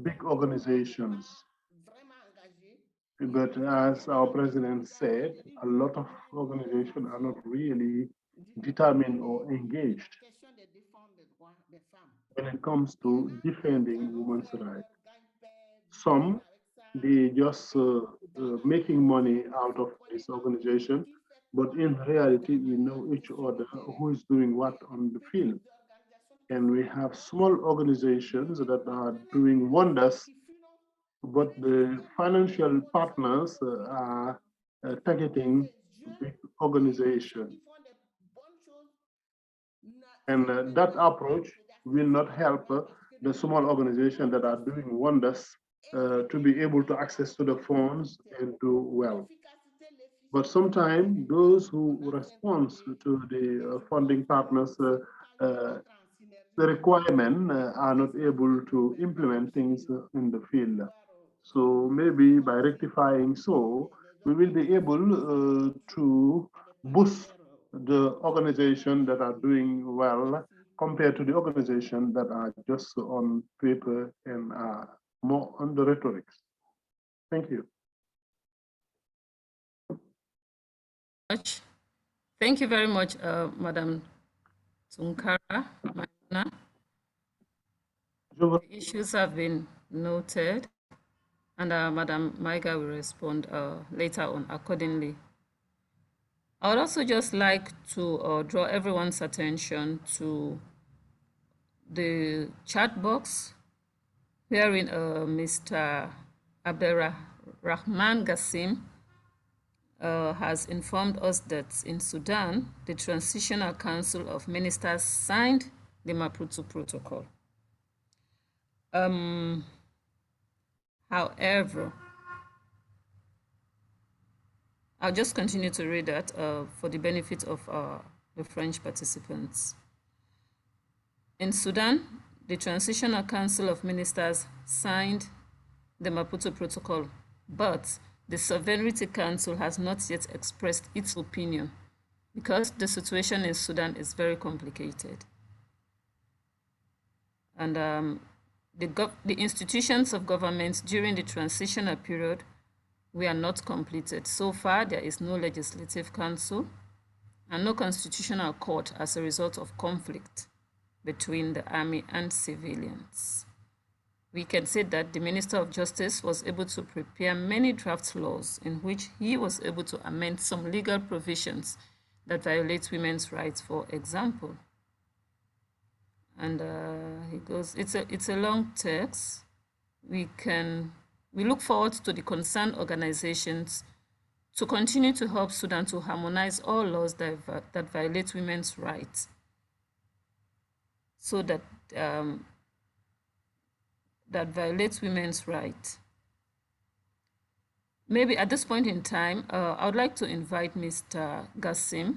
big organizations. But as our president said, a lot of organizations are not really determined or engaged when it comes to defending women's rights. Some, they just making money out of this organization, but in reality, we know each other who is doing what on the field. And we have small organizations that are doing wonders, but the financial partners are targeting big organizations. And that approach will not help the small organizations that are doing wonders to be able to access to the funds and do well. But sometimes those who respond to the funding partners, the requirement are not able to implement things in the field. So maybe by rectifying so, we will be able to boost the organizations that are doing well compared to the organizations that are just on paper and are more on the rhetorics. Thank you. Thank you very much, Madam Tunkara. The issues have been noted, and Madam Maiga will respond later on accordingly. I would also just like to draw everyone's attention to the chat box wherein Mr. Abderrahman Gassim has informed us that in Sudan, the Transitional Council of Ministers signed the Maputo Protocol. However, I'll just continue to read that for the benefit of the French participants. In Sudan, the Transitional Council of Ministers signed the Maputo Protocol, but the Sovereignty Council has not yet expressed its opinion because the situation in Sudan is very complicated. And the institutions of government during the transitional period were not completed. So far, there is no legislative council and no constitutional court as a result of conflict between the army and civilians. We can say that the Minister of Justice was able to prepare many draft laws in which he was able to amend some legal provisions that violate women's rights, for example. And he goes, it's a long text. We look forward to the concerned organizations to continue to help Sudan to harmonize all laws that violate women's rights, so that violates women's rights. Maybe at this point in time, I would like to invite Mr. Gassim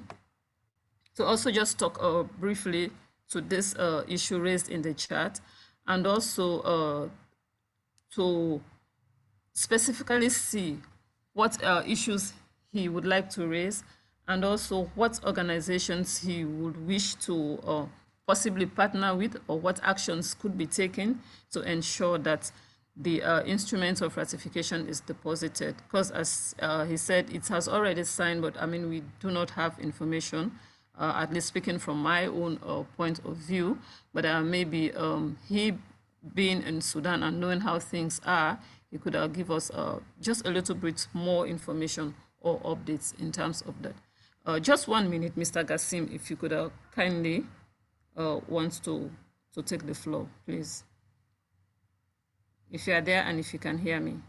to also just talk briefly to this issue raised in the chat, and also to specifically see what issues he would like to raise, and also what organizations he would wish to possibly partner with, or what actions could be taken to ensure that the instrument of ratification is deposited. Because as he said, it has already signed, but I mean, we do not have information, at least speaking from my own point of view, but maybe he being in Sudan and knowing how things are, he could give us just a little bit more information or updates in terms of that. Just 1 minute, Mr. Gassim, if you could kindly want to take the floor, please. If you are there and if you can hear me.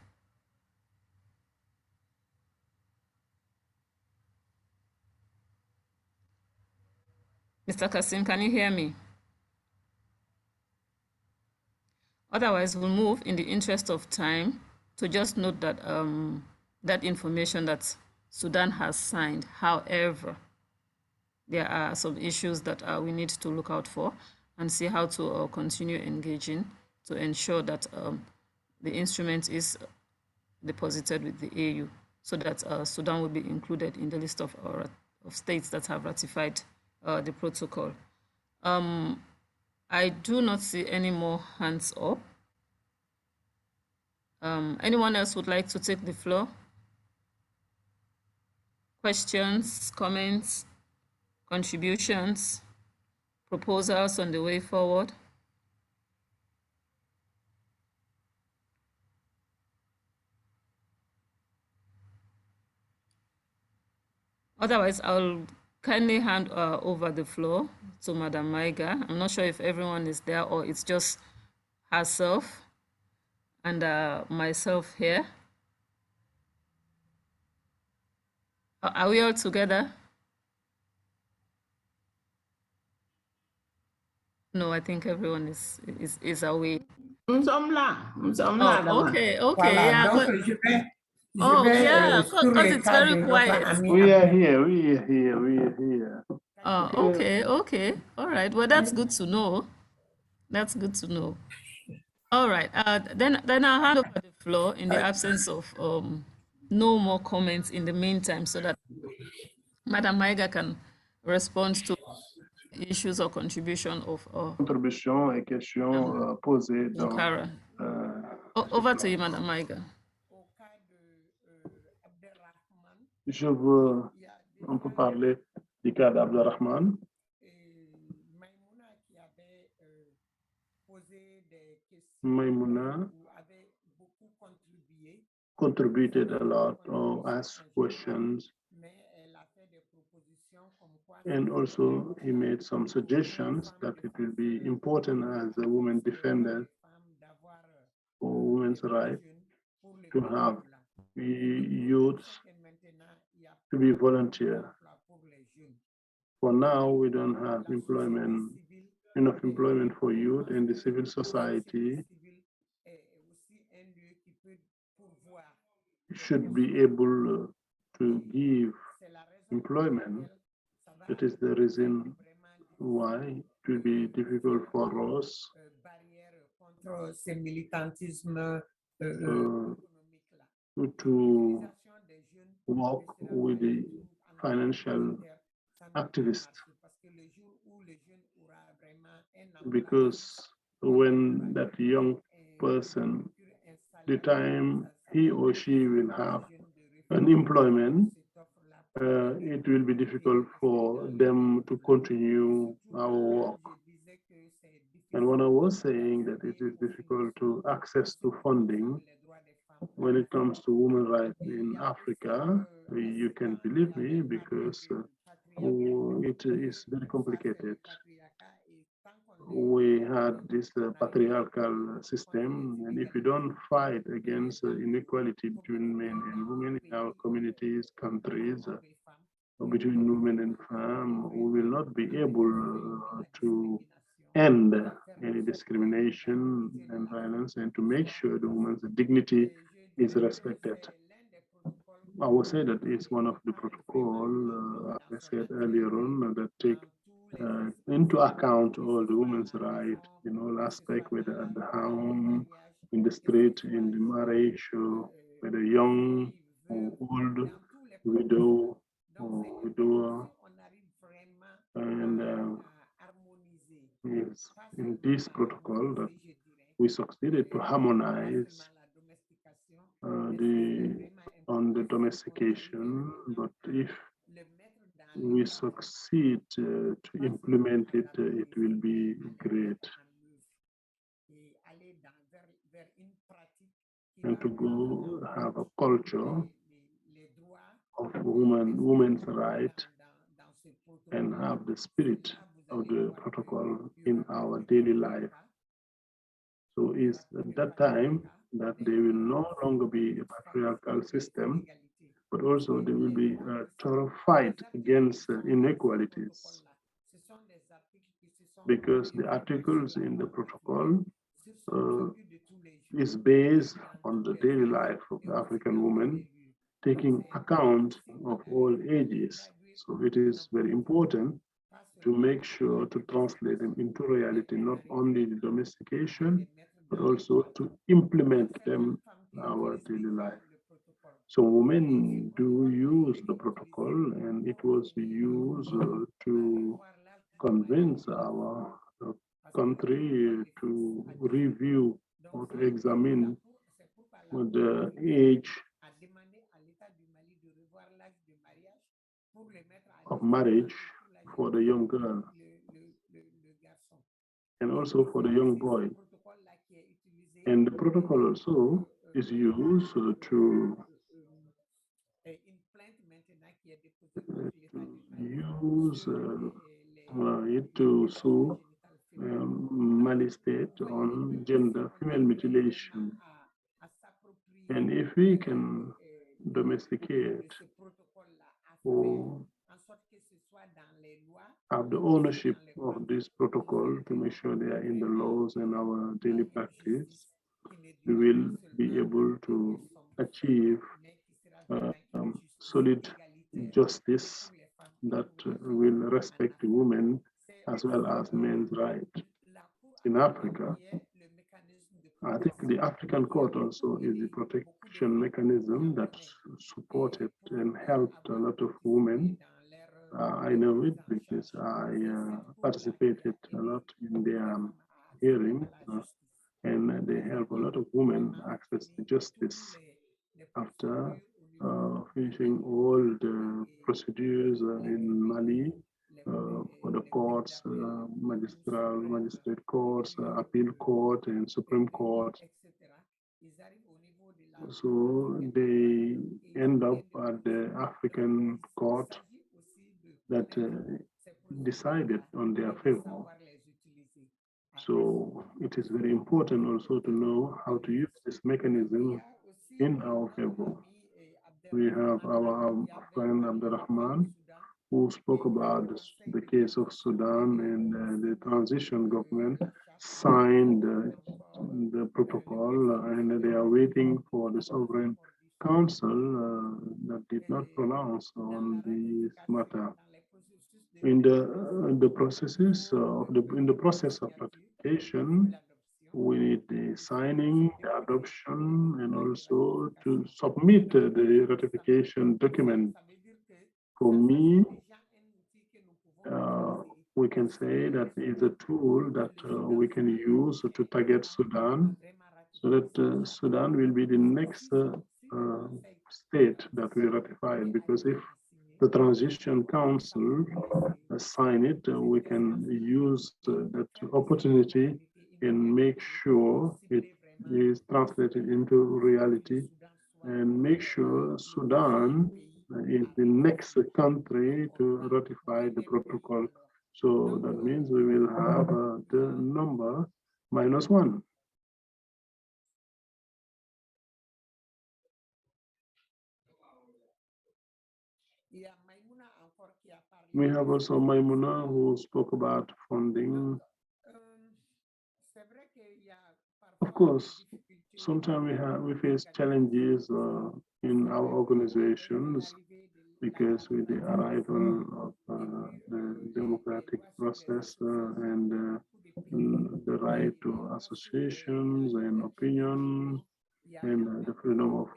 Mr. Gassim, can you hear me? Otherwise, we'll move in the interest of time to just note that that information that Sudan has signed. However, there are some issues that we need to look out for and see how to continue engaging to ensure that the instrument is deposited with the AU, so that Sudan will be included in the list of states that have ratified the protocol. I do not see any more hands up. Anyone else would like to take the floor? Questions, comments, contributions, proposals on the way forward? Otherwise, I'll kindly hand over the floor to Madam Maiga. I'm not sure if everyone is there or it's just herself and myself here. Are we all together? No, I think everyone is away. Nous sommes là. Oh, okay, Voilà, yeah. donc But, je vais yeah, sur because le it's cas very de notre quiet. ami. We are here, we are here, we are here. Okay. All right. Well, that's good to know. That's good to know. All right. Then I'll hand over the floor in the absence of no more comments in the meantime, so that Madam Maiga can respond to issues or contribution of Contribution et questions posées dans over to you, Madam Maiga. On peut parler du cas d'Abderrahman. Maïmouna contributed a lot or asked questions. And also he made some suggestions that it will be important as a woman defender for women's rights to have youths to be volunteer. For now, we don't have enough employment for youth, and the civil society should be able to give employment. That is the reason why it will be difficult for us to work with the financial activists, because when that young person, the time he or she will have an employment, it will be difficult for them to continue our work. And when I was saying that it is difficult to access to funding when it comes to women's rights in Africa, you can believe me, because it is very complicated. We had this patriarchal system, and if you don't fight against inequality between men and women in our communities, countries, or between women and femmes, we will not be able to end any discrimination and violence, and to make sure the woman's dignity is respected. I would say that it's one of the protocol, as I said earlier on, that take into account all the women's rights in all aspects, whether at the home, in the street, in the marriage, whether young or old, widow or widower. And it's in this protocol that we succeeded to harmonize on the domestication, but if we succeed to implement it, it will be great. And to go have a culture of women's right, and have the spirit of the protocol in our daily life. So it's at that time that there will no longer be a patriarchal system, but also there will be a thorough fight against inequalities, because the articles in the protocol is based on the daily life of the African woman, taking account of all ages. So it is very important to make sure to translate them into reality, not only the domestication, but also to implement them in our daily life. So women do use the protocol, and it was used to convince our country to review or to examine the age of marriage for the young girl and also for the young boy. And the protocol also is used to use it to sue Mali state on gender female mutilation. And if we can domesticate or have the ownership of this protocol to make sure they are in the laws and our daily practice, we will be able to achieve solid justice that will respect women as well as men's rights. In Africa, I think the African Court also is the protection mechanism that supported and helped a lot of women. I know it because I participated a lot in their hearing, and they help a lot of women access to justice after finishing all the procedures in Mali for the courts, magistrate courts, appeal court, and Supreme Court. So they end up at the African court that decided on their favor. So it is very important also to know how to use this mechanism in our favor. We have our friend Abdurrahman, who spoke about the case of Sudan, and the transition government signed the protocol, and they are waiting for the sovereign council that did not pronounce on this matter. In the processes of in the process of ratification, we need the signing, the adoption, and also to submit the ratification document. For me, we can say that it's a tool that we can use to target Sudan, so that Sudan will be the next state that will ratify it. Because if the transition council sign it, we can use that opportunity and make sure it is translated into reality, and make sure Sudan is the next country to ratify the protocol. So that means we will have the number -1. We have also Maimuna, who spoke about funding. Of course, sometimes we face challenges in our organizations, because with the arrival of the democratic process and the right to associations and opinion and the freedom of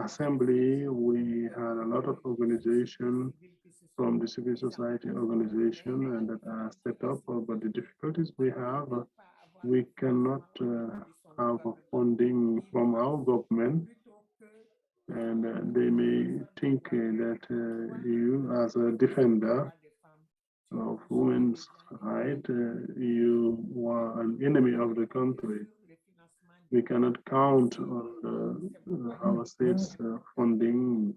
assembly, we had a lot of organization from the civil society organization and that are set up, but the difficulties we have, we cannot have funding from our government, and they may think that you, as a defender of women's rights, you are an enemy of the country. We cannot count on our state's funding.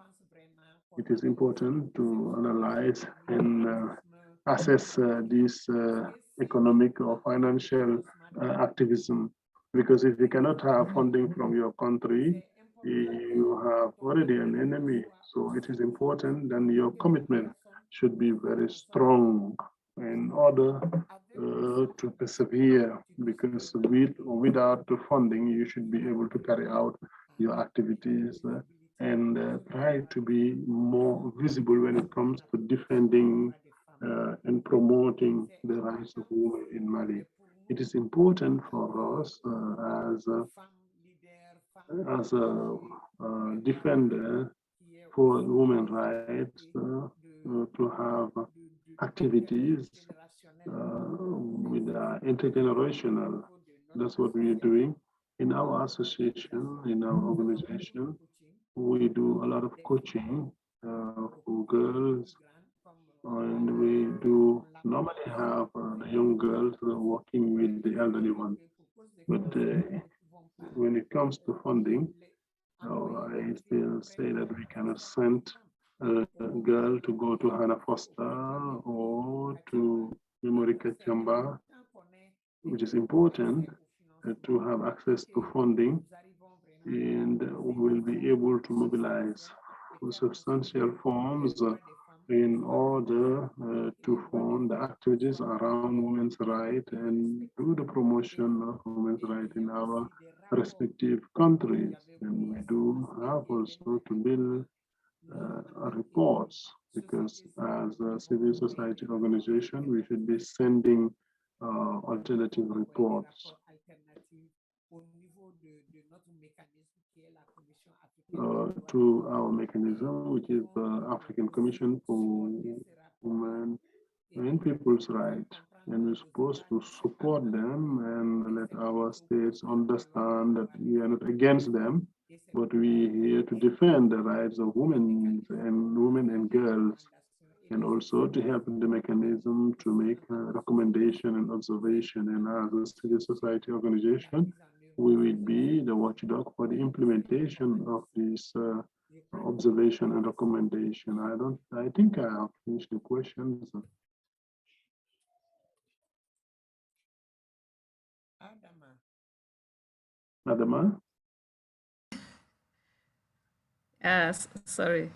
It is important to analyze and assess this economic or financial activism, because if you cannot have funding from your country, you have already an enemy. So it is important that your commitment should be very strong in order to persevere, because with or without the funding, you should be able to carry out your activities and try to be more visible when it comes to defending and promoting the rights of women in Mali. It is important for us as a defender for women's rights to have activities with intergenerational. That's what we are doing in our association, in our organization. We do a lot of coaching for girls, and we do normally have the young girls working with the elderly ones. But when it comes to funding, I still say that we cannot send a girl to go to Hannah Foster or to Memory Kachamba, which is important to have access to funding, and we will be able to mobilize substantial funds in order to fund the activities around women's rights and do the promotion of women's rights in our respective countries. And we do have also to build reports, because as a civil society organization, we should be sending alternative reports to our mechanism, which is the African Commission for Women and People's Rights. And we're supposed to support them and let our states understand that we are not against them, but we're here to defend the rights of women and girls, and also to help the mechanism to make recommendation and observation. And as a civil society organization, we will be the watchdog for the implementation of this observation and recommendation. I think I have finished the questions. Adama? Yes, sorry.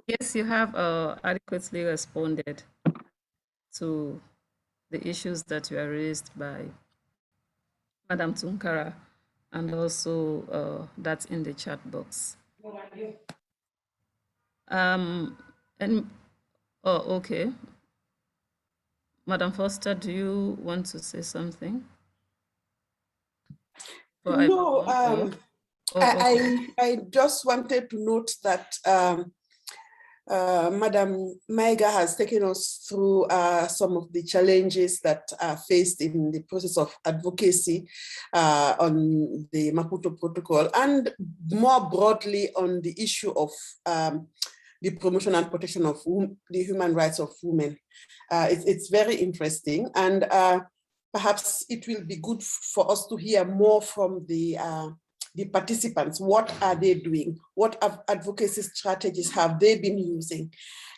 Yes, you have adequately responded to the issues that were raised by Madam Tunkara, and also that's in the chat box. And oh, okay. Madam Foster, do you want to say something? No, I just wanted to note that Madam Maiga has taken us through some of the challenges that are faced in the process of advocacy on the Maputo Protocol, and more broadly on the issue of the promotion and protection of the human rights of women. It's very interesting, and perhaps it will be good for us to hear more from the participants. What are they doing? What advocacy strategies have they been using?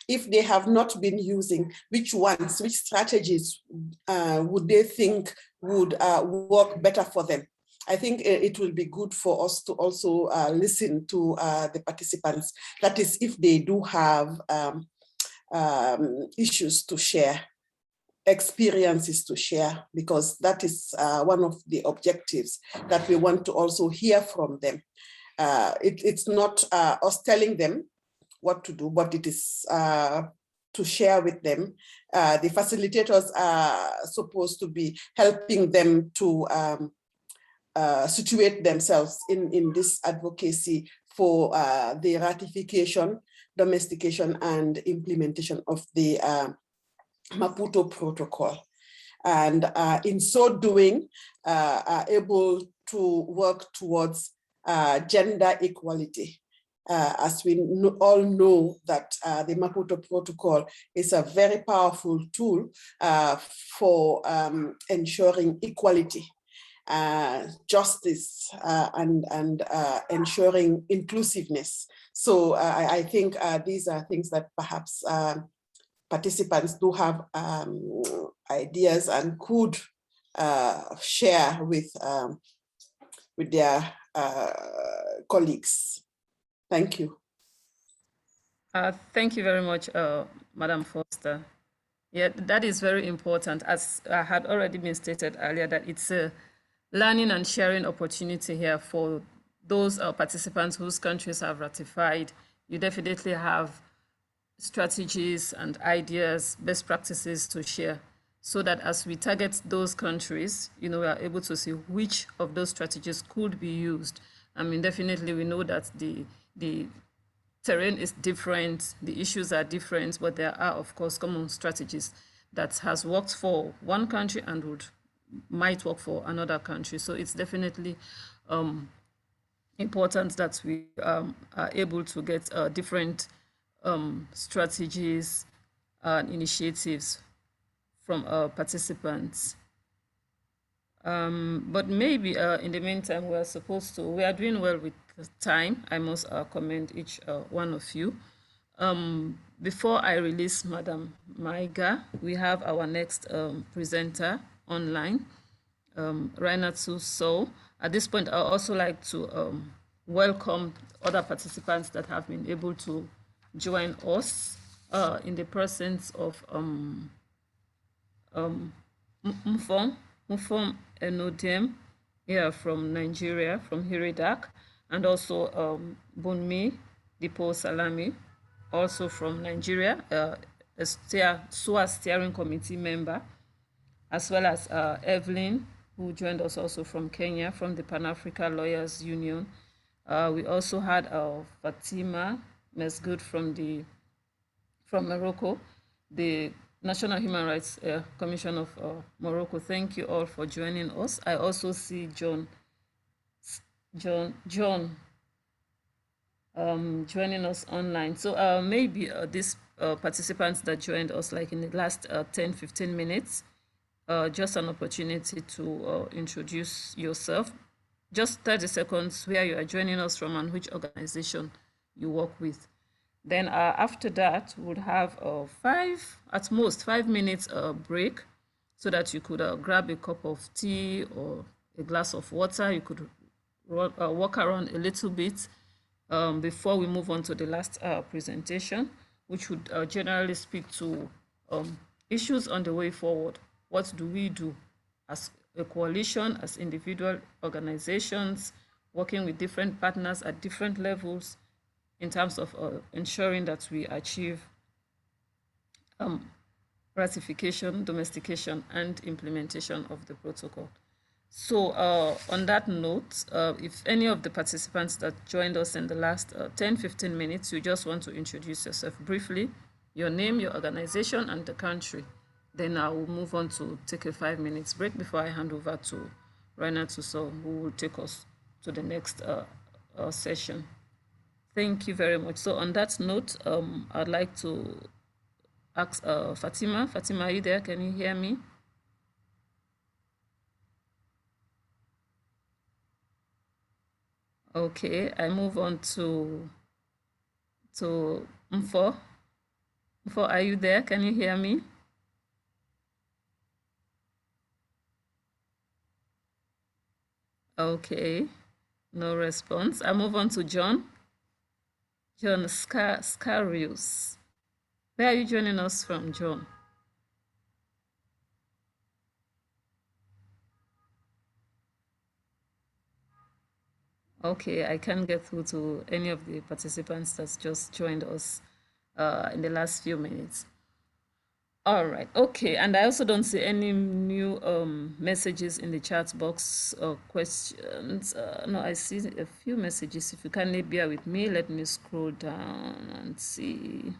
If they have not been using, which ones, which strategies would they think would work better for them? I think it will be good for us to also listen to the participants. That is, if they do have issues to share, experiences to share, because that is one of the objectives that we want to also hear from them. It's not us telling them what to do, but it is to share with them. The facilitators are supposed to be helping them to situate themselves in this advocacy for the ratification, domestication, and implementation of the Maputo Protocol. And in so doing, are able to work towards gender equality. As we all know that the Maputo Protocol is a very powerful tool for ensuring equality, justice, and ensuring inclusiveness. So I think these are things that perhaps participants do have ideas and could share with their colleagues. Thank you. Thank you very much, Madam Foster. Yeah, that is very important. As had already been stated earlier, that it's a learning and sharing opportunity here for those participants whose countries have ratified. You definitely have strategies and ideas, best practices to share, so that as we target those countries, we are able to see which of those strategies could be used. I mean, definitely we know that the terrain is different, the issues are different, but there are, of course, common strategies that has worked for one country and might work for another country. So it's definitely important that we are able to get different strategies and initiatives from participants. But maybe in the meantime, we are doing well with time. I must commend each one of you. Before I release Madam Maiga, we have our next presenter online, Rainatu So. At this point, I would also like to welcome other participants that have been able to join us in the presence of Mufom Enodem here from Nigeria, from Hiridak, and also Bunmi Dipo Salami, also from Nigeria, a SUA steering committee member, as well as Evelyn, who joined us also from Kenya, from the Pan-Africa Lawyers Union. We also had Fatima Mesgood from Morocco, the National Human Rights Commission of Morocco. Thank you all for joining us. I also see John joining us online. So maybe these participants that joined us like in the last 10-15 minutes, just an opportunity to introduce yourself. Just 30 seconds where you are joining us from and which organization you work with. Then after that, we'll have at most 5 minutes break so that you could grab a cup of tea or a glass of water. You could walk around a little bit before we move on to the last presentation, which would generally speak to issues on the way forward. What do we do as a coalition, as individual organizations, working with different partners at different levels in terms of ensuring that we achieve ratification, domestication, and implementation of the protocol. So on that note, if any of the participants that joined us in the last 10-15 minutes, you just want to introduce yourself briefly, your name, your organization, and the country, then I will move on to take a 5 minutes break before I hand over to Rainer Tussell, who will take us to the next session. Thank you very much. So on that note, I'd like to ask Fatima. Fatima, are you there? Can you hear me? Okay, I move on to Mfo. Mfo, are you there? Can you hear me? Okay, no response. I move on to John. John Scarius. Where are you joining us from, John? Okay, I can't get through to any of the participants that's just joined us in the last few minutes. All right, okay, and I also don't see any new messages in the chat box or questions. No, I see a few messages. If you kindly bear with me, let me scroll down and see.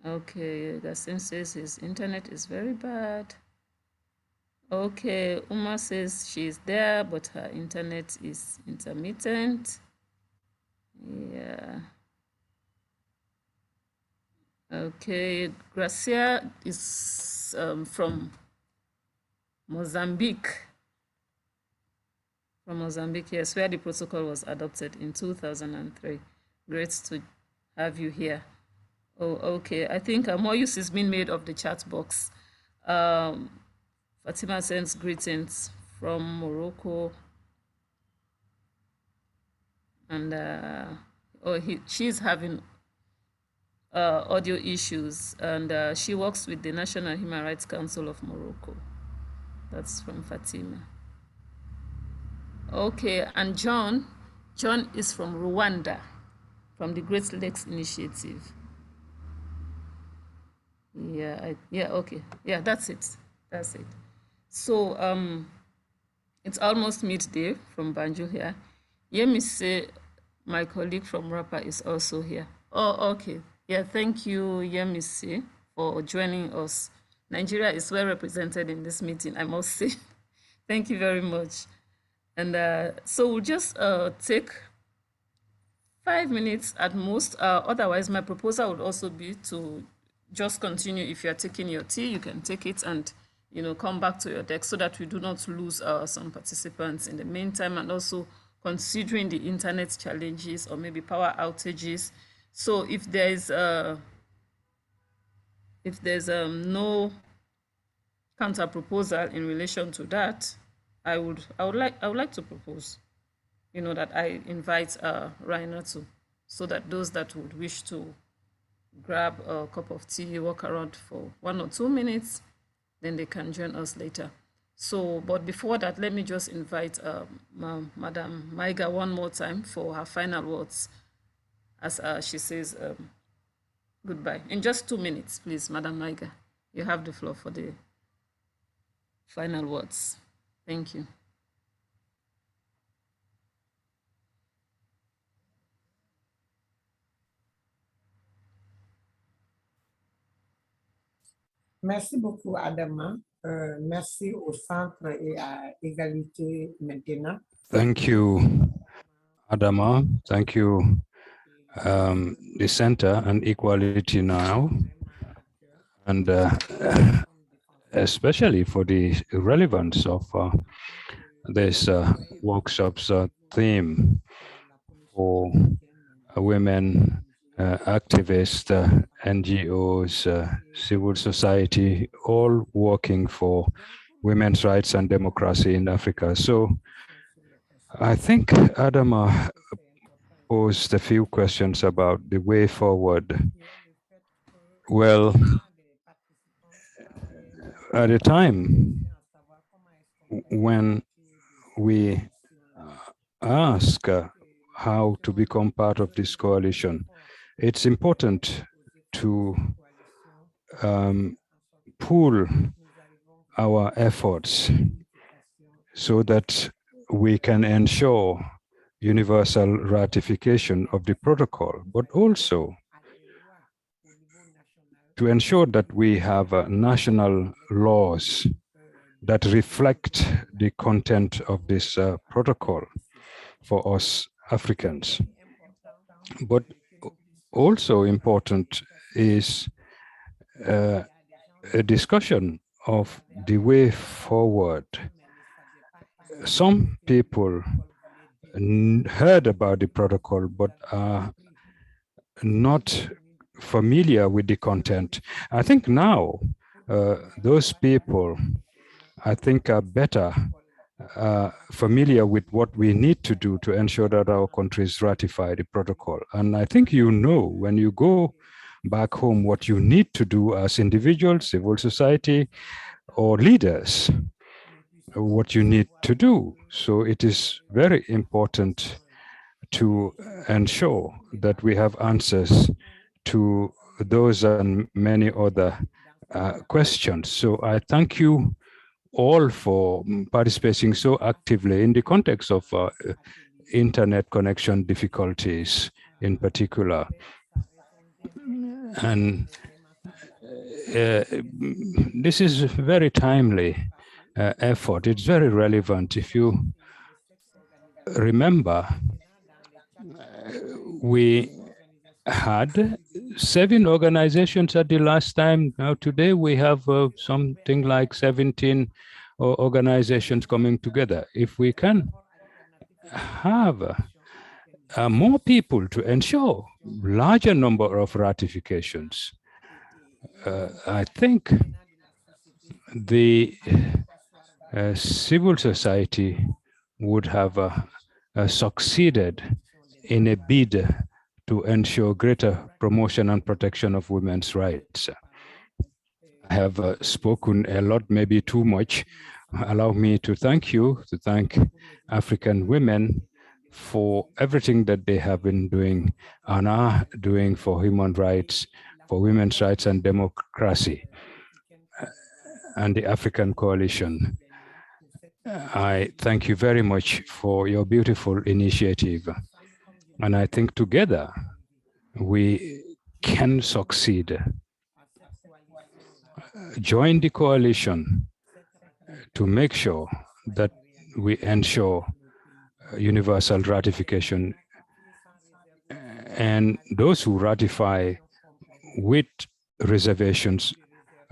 Okay, Gassim says his internet is very bad. Okay, Uma says she's there, but her internet is intermittent. Yeah. Okay, Gracia is from Mozambique. From Mozambique, yes, where the protocol was adopted in 2003. Great to have you here. Oh, okay. I think more use is being made of the chat box. Fatima sends greetings from Morocco. And she's having audio issues, and she works with the National Human Rights Council of Morocco. That's from Fatima. Okay, and John is from Rwanda, from the Great Lakes Initiative. Yeah, okay. Yeah, that's it. So it's almost midday from Banjul here. Yemise, my colleague from Rapa, is also here. Oh, okay. Yeah, thank you, Yemise, for joining us. Nigeria is well represented in this meeting, I must say. Thank you very much. And so we'll just take 5 minutes at most. Otherwise, my proposal would also be to just continue. If you're taking your tea, you can take it and come back to your desk so that we do not lose some participants in the meantime, and also considering the internet challenges or maybe power outages. So if there's no counter proposal in relation to that, I would like to propose, that I invite Rainer to, so that those that would wish to grab a cup of tea, walk around for 1 or 2 minutes, then they can join us later. So, but before that, let me just invite Madam Maiga one more time for her final words, as she says goodbye. In just 2 minutes, please, Madam Maiga, you have the floor for the final words. Thank you. Merci beaucoup, Adama. Merci au Centre et à Égalité maintenant. Thank you, Adama. Thank you, the Center and Equality Now. And especially for the relevance of this workshop's theme for women, activists, NGOs, civil society, all working for women's rights and democracy in Africa. So I think Adama posed a few questions about the way forward. Well, at a time when we ask how to become part of this coalition, it's important to pool our efforts so that we can ensure universal ratification of the protocol, but also to ensure that we have national laws that reflect the content of this protocol for us Africans. But also important is a discussion of the way forward. Some people heard about the protocol, but are not familiar with the content. I think now those people, I think, are better familiar with what we need to do to ensure that our countries ratify the protocol. And I think you know when you go back home what you need to do as individuals, civil society, or leaders, what you need to do. So it is very important to ensure that we have answers to those and many other questions. So I thank you all for participating so actively in the context of internet connection difficulties in particular. And this is very timely effort. It's very relevant. If you remember, we had 7 organizations at the last time. Now today we have something like 17 organizations coming together. If we can have more people to ensure larger number of ratifications, I think the civil society would have succeeded in a bid to ensure greater promotion and protection of women's rights. I have spoken a lot, maybe too much. Allow me to thank you, to thank African women for everything that they have been doing and are doing for human rights, for women's rights and democracy, and the African Coalition. I thank you very much for your beautiful initiative. And I think together we can succeed. Join the coalition to make sure that we ensure universal ratification, and those who ratify with reservations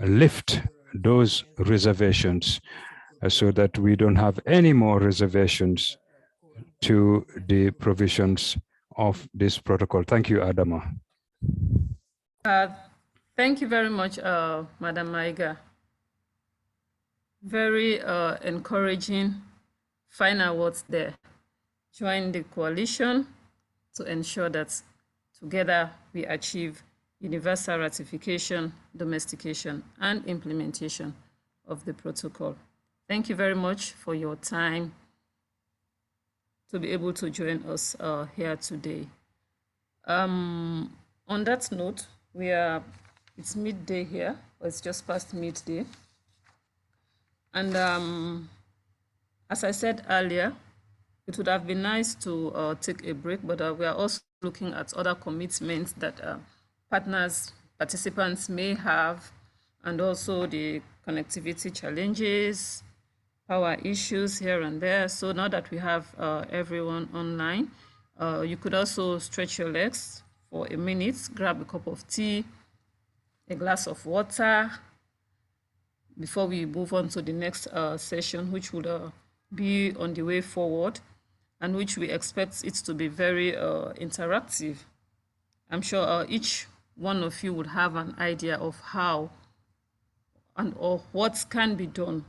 lift those reservations so that we don't have any more reservations to the provisions of this protocol. Thank you, Adama. Thank you very much, Madam Maiga. Very encouraging final words there. Join the coalition to ensure that together we achieve universal ratification, domestication, and implementation of the protocol. Thank you very much for your time to be able to join us here today. On that note, it's midday here, or it's just past midday. And as I said earlier, it would have been nice to take a break, but we are also looking at other commitments that participants may have, and also the connectivity challenges, power issues here and there. So now that we have everyone online, you could also stretch your legs for a minute, grab a cup of tea, a glass of water, before we move on to the next session, which would be on the way forward, and which we expect it to be very interactive. I'm sure each one of you would have an idea of how and or what can be done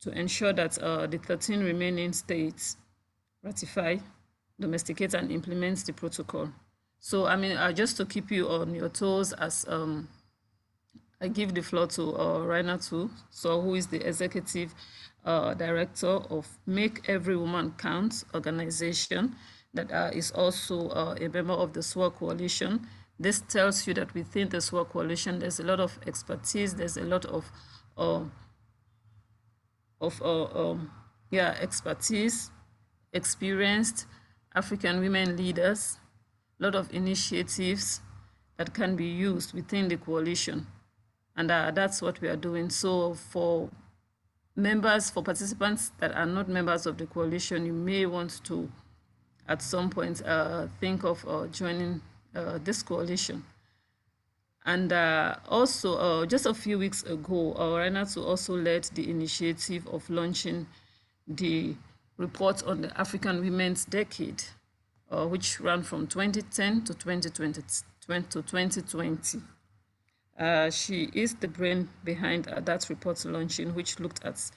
to ensure that the 13 remaining states ratify, domesticate, and implement the protocol. So, I mean, just to keep you on your toes, as I give the floor to Rainer too, so who is the executive director of Make Every Woman Count organization that is also a member of the SWOR Coalition. This tells you that within the SWOR Coalition, there's a lot of expertise, there's a lot of expertise, experienced African women leaders, a lot of initiatives that can be used within the coalition. And that's what we are doing. So for members, for participants that are not members of the coalition, you may want to, at some point, think of joining this coalition. And also, just a few weeks ago, Renato also led the initiative of launching the report on the African Women's Decade, which ran from 2010 to 2020. She is the brain behind that report launching, which looked at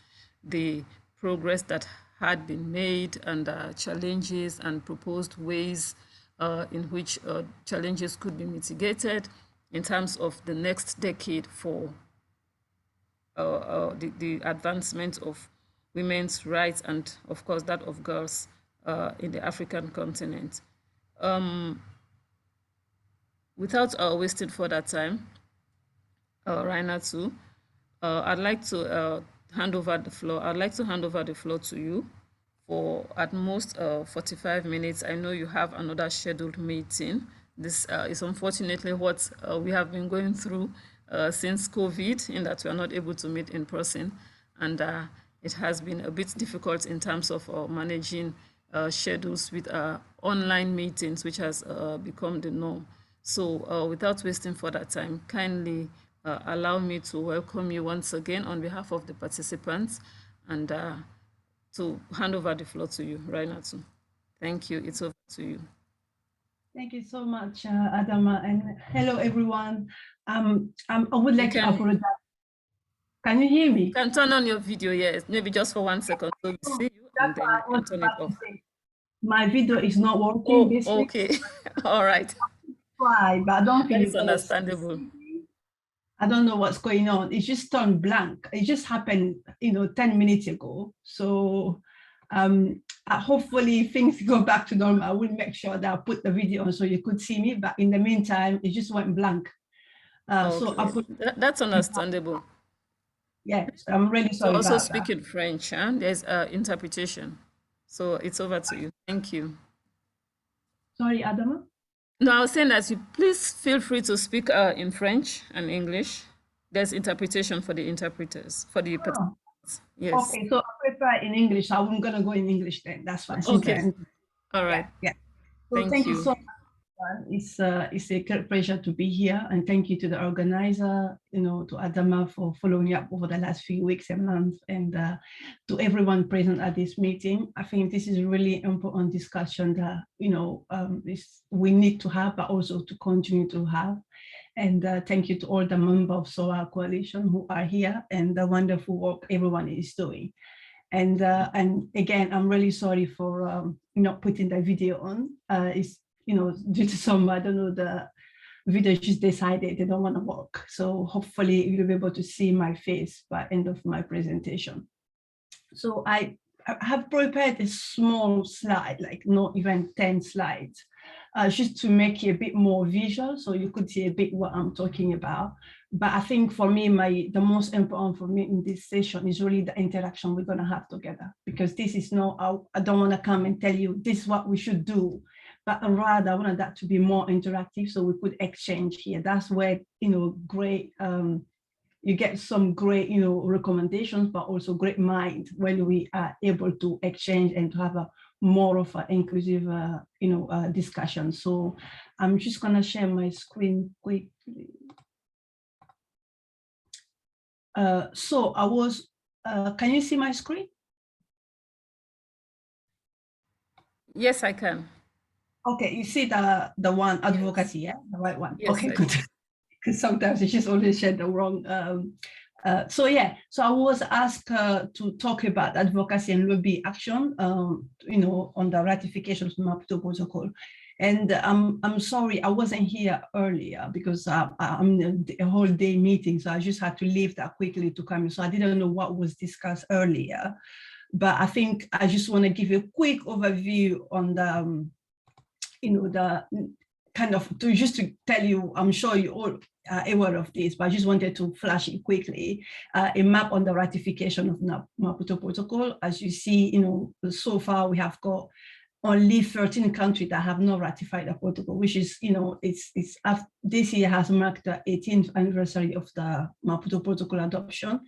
the progress that had been made and challenges and proposed ways in which challenges could be mitigated in terms of the next decade for the advancement of women's rights and, of course, that of girls in the African continent. Without wasting further time, Rainer too, I'd like to hand over the floor. I'd like to hand over the floor to you for at most 45 minutes. I know you have another scheduled meeting. This is unfortunately what we have been going through since COVID, in that we are not able to meet in person. And it has been a bit difficult in terms of managing schedules with online meetings, which has become the norm. So without wasting further time, kindly allow me to welcome you once again on behalf of the participants and to hand over the floor to you, Rainatu. Thank you. It's over to you. Thank you so much, Adama, and hello, everyone. I would like to apologize. Can you hear me? You can turn on your video, yes, maybe just for 1 second so we see you, and then you can turn it off. My video is not working this week. Okay. All right. Why? But I don't think it's understandable. I don't know what's going on. It just turned blank. It just happened, 10 minutes ago. So hopefully things go back to normal. I will make sure that I put the video on so you could see me. But in the meantime, it just went blank. Okay. So I put that's understandable. Yes, I'm really sorry. So also about speak in French, and there's interpretation. So it's over to you. Thank you. Sorry, Adama? No, I was saying that you please feel free to speak in French and English. There's interpretation for the interpreters, for the participants. Yes. Okay, so I prefer in English. So I'm going to go in English then. That's fine. Okay. All right. Yeah. So thank you so much. It's a great pleasure to be here, and thank you to the organizer, to Adama for following up over the last few weeks and months, and to everyone present at this meeting. I think this is a really important discussion that we need to have, but also to continue to have. And thank you to all the members of SOA Coalition who are here, and the wonderful work everyone is doing. And again, I'm really sorry for not putting the video on. It's due to some, I don't know, the video just decided they don't want to work. So hopefully you'll be able to see my face by end of my presentation. So I have prepared a small slide, like not even 10 slides, just to make it a bit more visual so you could see a bit what I'm talking about. But I think for me, the most important for me in this session is really the interaction we're going to have together, because this is not, I don't want to come and tell you this is what we should do, but rather I wanted that to be more interactive so we could exchange here. That's where, great, you get some great, recommendations, but also great mind when we are able to exchange and to have a more of an inclusive, discussion. So I'm just gonna share my screen quickly. So I was, can you see my screen? Yes, I can. Okay, you see the one advocacy, yeah, the right one. Yes, okay, I good. do. Because sometimes it's just always shared the wrong. So yeah, so I was asked to talk about advocacy and lobby action, you know, on the ratification of the Maputo Protocol. And I'm sorry, I wasn't here earlier because I'm in a whole day meeting, so I just had to leave that quickly to come. So I didn't know what was discussed earlier, but I think I just want to give you a quick overview on the, you know, the kind of, just to tell you, I'm sure you all are aware of this, but I just wanted to flash it quickly, a map on the ratification of the Maputo Protocol. As you see, you know, so far we have got only 13 countries that have not ratified the protocol, which is, you know, this year has marked the 18th anniversary of the Maputo Protocol adoption.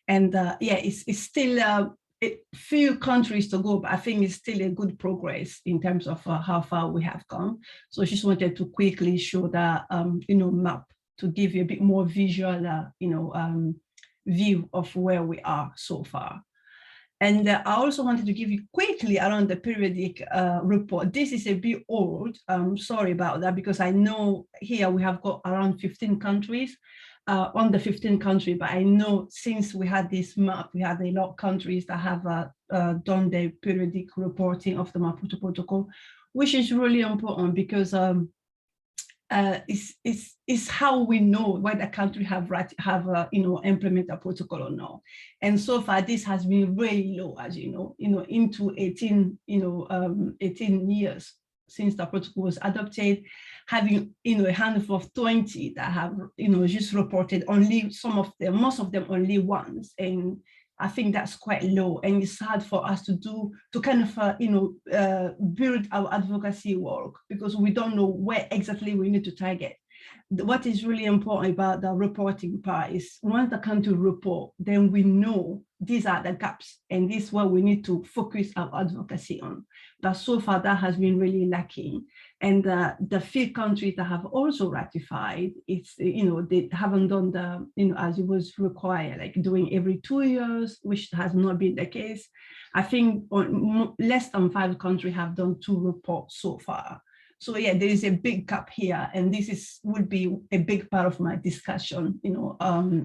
And yeah, it's still a few countries to go, but I think it's still a good progress in terms of how far we have gone. So I just wanted to quickly show that, you know, map to give you a bit more visual, you know, view of where we are so far. And I also wanted to give you quickly around the periodic report. This is a bit old. Sorry about that, because I know here we have got around 15 countries on the 15 countries, but I know since we had this map, we had a lot of countries that have done the periodic reporting of the Maputo Protocol, which is really important because it's how we know whether a country have you know, implement a protocol or not. And so far this has been really low, as you know, into 18 years since the protocol was adopted, having, you know, a handful of 20 that have, you know, just reported only some of them, most of them only once. And I think that's quite low, and it's hard for us to kind of, you know, build our advocacy work because we don't know where exactly we need to target. What is really important about the reporting part is once the country report, then we know these are the gaps and this is what we need to focus our advocacy on. But so far that has been really lacking. And the few countries that have also ratified, it's, you know, they haven't done the, you know, as it was required, like doing every 2 years, which has not been the case. I think less than 5 countries have done 2 reports so far. So yeah, there is a big gap here, and this would be a big part of my discussion, you know,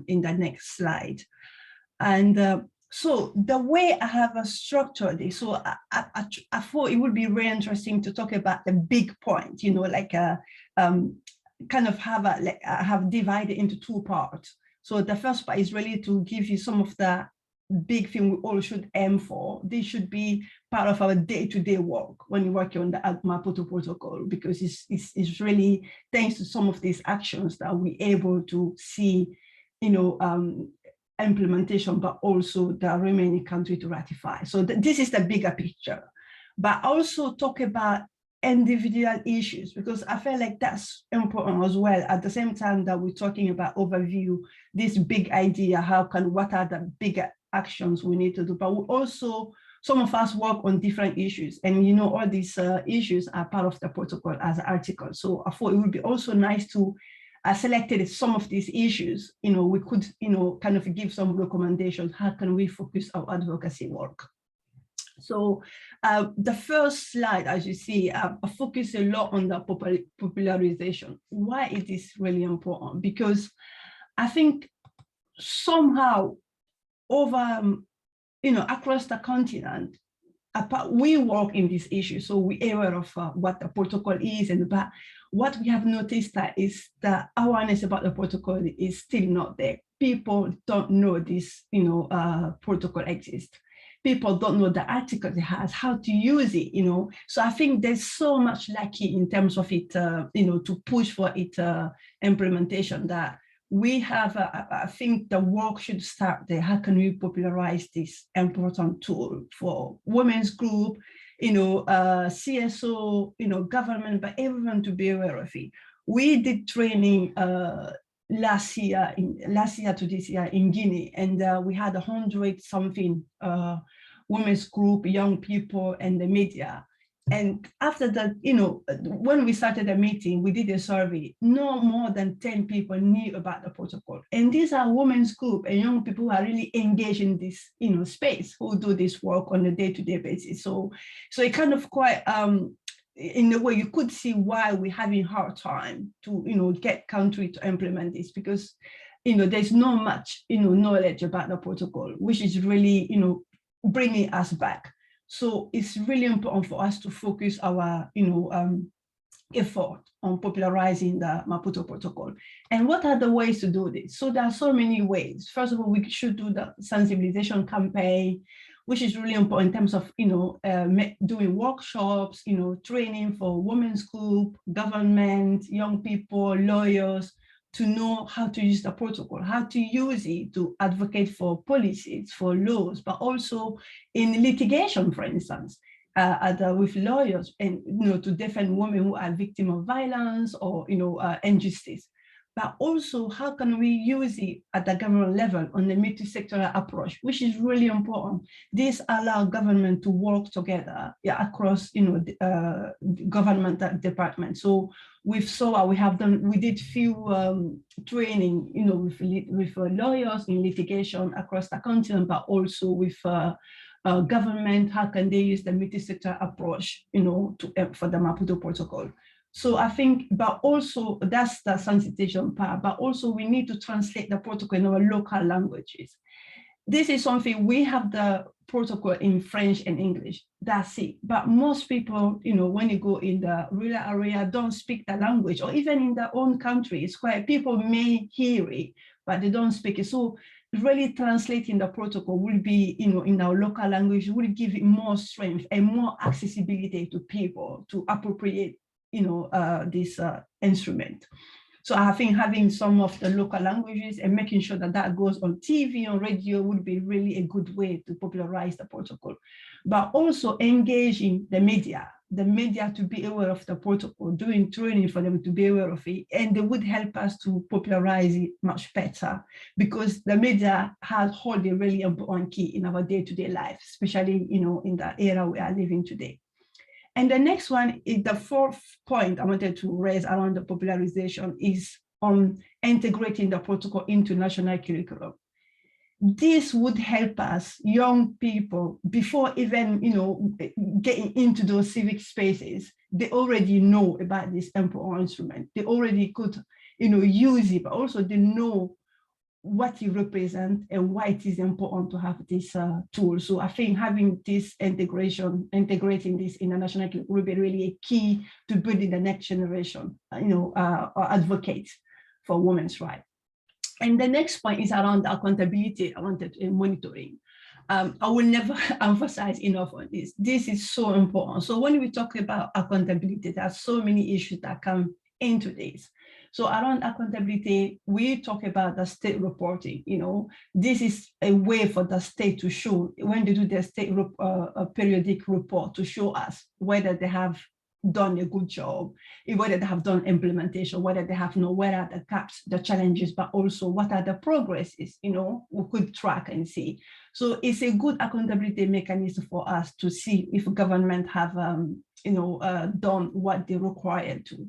in the next slide. And so the way I have structured this, so I thought it would be very interesting to talk about the big point, you know, like kind of have divided into 2 parts. So the first part is really to give you some of the big thing we all should aim for. This should be part of our day-to-day work when you're working on the Maputo Protocol, because it's really thanks to some of these actions that we're able to see, you know, implementation, but also the remaining country to ratify. So this is the bigger picture. But also talk about individual issues, because I feel like that's important as well. At the same time that we're talking about overview, this big idea, what are the bigger actions we need to do, but we also, some of us work on different issues, and you know, all these issues are part of the protocol as an article. So I thought it would be also nice to selected some of these issues, you know, we could, you know, kind of give some recommendations. How can we focus our advocacy work? So the first slide, as you see, I focus a lot on the popularization. Why it is really important? Because I think somehow over, you know, across the continent, we work in this issue, so we're aware of what the protocol is, but what we have noticed that is the awareness about the protocol is still not there. People don't know this, you know, protocol exists. People don't know the article it has, how to use it, you know. So I think there's so much lacking in terms of it, you know, to push for its implementation that we have, I think the work should start there. How can we popularize this important tool for women's group, you know, CSO, you know, government, but everyone to be aware of it. We did training last year to this year in Guinea, and we had 100 something women's group, young people, and the media. And after that, you know, when we started the meeting, we did a survey. No more than 10 people knew about the protocol. And these are women's group and young people who are really engaged in this, you know, space, who do this work on a day-to-day basis. So it kind of quite, in a way, you could see why we're having hard time to, you know, get country to implement this, because, you know, there's not much, you know, knowledge about the protocol, which is really, you know, bringing us back. So it's really important for us to focus our, you know, effort on popularizing the Maputo Protocol. And what are the ways to do this? So there are so many ways. First of all, we should do the sensibilization campaign, which is really important in terms of, you know, doing workshops, you know, training for women's group, government, young people, lawyers, to know how to use the protocol, how to use it to advocate for policies, for laws, but also in litigation, for instance, with lawyers, and, you know, to defend women who are victims of violence or, you know, injustice. But also, how can we use it at the government level on the multi-sectoral approach, which is really important. This allows government to work together, yeah, across, you know, government departments. So we did few training, you know, with lawyers in litigation across the continent, but also with government, how can they use the multi-sector approach, you know, for the Maputo Protocol. So I think, but also that's the sensitization part, but also we need to translate the protocol in our local languages. This is something, we have the protocol in French and English, that's it. But most people, you know, when you go in the rural area, don't speak the language, or even in their own country, it's quite, people may hear it, but they don't speak it. So really translating the protocol will be, you know, in our local language, will give it more strength and more accessibility to people to appropriate, you know, this instrument. So I think having some of the local languages and making sure that that goes on TV, on radio, would be really a good way to popularize the protocol. But also engaging the media to be aware of the protocol, doing training for them to be aware of it, and they would help us to popularize it much better, because the media hold a really important key in our day-to-day life, especially, you know, in the era we are living today. And the next one is the fourth point I wanted to raise around the popularization, is on integrating the protocol into national curriculum. This would help us, young people, before even, you know, getting into those civic spaces, they already know about this important instrument. They already could, you know, use it, but also they know what you represent and why it is important to have this tool. So I think having this integrating this in the national curriculum will be really a key to building the next generation, you know, advocates for women's rights. And the next point is around accountability. I wanted monitoring. I will never emphasize enough on this. This is so important. So when we talk about accountability, there are so many issues that come into this. So around accountability, we talk about the state reporting. You know, this is a way for the state to show, when they do their state periodic report, to show us whether they have done a good job, whether they have done implementation, whether they have where are the gaps, the challenges, but also what are the progresses, you know, we could track and see. So it's a good accountability mechanism for us to see if government have, you know, done what they required to.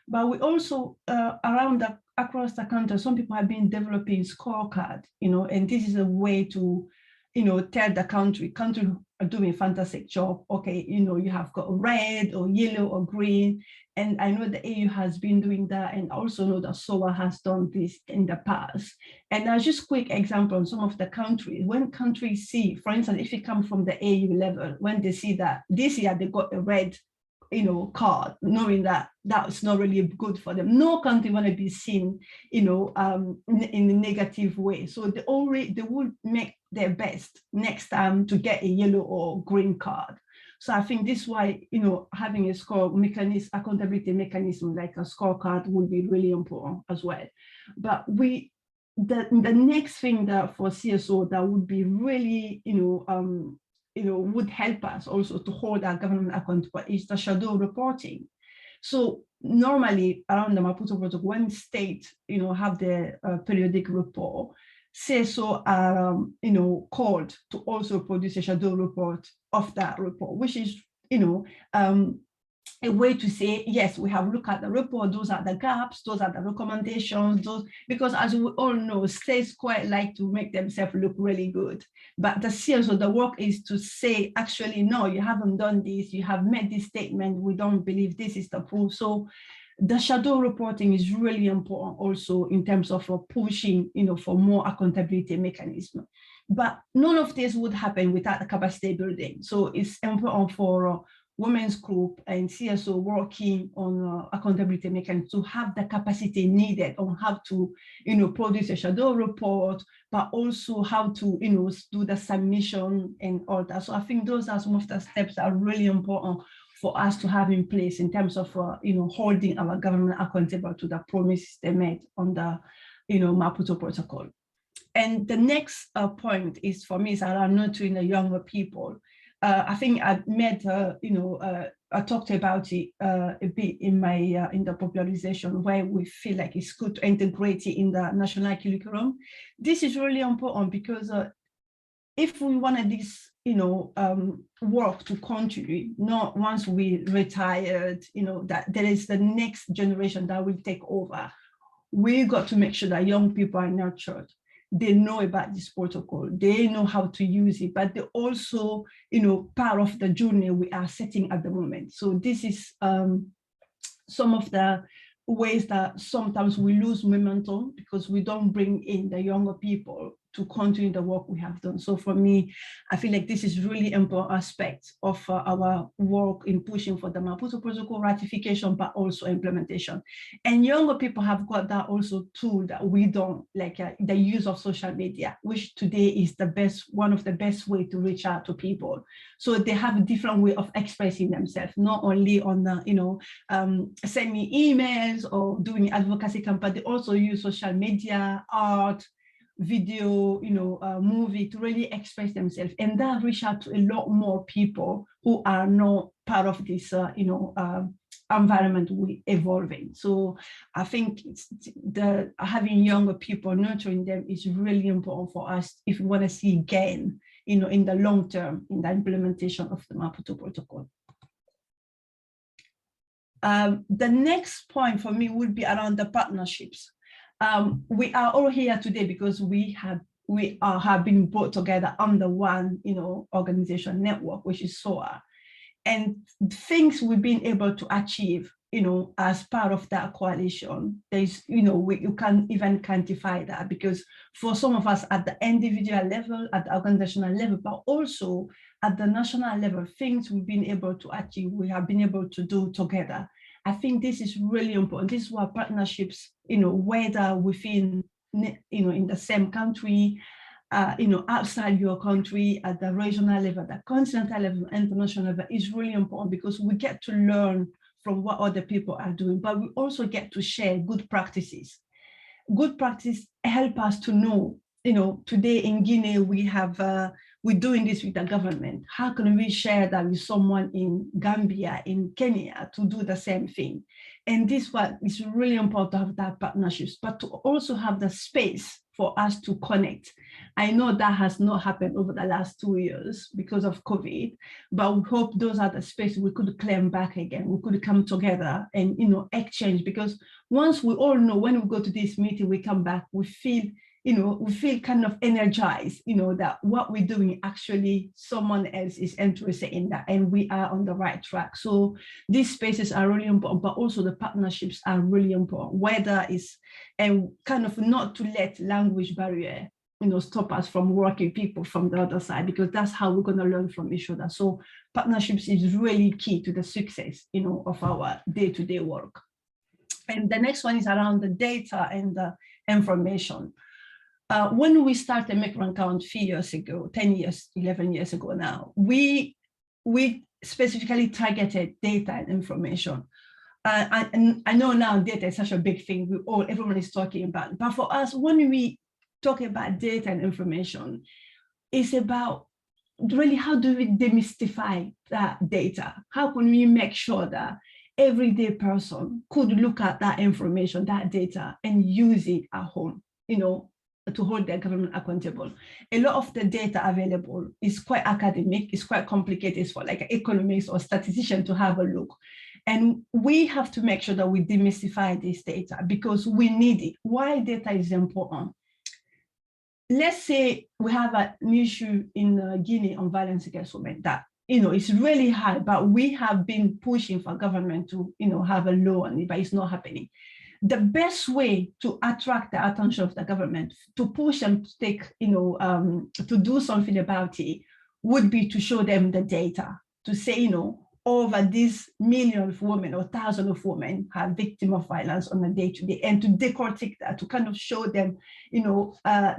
But we also, across the country, some people have been developing scorecard, you know, and this is a way to, you know, tell the country are doing a fantastic job. Okay, you know, you have got red or yellow or green. And I know the AU has been doing that, and also know that SOA has done this in the past. And as just quick example, some of the countries, when countries see, for instance, if you come from the AU level, when they see that this year they got a red, you know, card, knowing that that's not really good for them. No country want to be seen, you know, in a negative way. So they would make their best next time to get a yellow or green card. So I think this is why, you know, having a score mechanism, accountability mechanism like a scorecard would be really important as well. But the next thing that for CSO that would be really, you know, would help us also to hold our government accountable is the shadow reporting. So normally around the Maputo Protocol, when states, you know, have their periodic report, CSO are, you know, called to also produce a shadow report of that report, which is a way to say, yes, we have looked at the report, those are the gaps, those are the recommendations, because as we all know, states quite like to make themselves look really good. But the serious of the work is to say, actually, no, you haven't done this, you have made this statement, we don't believe this is the proof. So the shadow reporting is really important also in terms of pushing, for more accountability mechanism. But none of this would happen without the capacity building. So it's important for women's group and CSO working on accountability mechanisms to have the capacity needed on how to, produce a shadow report, but also how to, do the submission and all that. So I think those are some of the steps that are really important for us to have in place in terms of, holding our government accountable to the promises they made on the, Maputo Protocol. And the next point is, for me, is around nurturing the younger people. I think I made, I talked about it a bit in my in the popularization, where we feel like it's good to integrate it in the national curriculum. This is really important because if we wanted this, work to continue, not once we retired, that there is the next generation that will take over. We got to make sure that young people are nurtured. They know about this protocol, they know how to use it, but they also, part of the journey we are setting at the moment. So this is some of the ways that sometimes we lose momentum because we don't bring in the younger people to continue the work we have done. So for me, I feel like this is really important aspect of our work in pushing for the Maputo Protocol ratification, but also implementation. And younger people have got that also tool that we don't, like the use of social media, which today is the best, one of the best way to reach out to people. So they have a different way of expressing themselves, not only on the, sending emails or doing advocacy campaign, they also use social media, art, video, movie to really express themselves, and that reach out to a lot more people who are not part of this, environment we evolving. So I think having younger people, nurturing them is really important for us if we want to see gain, in the long term in the implementation of the Maputo Protocol. The next point for me would be around the partnerships. We are all here today because we have been brought together under one, organization network, which is SOA, and things we've been able to achieve, as part of that coalition. There's, you can't even quantify that, because for some of us at the individual level, at the organizational level, but also at the national level, things we've been able to achieve, we have been able to do together. I think this is really important. This is why partnerships, whether within, in the same country, outside your country, at the regional level, the continental level, international level, is really important, because we get to learn from what other people are doing, but we also get to share good practices. Good practice help us to know, today in Guinea, we're doing this with the government. How can we share that with someone in Gambia, in Kenya, to do the same thing? And this one is really important to have that partnerships, but to also have the space for us to connect. I know that has not happened over the last 2 years because of COVID, but we hope those are the spaces we could claim back again. We could come together and, exchange, because once we all know, when we go to this meeting, we come back, we feel kind of energized, that what we're doing, actually someone else is interested in that, and we are on the right track. So these spaces are really important, but also the partnerships are really important, whether it's, and kind of not to let language barrier, stop us from working people from the other side, because that's how we're going to learn from each other. So partnerships is really key to the success, of our day-to-day work. And the next one is around the data and the information. When we started Make Run Count a few years ago, 10 years, 11 years ago now, we specifically targeted data and information. And I know now data is such a big thing, everyone is talking about it. But for us, when we talk about data and information, it's about really how do we demystify that data? How can we make sure that everyday person could look at that information, that data, and use it at home, to hold their government accountable. A lot of the data available is quite academic, it's quite complicated, it's for like economists or statisticians to have a look. And we have to make sure that we demystify this data because we need it. Why data is important? Let's say we have an issue in Guinea on violence against women that, it's really high, but we have been pushing for government to, have a law on it, but it's not happening. The best way to attract the attention of the government, to push them to take, to do something about it, would be to show them the data, to say, over these millions of women or thousands of women are victims of violence on a day-to-day, and to decortic that, to kind of show them,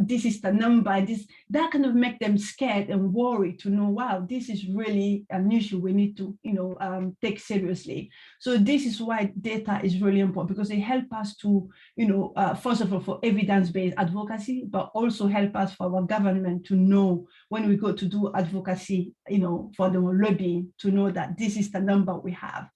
this is the number, that kind of make them scared and worried to know, wow, this is really an issue we need to, take seriously. So this is why data is really important, because it helps us to, first of all, for evidence-based advocacy, but also help us for our government to know when we go to do advocacy, for the lobbying, to know that this is the number we have.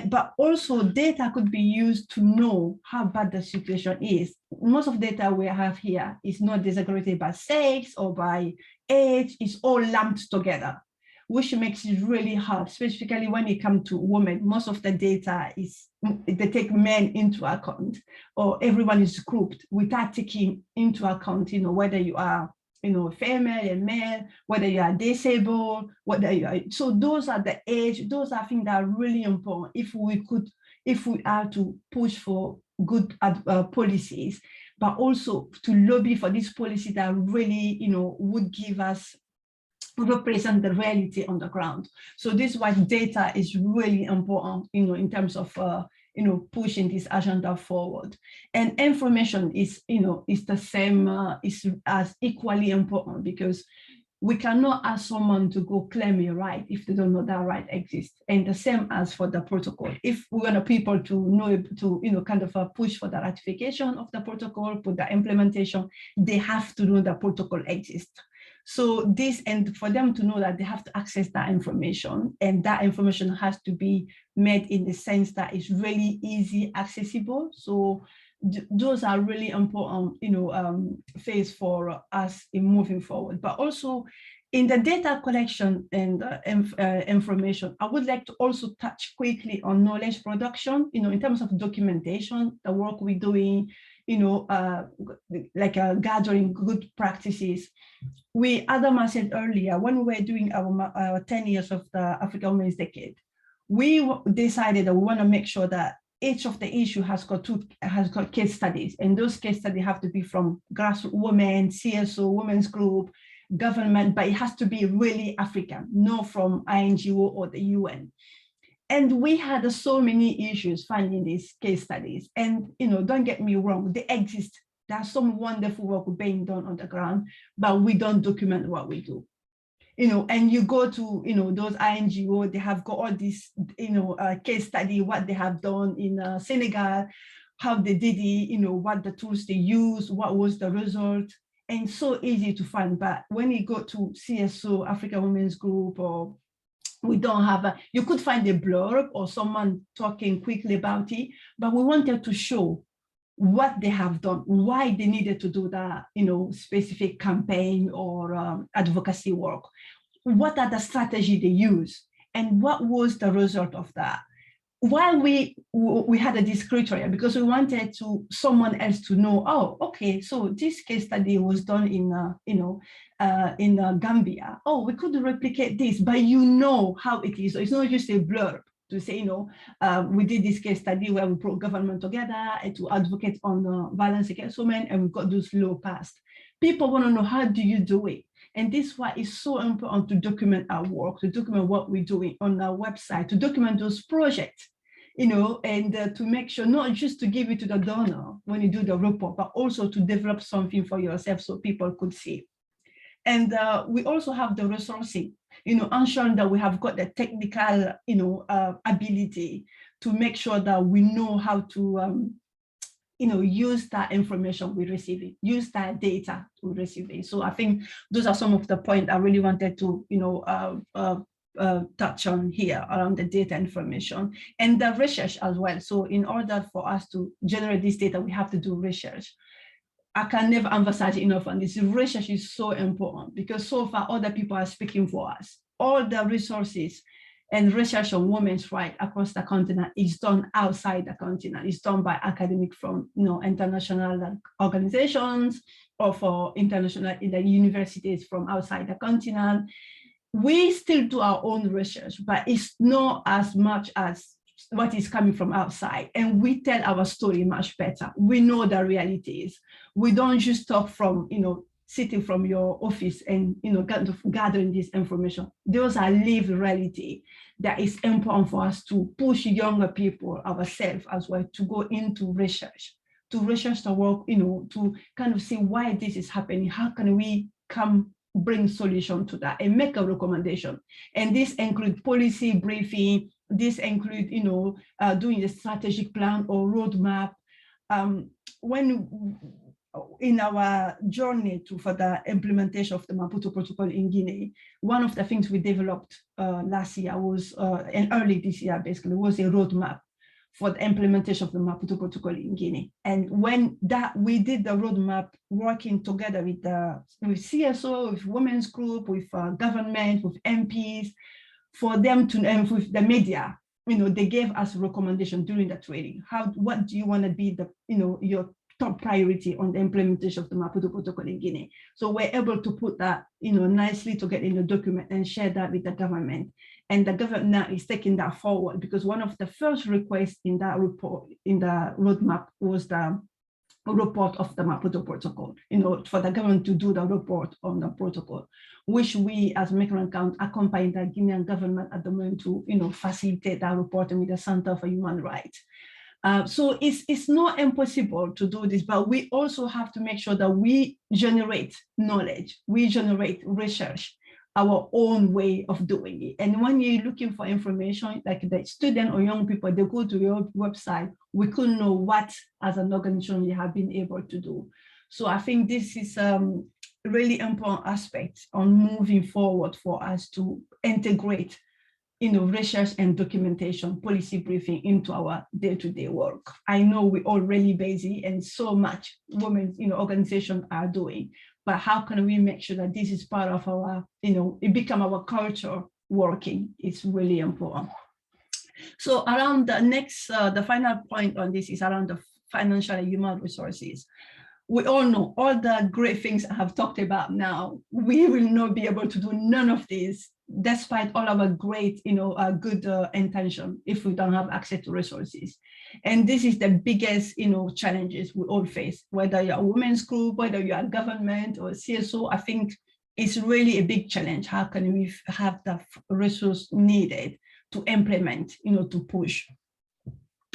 But also data could be used to know how bad the situation is. Most of the data we have here is not disaggregated by sex or by age, it's all lumped together, which makes it really hard, specifically when it comes to women. Most of the data is, they take men into account, or everyone is grouped without taking into account, whether you are female and male, whether you are disabled, whether you are, so those are the age, those are things that are really important if we are to push for good policies, but also to lobby for this policy that really, would give us, represent the reality on the ground. So this is why data is really important, in terms of, pushing this agenda forward. And information is, is the same, is as equally important, because we cannot ask someone to go claim a right if they don't know that right exists. And the same as for the protocol. If we want people to know, to, kind of push for the ratification of the protocol, for the implementation, they have to know the protocol exists. So this, and for them to know that they have to access that information, and that information has to be made in the sense that it's really easy accessible. So those are really important, phase for us in moving forward. But also in the data collection and information, I would like to also touch quickly on knowledge production, in terms of documentation, the work we're doing, gathering good practices. Adama said earlier, when we were doing our 10 years of the African Women's Decade, we decided that we want to make sure that each of the issue has got case studies, and those case studies have to be from grassroots women, CSO, women's group, government, but it has to be really African, not from INGO or the UN. And we had so many issues finding these case studies. And, don't get me wrong, they exist. There's some wonderful work being done on the ground, but we don't document what we do. And you go to, those INGO, they have got all this, case study, what they have done in Senegal, how they did it, what the tools they use, what was the result, and so easy to find. But when you go to CSO, African Women's Group, or we don't have you could find a blurb or someone talking quickly about it, but we wanted to show what they have done, why they needed to do that, specific campaign or advocacy work. What are the strategies they use, and what was the result of that? While we had a discretionary, because we wanted someone else to know, oh, okay, so this case study was done in Gambia. Oh, we could replicate this, but how it is. So it's not just a blurb to say, we did this case study where we brought government together and to advocate on violence against women, and we got those laws passed. People want to know, how do you do it? And this is why it's so important to document our work, to document what we're doing on our website, to document those projects, and to make sure not just to give it to the donor when you do the report, but also to develop something for yourself so people could see. And we also have the resourcing, ensuring that we have got the technical, ability to make sure that we know how to, use that information we're receiving, use that data we're receiving. So I think those are some of the points I really wanted to, touch on here around the data information and the research as well. So in order for us to generate this data, we have to do research. I can never emphasize enough on this. Research is so important because so far other people are speaking for us. All the resources and research on women's rights across the continent is done outside the continent. It's done by academics from international organizations or for international universities from outside the continent. We still do our own research, but it's not as much as what is coming from outside. And we tell our story much better. We know the realities. We don't just talk from, sitting from your office and, gathering this information. Those are lived reality that is important for us to push younger people, ourselves as well, to go into research, to research the work, to kind of see why this is happening. How can we bring solution to that and make a recommendation? And this includes policy briefing. This includes, doing a strategic plan or roadmap. When in our journey for the implementation of the Maputo Protocol in Guinea, one of the things we developed last year was, and early this year basically, was a roadmap for the implementation of the Maputo Protocol in Guinea. And when we did the roadmap working together with CSO, with women's group, with government, with MPs, for them to, and with the media, they gave us recommendation during the training. What do you want to be your top priority on the implementation of the Maputo Protocol in Guinea? So we're able to put that, nicely together in the document and share that with the government. And the government now is taking that forward because one of the first requests in that report, in the roadmap, was the report of the Maputo Protocol, for the government to do the report on the protocol, which we as Macron Count accompany the Guinean government at the moment to, facilitate that reporting with the Center for Human Rights. So it's not impossible to do this, but we also have to make sure that we generate knowledge, we generate research, our own way of doing it. And when you're looking for information, like the student or young people, they go to your website, we couldn't know what as an organization you have been able to do. So I think this is really important aspect on moving forward for us to integrate research and documentation, policy briefing into our day-to-day work. I know we're all really busy and so much women's organizations are doing, but how can we make sure that this is part of our, it become our culture working? It's really important. So around the next, the final point on this is around the financial and human resources. We all know all the great things I have talked about now, we will not be able to do none of these despite all our great, good intention if we don't have access to resources. And this is the biggest, challenges we all face, whether you're a women's group, whether you're a government or a CSO. I think it's really a big challenge. How can we have the resource needed to implement, to push?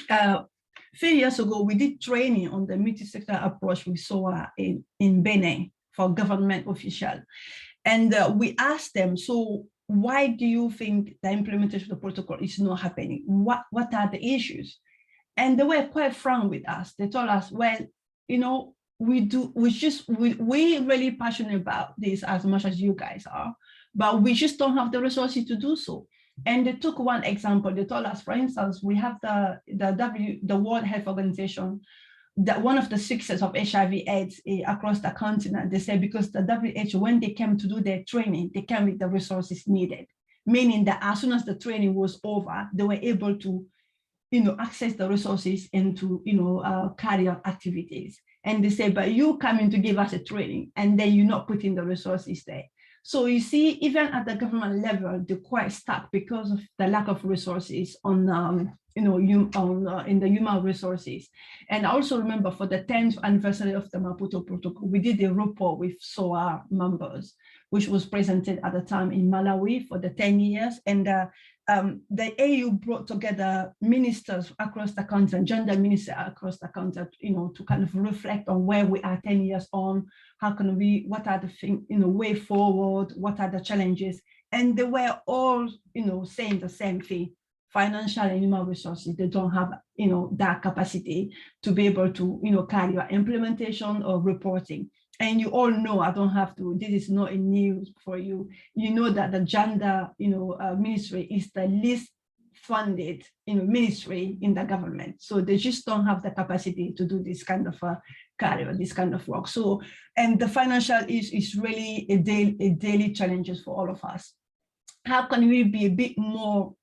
A few years ago, we did training on the multi-sectoral approach we saw in Benin for government officials. And we asked them, so why do you think the implementation of the protocol is not happening? What are the issues? And they were quite frank with us. They told us, well, we're really passionate about this as much as you guys are, but we just don't have the resources to do so. And they took one example. They told us, for instance, we have the World Health Organization, that one of the success of HIV/AIDS across the continent, they said because the WHO, when they came to do their training, they came with the resources needed, meaning that as soon as the training was over, they were able to, access the resources and to, carry out activities. And they say, but you coming to give us a training and then you're not putting the resources there. So you see, even at the government level, they're quite stuck because of the lack of resources on, in the human resources. And I also remember for the 10th anniversary of the Maputo Protocol, we did a report with SOA members, which was presented at the time in Malawi for the 10 years. And the AU brought together ministers across the continent, gender ministers across the continent, to kind of reflect on where we are 10 years on, how can we, what are the things, way forward, what are the challenges? And they were all, saying the same thing. Financial and human resources, they don't have, that capacity to be able to, carry out implementation or reporting. And you all know, I don't have to, this is not a news for you. You know that the gender, ministry is the least funded, ministry in the government. So they just don't have the capacity to do this kind of carry out this kind of work. So, and the financial is really a daily challenges for all of us. How can we be a bit more,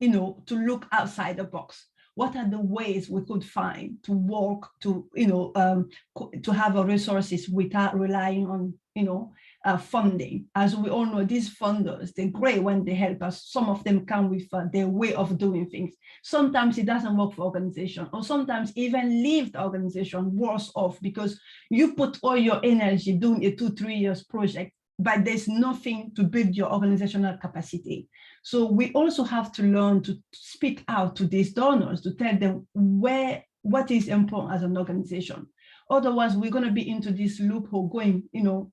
to look outside the box? What are the ways we could find to work to, to have a resources without relying on, funding? As we all know, these funders, they're great when they help us. Some of them come with their way of doing things. Sometimes it doesn't work for organization, or sometimes even leave the organization worse off because you put all your energy doing a 2-3 years project, but there's nothing to build your organizational capacity. So we also have to learn to speak out to these donors, to tell them what is important as an organization. Otherwise, we're going to be into this loophole going,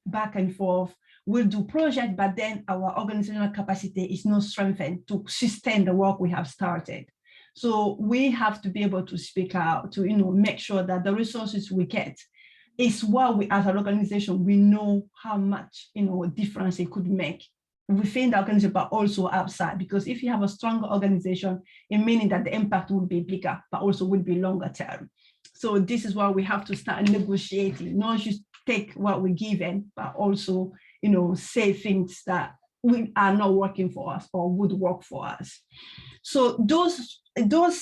back and forth. We'll do project, but then our organizational capacity is not strengthened to sustain the work we have started. So we have to be able to speak out to, make sure that the resources we get is what we, as an organization, we know how much, difference it could make within the organization, but also outside. Because if you have a stronger organization, it means that the impact will be bigger, but also will be longer term. So this is why we have to start negotiating, not just take what we're given, but also, say things that are not working for us or would work for us. So those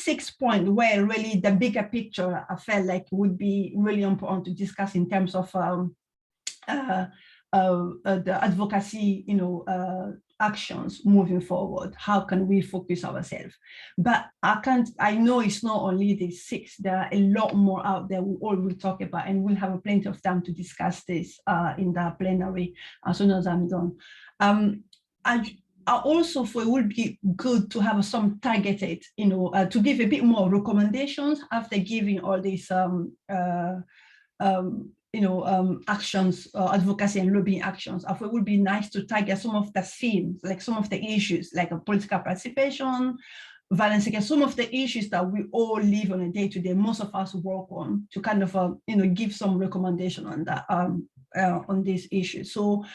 6 points were really the bigger picture. I felt like would be really important to discuss in terms of the advocacy, actions moving forward. How can we focus ourselves? But I know it's not only the 6, there are a lot more out there we all will talk about, and we'll have plenty of time to discuss this in the plenary as soon as I'm done. I also feel it would be good to have some targeted, to give a bit more recommendations after giving all these actions, advocacy and lobbying actions. I thought it would be nice to target some of the themes, like some of the issues, like political participation, violence against, some of the issues that we all live on a day-to-day, most of us work on, to kind of, give some recommendation on that, on these issues. So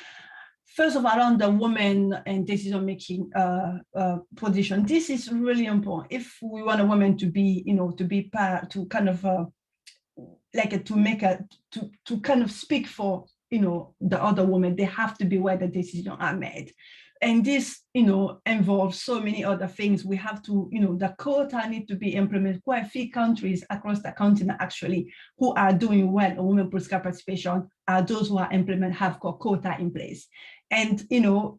first of all, around the women and decision-making position, this is really important. If we want a woman to be, to be part, to kind of, to kind of speak for, the other women, they have to be where the decisions are made. And this, involves so many other things. We have to, the quota need to be implemented. Quite a few countries across the continent actually who are doing well on women political participation are those who are have got quota in place. And,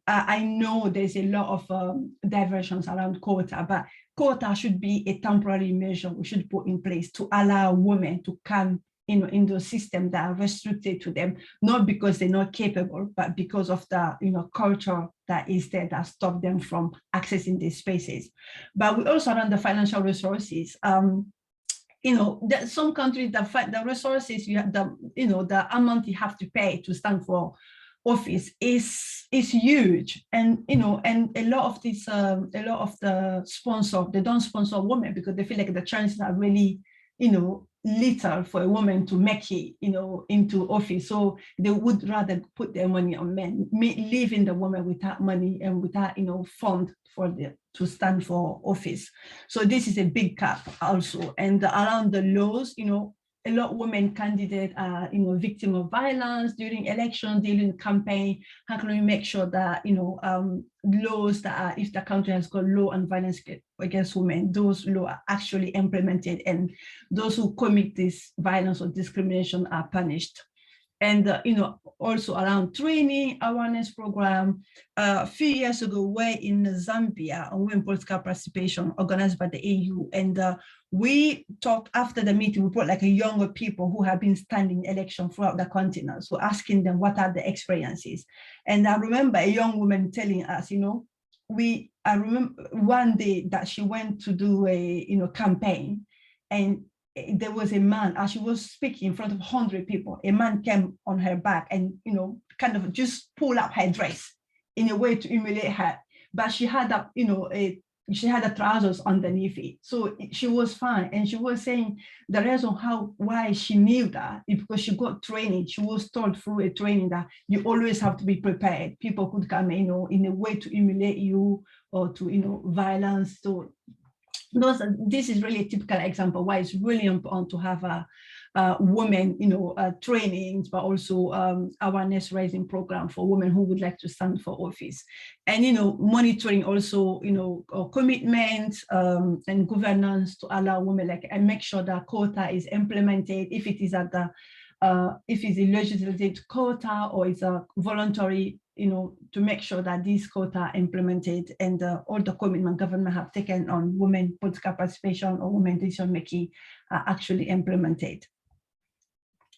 I know there's a lot of diversions around quota, but quota should be a temporary measure we should put in place to allow women to come in the system that are restricted to them, not because they're not capable, but because of the culture that is there that stop them from accessing these spaces. But we also run the financial resources. Some countries, the resources you have, the amount you have to pay to stand for office is huge, and and a lot of the sponsor, they don't sponsor women because they feel like the chances are really little for a woman to make it into office, so they would rather put their money on men, leaving the woman without money and without fund to stand for office. So this is a big gap also. And around the laws, a lot of women candidates are, victim of violence during elections, during campaign. How can we make sure that, laws that are, if the country has got law on violence against women, those laws are actually implemented, and those who commit this violence or discrimination are punished. And, also around training, awareness program. A few years ago, we're in Zambia on women political participation organized by the AU. And we talked after the meeting, we brought younger people who have been standing election throughout the continent. So asking them what are the experiences. And I remember a young woman telling us, I remember one day that she went to do a, campaign, and there was a man, as she was speaking in front of 100 people, a man came on her back and, kind of just pull up her dress in a way to humiliate her. But she had that, she had the trousers underneath it. So she was fine. And she was saying the reason why she knew that is because she got training. She was told through a training that you always have to be prepared. People could come, in a way to humiliate you or to, violence. So this is really a typical example why it's really important to have women, trainings, but also awareness raising program for women who would like to stand for office, and monitoring also commitments and governance to allow women and make sure that quota is implemented if it is at the if it's a legislative quota or it's a voluntary, to make sure that these quota are implemented and all the commitment government have taken on women political participation or women decision making are actually implemented.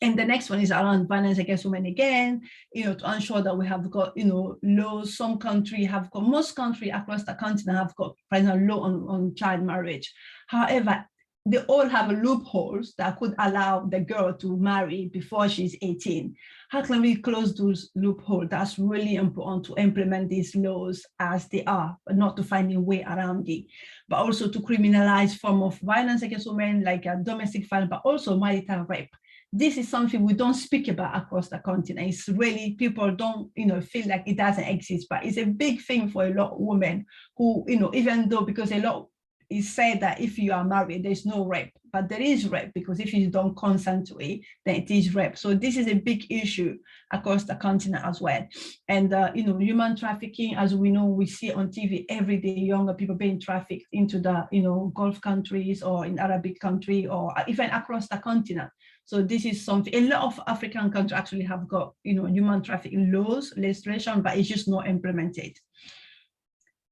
And the next one is around violence against women again, to ensure that we have got, laws. Some country have got, most countries across the continent have got law on child marriage. However, they all have loopholes that could allow the girl to marry before she's 18. How can we close those loopholes? That's really important, to implement these laws as they are, but not to find a way around it. But also to criminalize form of violence against women, like domestic violence, but also marital rape. This is something we don't speak about across the continent. It's really, people don't, feel like it doesn't exist, but it's a big thing for a lot of women who, even though, because a lot is said that if you are married, there's no rape, but there is rape, because if you don't consent to it, then it is rape. So this is a big issue across the continent as well. And, human trafficking, as we know, we see on TV every day, younger people being trafficked into the, Gulf countries or in Arabic country or even across the continent. So this is something, a lot of African countries actually have got, human trafficking laws, legislation, but it's just not implemented.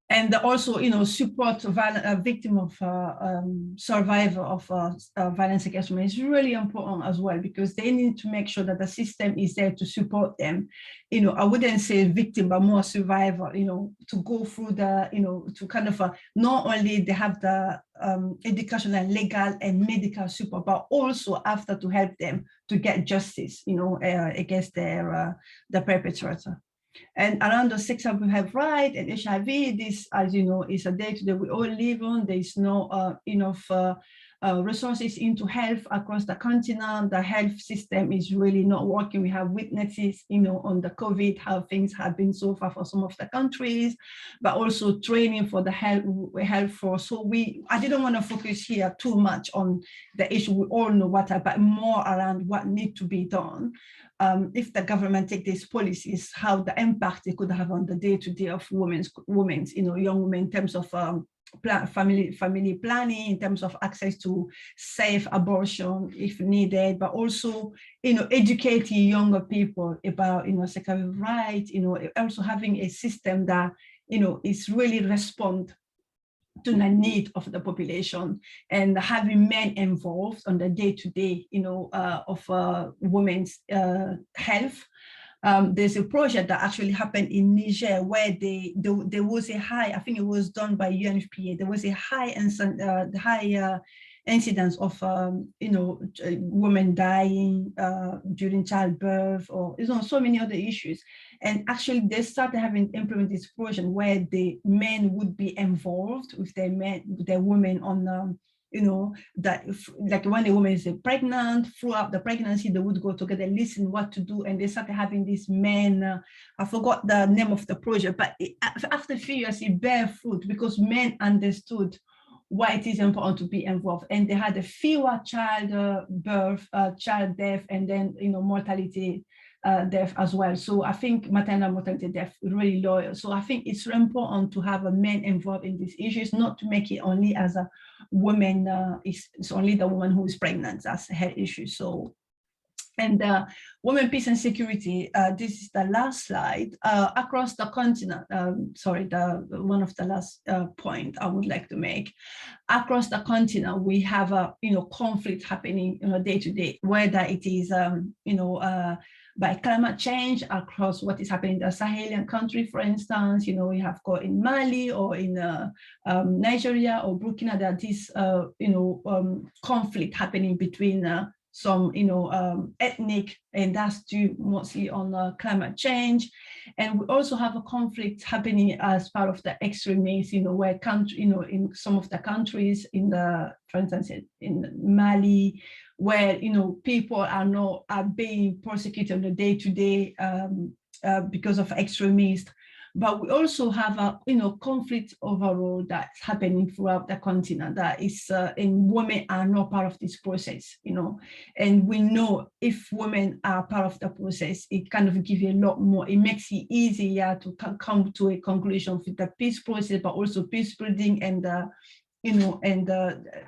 And also, support a victim of survivor of violence against women is really important as well, because they need to make sure that the system is there to support them. I wouldn't say victim, but more survivor, to go through the, to kind of, not only they have the educational, legal and medical support, but also after to help them to get justice, against the perpetrator. And around the sexual health right and HIV, this, as you know, is a day-to-day we all live on. There is no enough resources into health across the continent. The health system is really not working. We have witnesses, on the COVID, how things have been so far for some of the countries, but also training for the health force. So I didn't want to focus here too much on the issue. We all know what, but more around what needs to be done. If the government take these policies, how the impact it could have on the day-to-day of women's, young women in terms of family planning, in terms of access to safe abortion if needed, but also, educating younger people about, sexual rights, also having a system that, is really respond to the need of the population, and having men involved on the day-to-day, of women's health. There's a project that actually happened in Niger where there was a high, I think it was done by UNFPA, there was a high incidence of women dying during childbirth, or so many other issues. And actually they started having implement this project where the men would be involved with their women on that like when a woman is pregnant, throughout the pregnancy, they would go together, listen what to do, and they started having these men, I forgot the name of the project, but after a few years it bear fruit because men understood why it is important to be involved, and they had a fewer child death, and then mortality death as well. So I think maternal mortality death is really low. So I think it's really important to have a men involved in these issues, not to make it only as a woman, it's only the woman who is pregnant, that's her issue. So, and women, peace and security, this is the last slide. Across the continent, one of the last point I would like to make. Across the continent, we have a conflict happening day to day, whether it is by climate change across what is happening in the Sahelian country, for instance, we have got in Mali or in Nigeria or Burkina, that this conflict happening between some ethnic, and that's due mostly on climate change. And we also have a conflict happening as part of the extremists, where in some of the countries for instance, in Mali, where people are being persecuted on a day-to-day because of extremists. but we also have a conflict overall that's happening throughout the continent that is, and women are not part of this process, and we know if women are part of the process, it kind of gives you a lot more, it makes it easier to come to a conclusion with the peace process, but also peace building and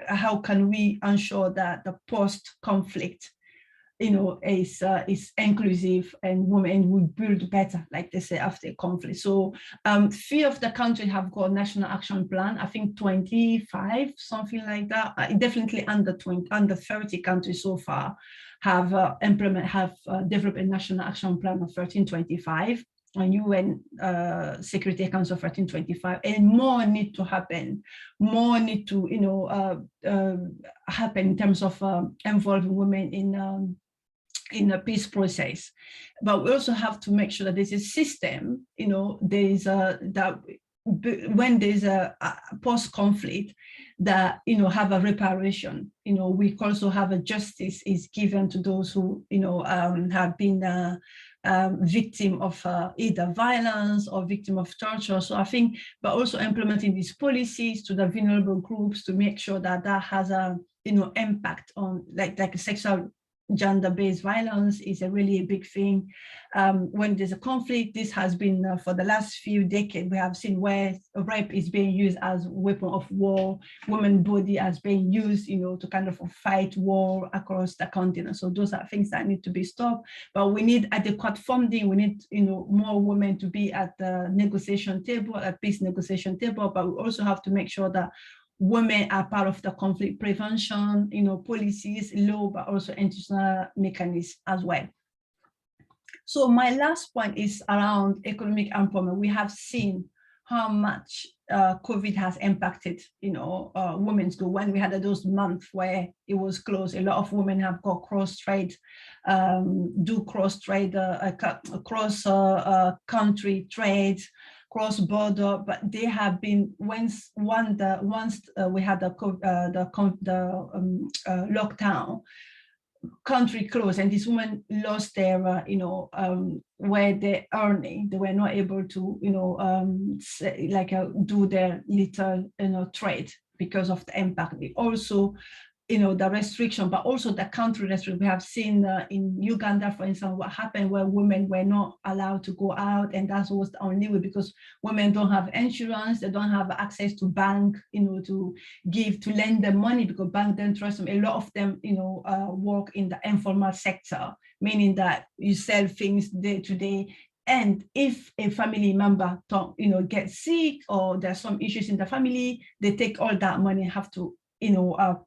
how can we ensure that the post-conflict is inclusive and women will build better, like they say, after conflict. So few of the countries have got national action plan, I think 25, something like that. Definitely under 30 countries so far have developed a national action plan of 1325 on UN Security Council 1325, and more need to happen. More need to happen in terms of involving women in a peace process. But we also have to make sure that there's a system, when there's a post-conflict, that have a reparation. We also have a justice is given to those who have been victim of either violence or victim of torture. So I think, but also implementing these policies to the vulnerable groups to make sure that that has a impact on like sexual gender-based violence is a really big thing. When there's a conflict, this has been for the last few decades, we have seen where rape is being used as a weapon of war, women's body has been used, to kind of fight war across the continent. So those are things that need to be stopped. But we need adequate funding. We need, more women to be at the negotiation table, at peace negotiation table. But we also have to make sure that women are part of the conflict prevention, policies, law, but also institutional mechanisms as well. So my last point is around economic empowerment. We have seen how much COVID has impacted, women's go. When we had those months where it was closed, a lot of women have got cross-trade, cross-trade, cross-country trade, cross-border, but they have been once we had the lockdown, country closed, and these women lost their where they're earning. They were not able to do their little trade because of the impact. Also, the restriction, but also the country restriction. We have seen in Uganda, for instance, what happened where women were not allowed to go out, and that was the only way because women don't have insurance, they don't have access to bank, to lend them money because bank don't trust them. A lot of them, work in the informal sector, meaning that you sell things day to day. And if a family member, gets sick or there's some issues in the family, they take all that money and have to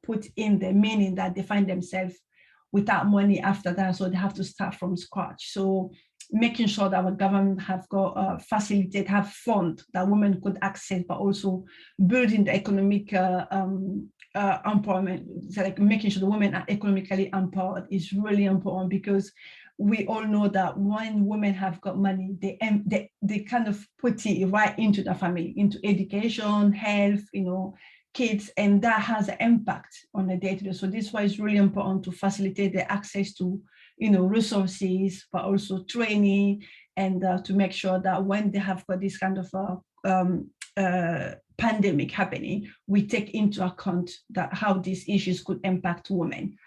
put in the meaning that they find themselves without money after that, so they have to start from scratch. So making sure that our government have got have fund that women could access, but also building the economic empowerment, so like making sure the women are economically empowered is really important, because we all know that when women have got money, they kind of put it right into the family, into education, health, kids, and that has an impact on the day-to-day. So this is why it's really important to facilitate the access to, resources, but also training, and to make sure that when they have got this kind of pandemic happening, we take into account that how these issues could impact women.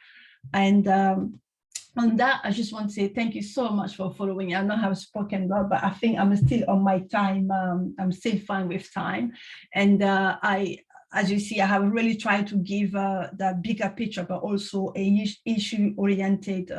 And on that, I just want to say thank you so much for following. I know I've spoken a lot, but I think I'm still on my time. I'm still fine with time. And as you see, I have really tried to give the bigger picture, but also issue-oriented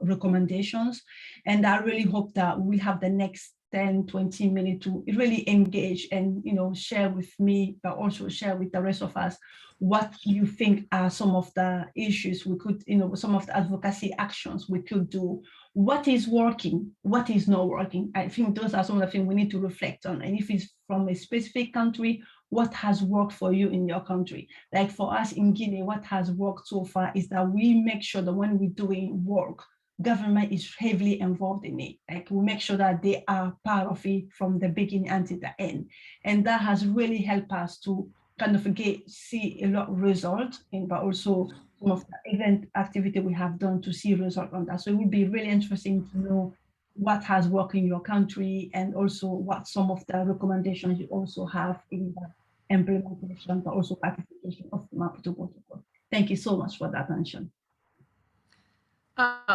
recommendations. And I really hope that we'll have the next 10, 20 minutes to really engage and share with me, but also share with the rest of us what you think are some of the issues we could, some of the advocacy actions we could do. What is working? What is not working? I think those are some of the things we need to reflect on. And if it's from a specific country, what has worked for you in your country? Like for us in Guinea, what has worked so far is that we make sure that when we're doing work, government is heavily involved in it. Like we make sure that they are part of it from the beginning until the end. And that has really helped us to kind of see a lot of results, but also some of the event activity we have done to see results on that. So it would be really interesting to know what has worked in your country, and also what some of the recommendations you also have in the implementation, but also ratification of the Maputo Protocol. Thank you so much for that attention.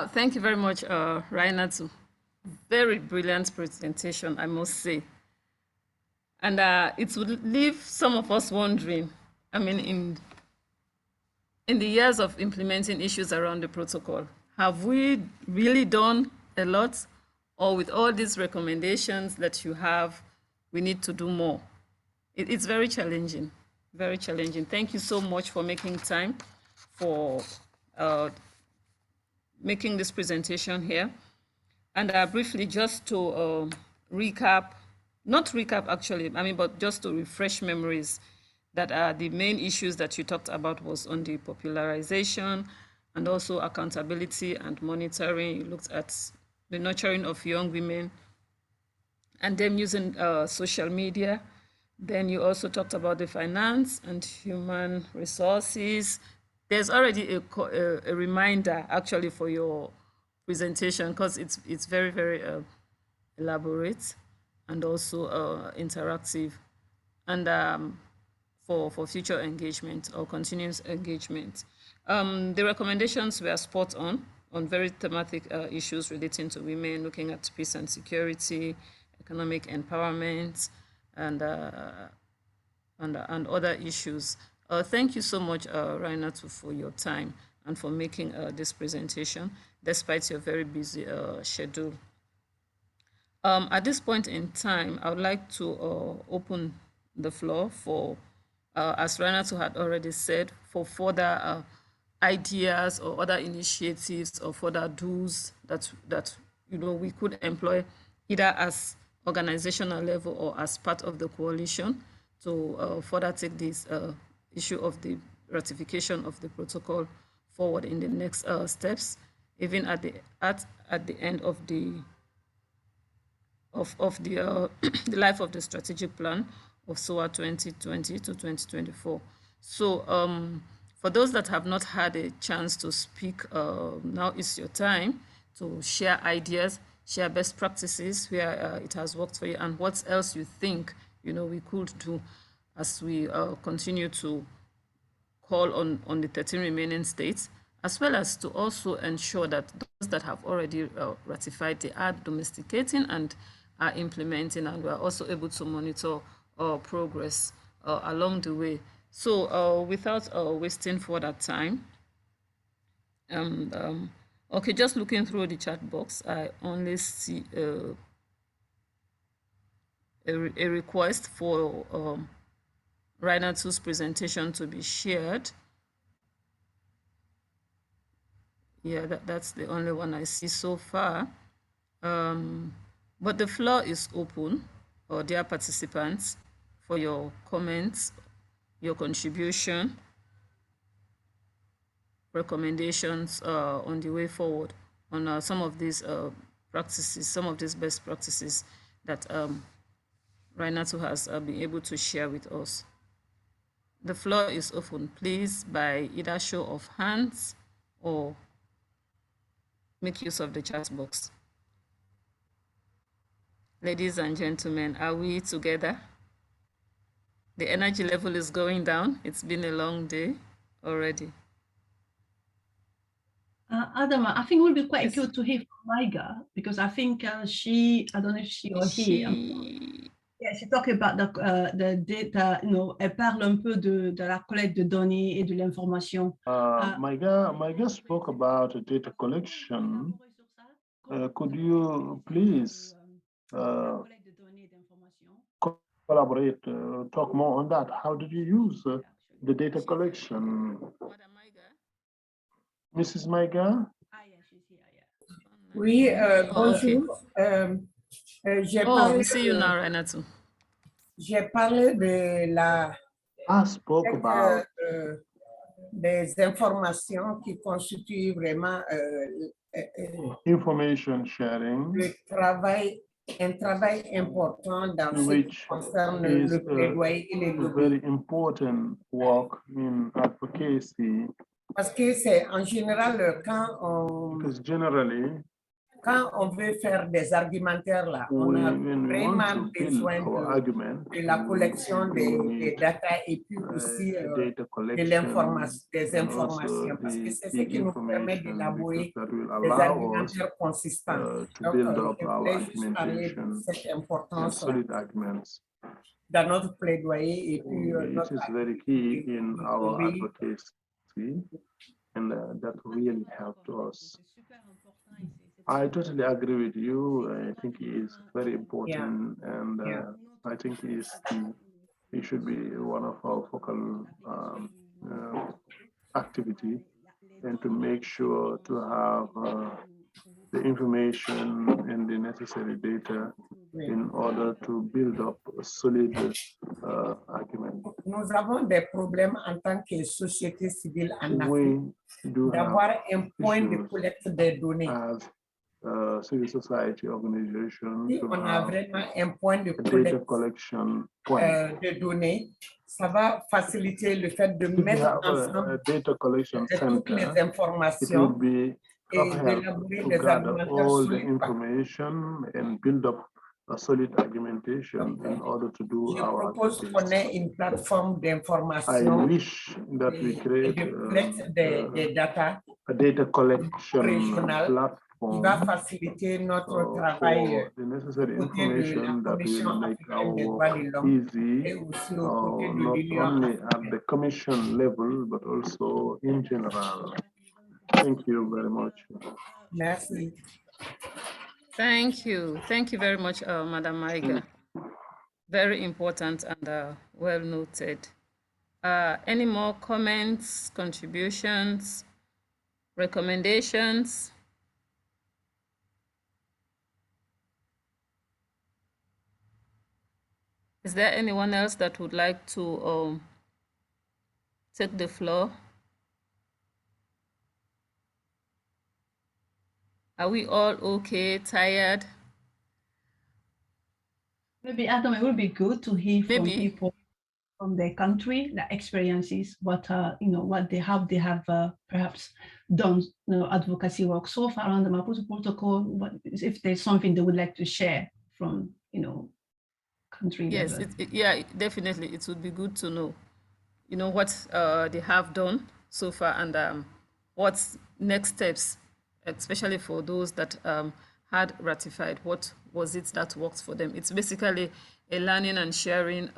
Thank you very much, Rainatu. Very brilliant presentation, I must say. And it would leave some of us wondering, I mean, in the years of implementing issues around the protocol, have we really done a lot? Or with all these recommendations that you have, we need to do more? It's very challenging, very challenging. Thank you so much for making time for making this presentation here. And briefly, just to recap, not recap actually, I mean, but just to refresh memories, that the main issues that you talked about was on the popularization and also accountability and monitoring. You looked at the nurturing of young women and them using social media. Then you also talked about the finance and human resources. There's already a reminder actually for your presentation, because it's very, very elaborate and also interactive, and for future engagement or continuous engagement. The recommendations were spot on very thematic issues relating to women, looking at peace and security, economic empowerment, and other issues. Thank you so much, Rainatu, for your time and for making this presentation, despite your very busy schedule. At this point in time, I would like to open the floor for, as Rainatu had already said, for further ideas or other initiatives or further do's that we could employ, either as organizational level or as part of the coalition, to further take this issue of the ratification of the protocol forward in the next steps, even at the end of the the life of the strategic plan of SOA 2020 to 2024. So for those that have not had a chance to speak, now is your time to share ideas, share best practices where it has worked for you, and what else you think we could do as we continue to call on the 13 remaining states, as well as to also ensure that those that have already ratified, they are domesticating and are implementing, and we are also able to monitor progress along the way. So without wasting further time, okay, just looking through the chat box, I only see a request for Rainatu's presentation to be shared. Yeah, that's the only one I see so far. But the floor is open, dear participants, for your comments, your contribution, recommendations on the way forward on some of these practices, some of these best practices that Rainatu has been able to share with us. The floor is open, please, by either show of hands or make use of the chat box. Ladies and gentlemen, are we together? The energy level is going down. It's been a long day already. Adama, I think it would be quite good to hear from Maiga, because I think she, I don't know if she or he, yeah, she talked about the data, elle parle un peu de la collecte de données et de l'information. Maiga spoke about data collection. Could you please collaborate, talk more on that? How did you use the data collection? Mrs. Maiga? Oui, bonjour. We see you now, Rainatu. J'ai parlé de la... I spoke about des informations qui constituent vraiment information sharing, un travail important dans ce qui concerne le plaidoyer et les lobbies. Very important work in advocacy. Parce que c'est en général quand on... Because generally, quand on veut faire des argumentaires là, on a vraiment besoin de la collection des data et puis aussi de l'information, des informations, parce que c'est ce qui nous permet d'élaborer des argumentaires consistants. Donc, je voulais juste parler de cette importance dans notre plaidoyer et puis it is very key in our advocacy, and that really helped us. I totally agree with you. I think it is very important, and I think it should be one of our focal activity, and to make sure to have the information and the necessary data in order to build up a solid argument. Nous avons des problèmes en tant que société civile en Afrique d'avoir un point de collecte des données. As civil society organization, Si on a vraiment un point de collection de données, ça va faciliter le fait de mettre ensemble toutes les informations et d'élaborer des argumentaires all the solides. information and build up a solid argumentation in order to do Je our propose qu'on ait une plateforme I d'information wish that we create des data a data collection régionale qui va platform faciliter notre travail for the necessary côté de la information that Commission will make our africaine des droits de work l'homme easy, et aussi au côté de not l'Union only africaine. at the commission level, but also in general. Thank you very much. Merci. Thank you. Thank you very much, Madam Maiga. Very important and well noted. Any more comments, contributions, recommendations? Is there anyone else that would like to take the floor? Are we all okay, tired? Maybe, Adam, it would be good to hear from people from their country, their experiences, what what they have perhaps done, advocacy work so far on the Maputo Protocol. If there's something they would like to share from country yes, level. Yeah, definitely, it would be good to know, what they have done so far and what's next steps, especially for those that had ratified. What was it that worked for them? It's basically a learning and sharing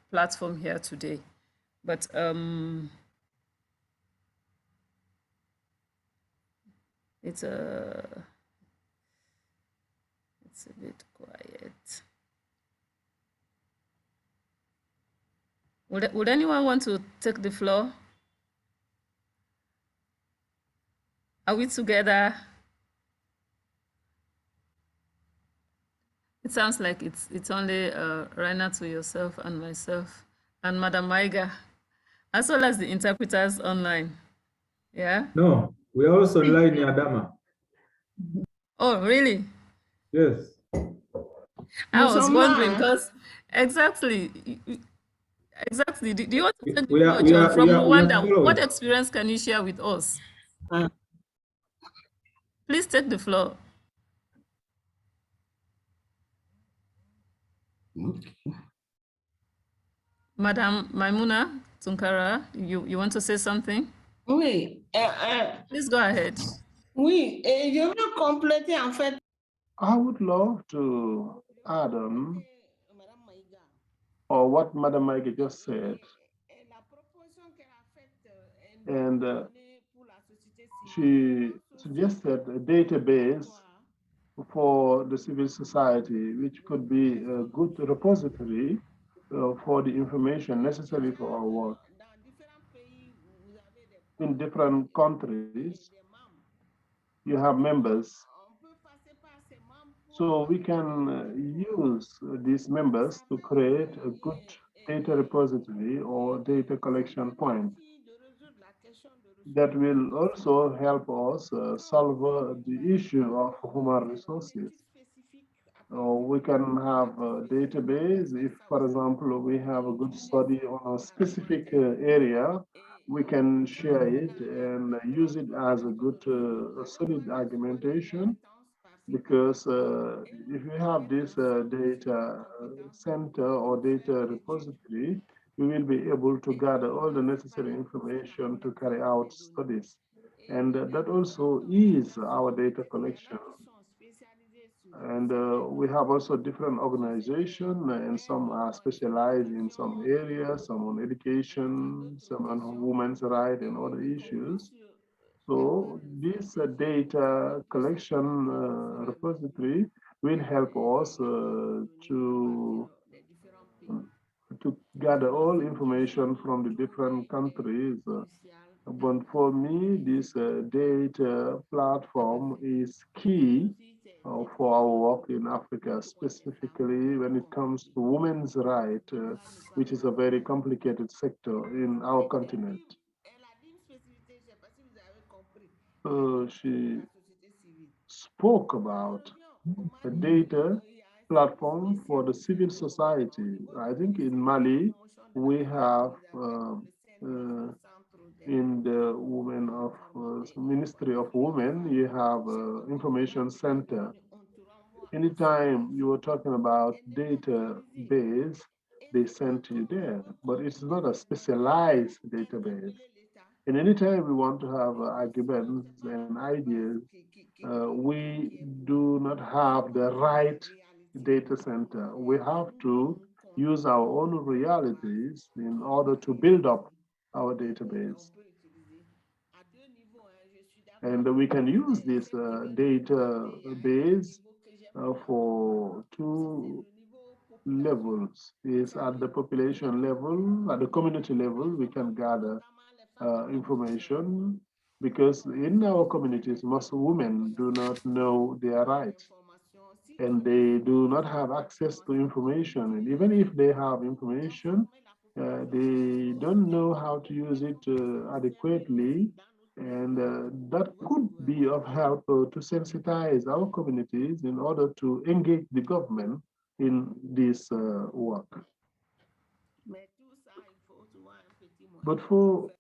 platform here today. But it's a bit quiet. Would anyone want to take the floor? Are we together? It sounds like it's only Raina to yourself and myself and Madam Maiga, as well as the interpreters online. Yeah? No, we are also online, Adama. Oh, really? Yes. I was wondering because exactly. Do you want to take the floor, John, from Rwanda? What experience can you share with us? Please take the floor. Madam Maimuna Tunkara, you want to say something? Oui. Please go ahead. Oui, et je veux compléter en fait. I would love to add on or what Madam Maiga just said. And she suggested a database for the civil society, which could be a good repository for the information necessary for our work. In different countries, you have members. So we can use these members to create a good data repository or data collection point that will also help us solve the issue of human resources. We can have a database. If, for example, we have a good study on a specific area, we can share it and use it as a good solid argumentation because if you have this data center or data repository, we will be able to gather all the necessary information to carry out studies. And that also is our data collection. And we have also different organizations, and some are specialized in some areas, some on education, some on women's rights and other issues. So this data collection repository will help us to gather all information from the different countries. But for me, this data platform is key for our work in Africa, specifically when it comes to women's rights, which is a very complicated sector in our continent. She spoke about a data platform for the civil society. I think in Mali, we have in the Women of Ministry of Women, you have information center. Anytime you were talking about database, they sent you there, but it's not a specialized database. And anytime we want to have arguments and ideas, we do not have the right data center. We have to use our own realities in order to build up our database. And we can use this database for two levels. Is at the population level, at the community level, we can gather information, because in our communities, most women do not know their rights, and they do not have access to information. And even if they have information, they don't know how to use it adequately. And that could be of help to sensitize our communities in order to engage the government in this work. But for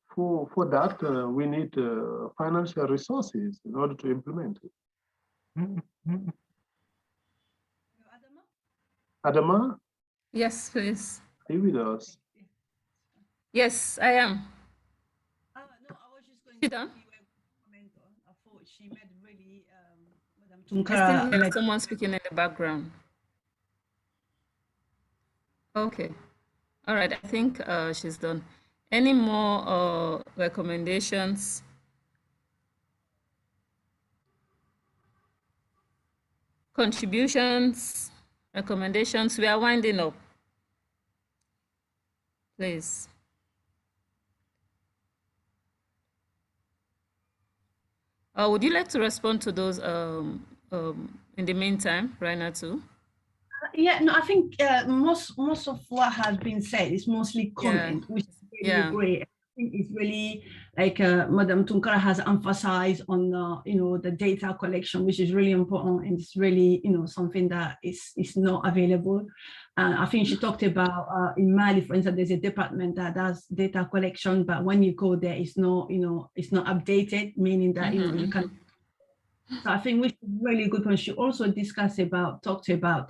that, we need financial resources in order to implement it. Adama? Yes, please. Are you with us? Yes, I am. Sit down. I still hear someone speaking in the background. Okay. All right, I think she's done. Any more recommendations? Contributions, recommendations? We are winding up. Please. Would you like to respond to those in the meantime, Raina, too? Yeah, no, I think most of what has been said is mostly comment, which is really great. I think it's really like Madam Tunkara has emphasized on the data collection, which is really important, and it's really something that is not available. I think she talked about in Mali, for instance, there's a department that does data collection, but when you go there, it's not it's not updated, meaning that you can. So I think which is really good point. She also talked about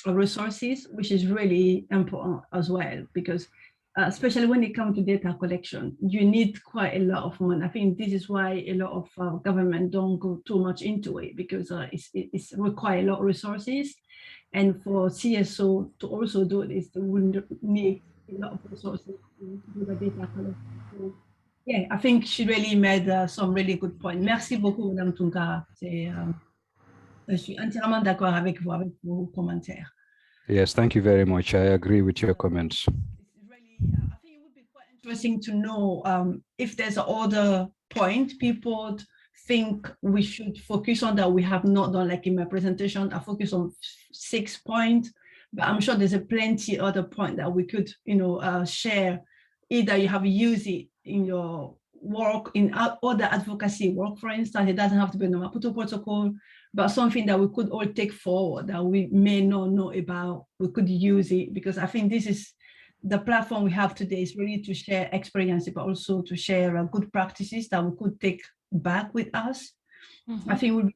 resources, which is really important as well, because especially when it comes to data collection, you need quite a lot of money. I think this is why a lot of government don't go too much into it, because it's require a lot of resources. And for CSO to also do this, they would need a lot of resources to do the data collection. So, yeah, I think she really made some really good points. Merci beaucoup, Madame Tunkara. Je suis entièrement d'accord avec vos commentaires. Yes, thank you very much. I agree with your comments. Interesting to know if there's other point people think we should focus on that we have not done. Like in my presentation, I focus on 6 points, but I'm sure there's a plenty other point that we could share. Either you have used it in your work, in other advocacy work, for instance. It doesn't have to be in the Maputo protocol, but something that we could all take forward that we may not know about. We could use it, because I think this is the platform we have today is really to share experience, but also to share good practices that we could take back with us. I think it would be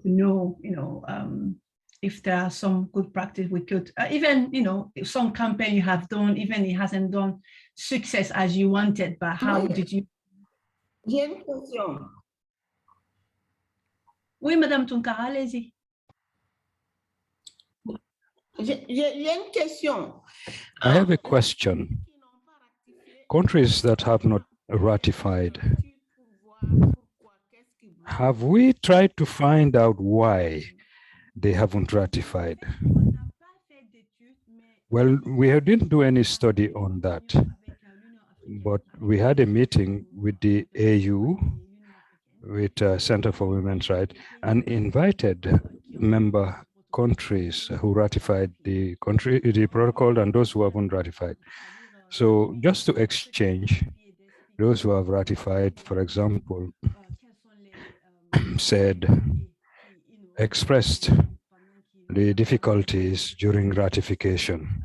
know, if there are some good practice we could, even, if some campaign you have done, even it hasn't done success as you wanted, but how did you? J'ai une question. Oui, Madame Tunkara, allez-y. J'ai une question. I have a question. Countries that have not ratified, have we tried to find out why they haven't ratified? Well, we didn't do any study on that, but we had a meeting with the AU, with Center for Women's Rights, and invited member countries who ratified the protocol and those who haven't ratified. So just to exchange, those who have ratified, for example, expressed the difficulties during ratification,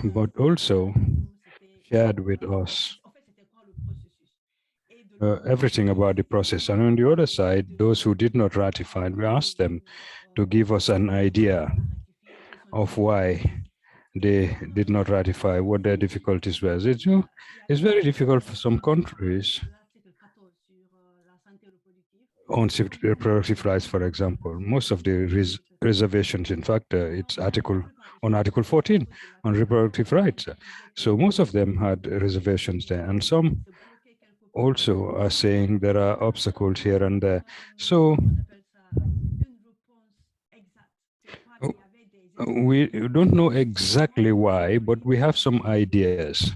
but also shared with us everything about the process. And on the other side, those who did not ratify, we asked them to give us an idea of why they did not ratify, what their difficulties were. It's very difficult for some countries on reproductive rights, for example. Most of the reservations, in fact, it's Article 14 on reproductive rights. So most of them had reservations there, and some also are saying there are obstacles here and there. So we don't know exactly why, but we have some ideas.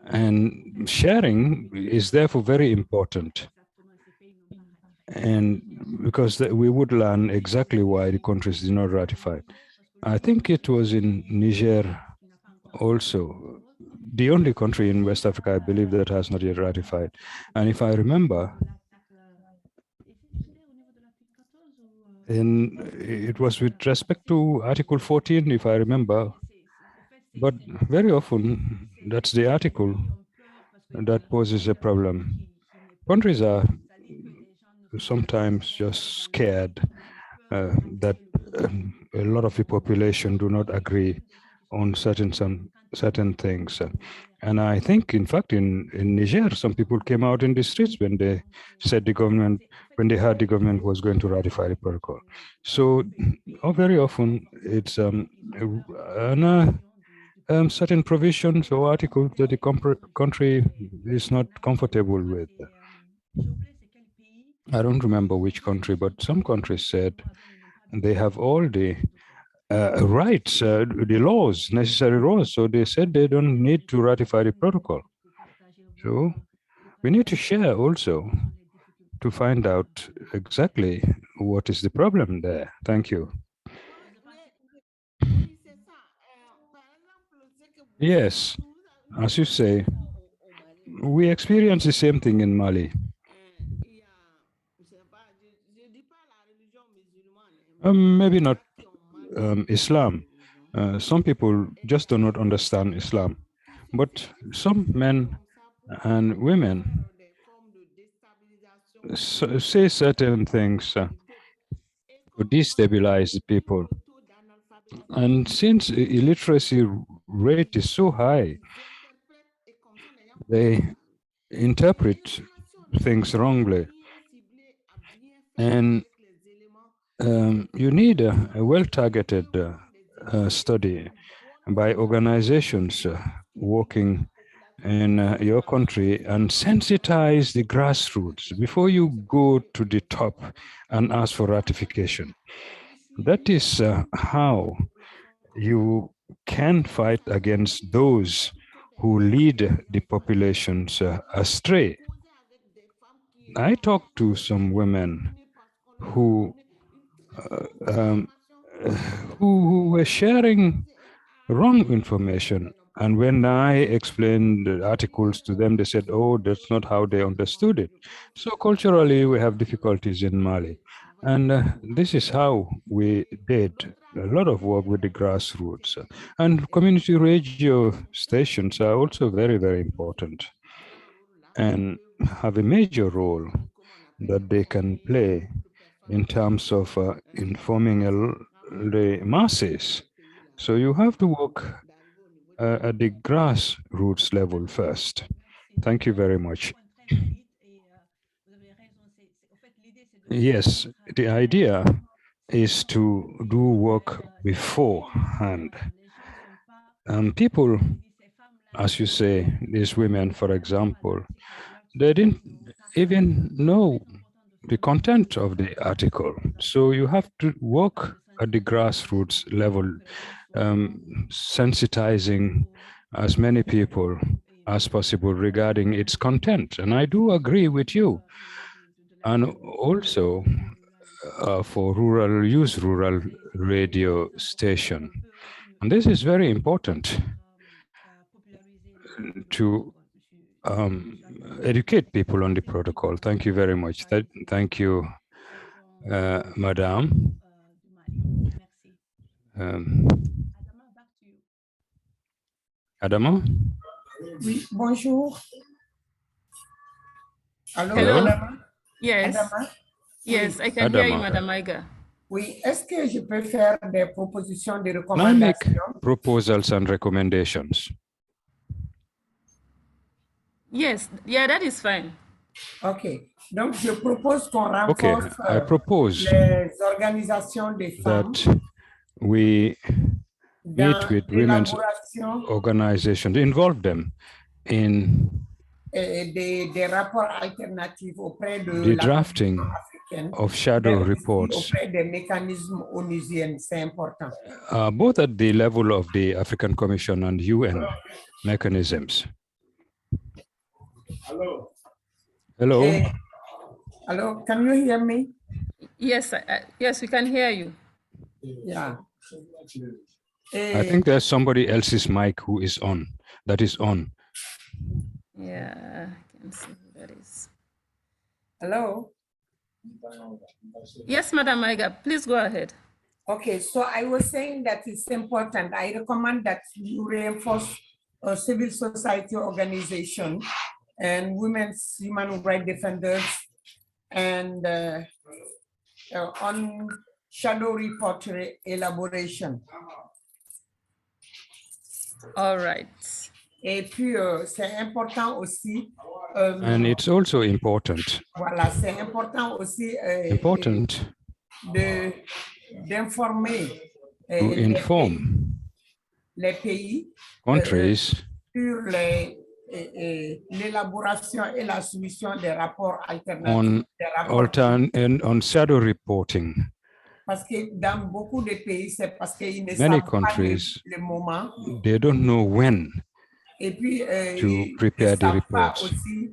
And sharing is therefore very important. And because we would learn exactly why the countries did not ratify. I think it was in Niger also, the only country in West Africa, I believe, that has not yet ratified. And if I remember, it was with respect to Article 14, if I remember, but very often that's the article that poses a problem. Countries are sometimes just scared that a lot of the population do not agree on certain things. And I think, in fact, in Niger, some people came out in the streets when they said when they heard the government was going to ratify the protocol. So very often it's certain provisions or articles that the country is not comfortable with. I don't remember which country, but some countries said they have all the rights, the laws, necessary laws. So they said they don't need to ratify the protocol. So we need to share also to find out exactly what is the problem there. Thank you. Yes, as you say, we experience the same thing in Mali. Maybe not Islam. Some people just do not understand Islam. But some men and women say certain things to destabilize people. And since illiteracy rate is so high, they interpret things wrongly. And you need a well-targeted study by organizations working in your country and sensitize the grassroots before you go to the top and ask for ratification. That is how you can fight against those who lead the populations astray. I talked to some women who were sharing wrong information. And when I explained the articles to them, they said, oh, that's not how they understood it. So culturally, we have difficulties in Mali. And this is how we did a lot of work with the grassroots. And community radio stations are also very, very important. and have a major role that they can play in terms of informing the masses. So you have to work at the grassroots level first. Thank you very much. Yes, the idea is to do work beforehand. People, as you say, these women, for example, they didn't even know the content of the article. So you have to work at the grassroots level, sensitizing as many people as possible regarding its content. And I do agree with you. And also for rural radio station. And this is very important to educate people on the protocol. Thank you very much. Thank you, Madam. Adama? Oui, bonjour. Allô, Hello? Adama? Yes. Adama? Yes, Oui. I can hear you, Madam Aiga. Oui, est-ce que je peux faire des propositions de Can I make recommandations? proposals and recommendations? Yes, yeah, that is fine. OK. Donc, je propose qu'on Okay, renforce I propose les organisations des femmes that we meet with women's l'élaboration organizations, involve them in des rapports alternatifs auprès de the la drafting Commission africaine, of shadow mais aussi reports, auprès des mécanismes onusiens. C'est important. both at the level of the African Commission and UN mechanisms. Hello. Hello? Hello, can you hear me? Yes, yes, we can hear you. Yeah. I think there's somebody else's mic who is on, that is on. Yeah, I can see who that is. Hello. Yes, Madam Aiga, please go ahead. Okay, so I was saying that it's important. I recommend that you reinforce civil society organization and women's human rights defenders and on shadow report elaboration. All right. Et puis, c'est important aussi. And it's also important. Voilà, c'est important aussi d'informer to inform les pays countries sur l'élaboration et la soumission des rapports on alternatifs. on shadow reporting. Parce que dans beaucoup de pays, c'est parce qu'ils ne Many savent countries, pas le moment. they don't know when Et puis, to prepare the reports aussi,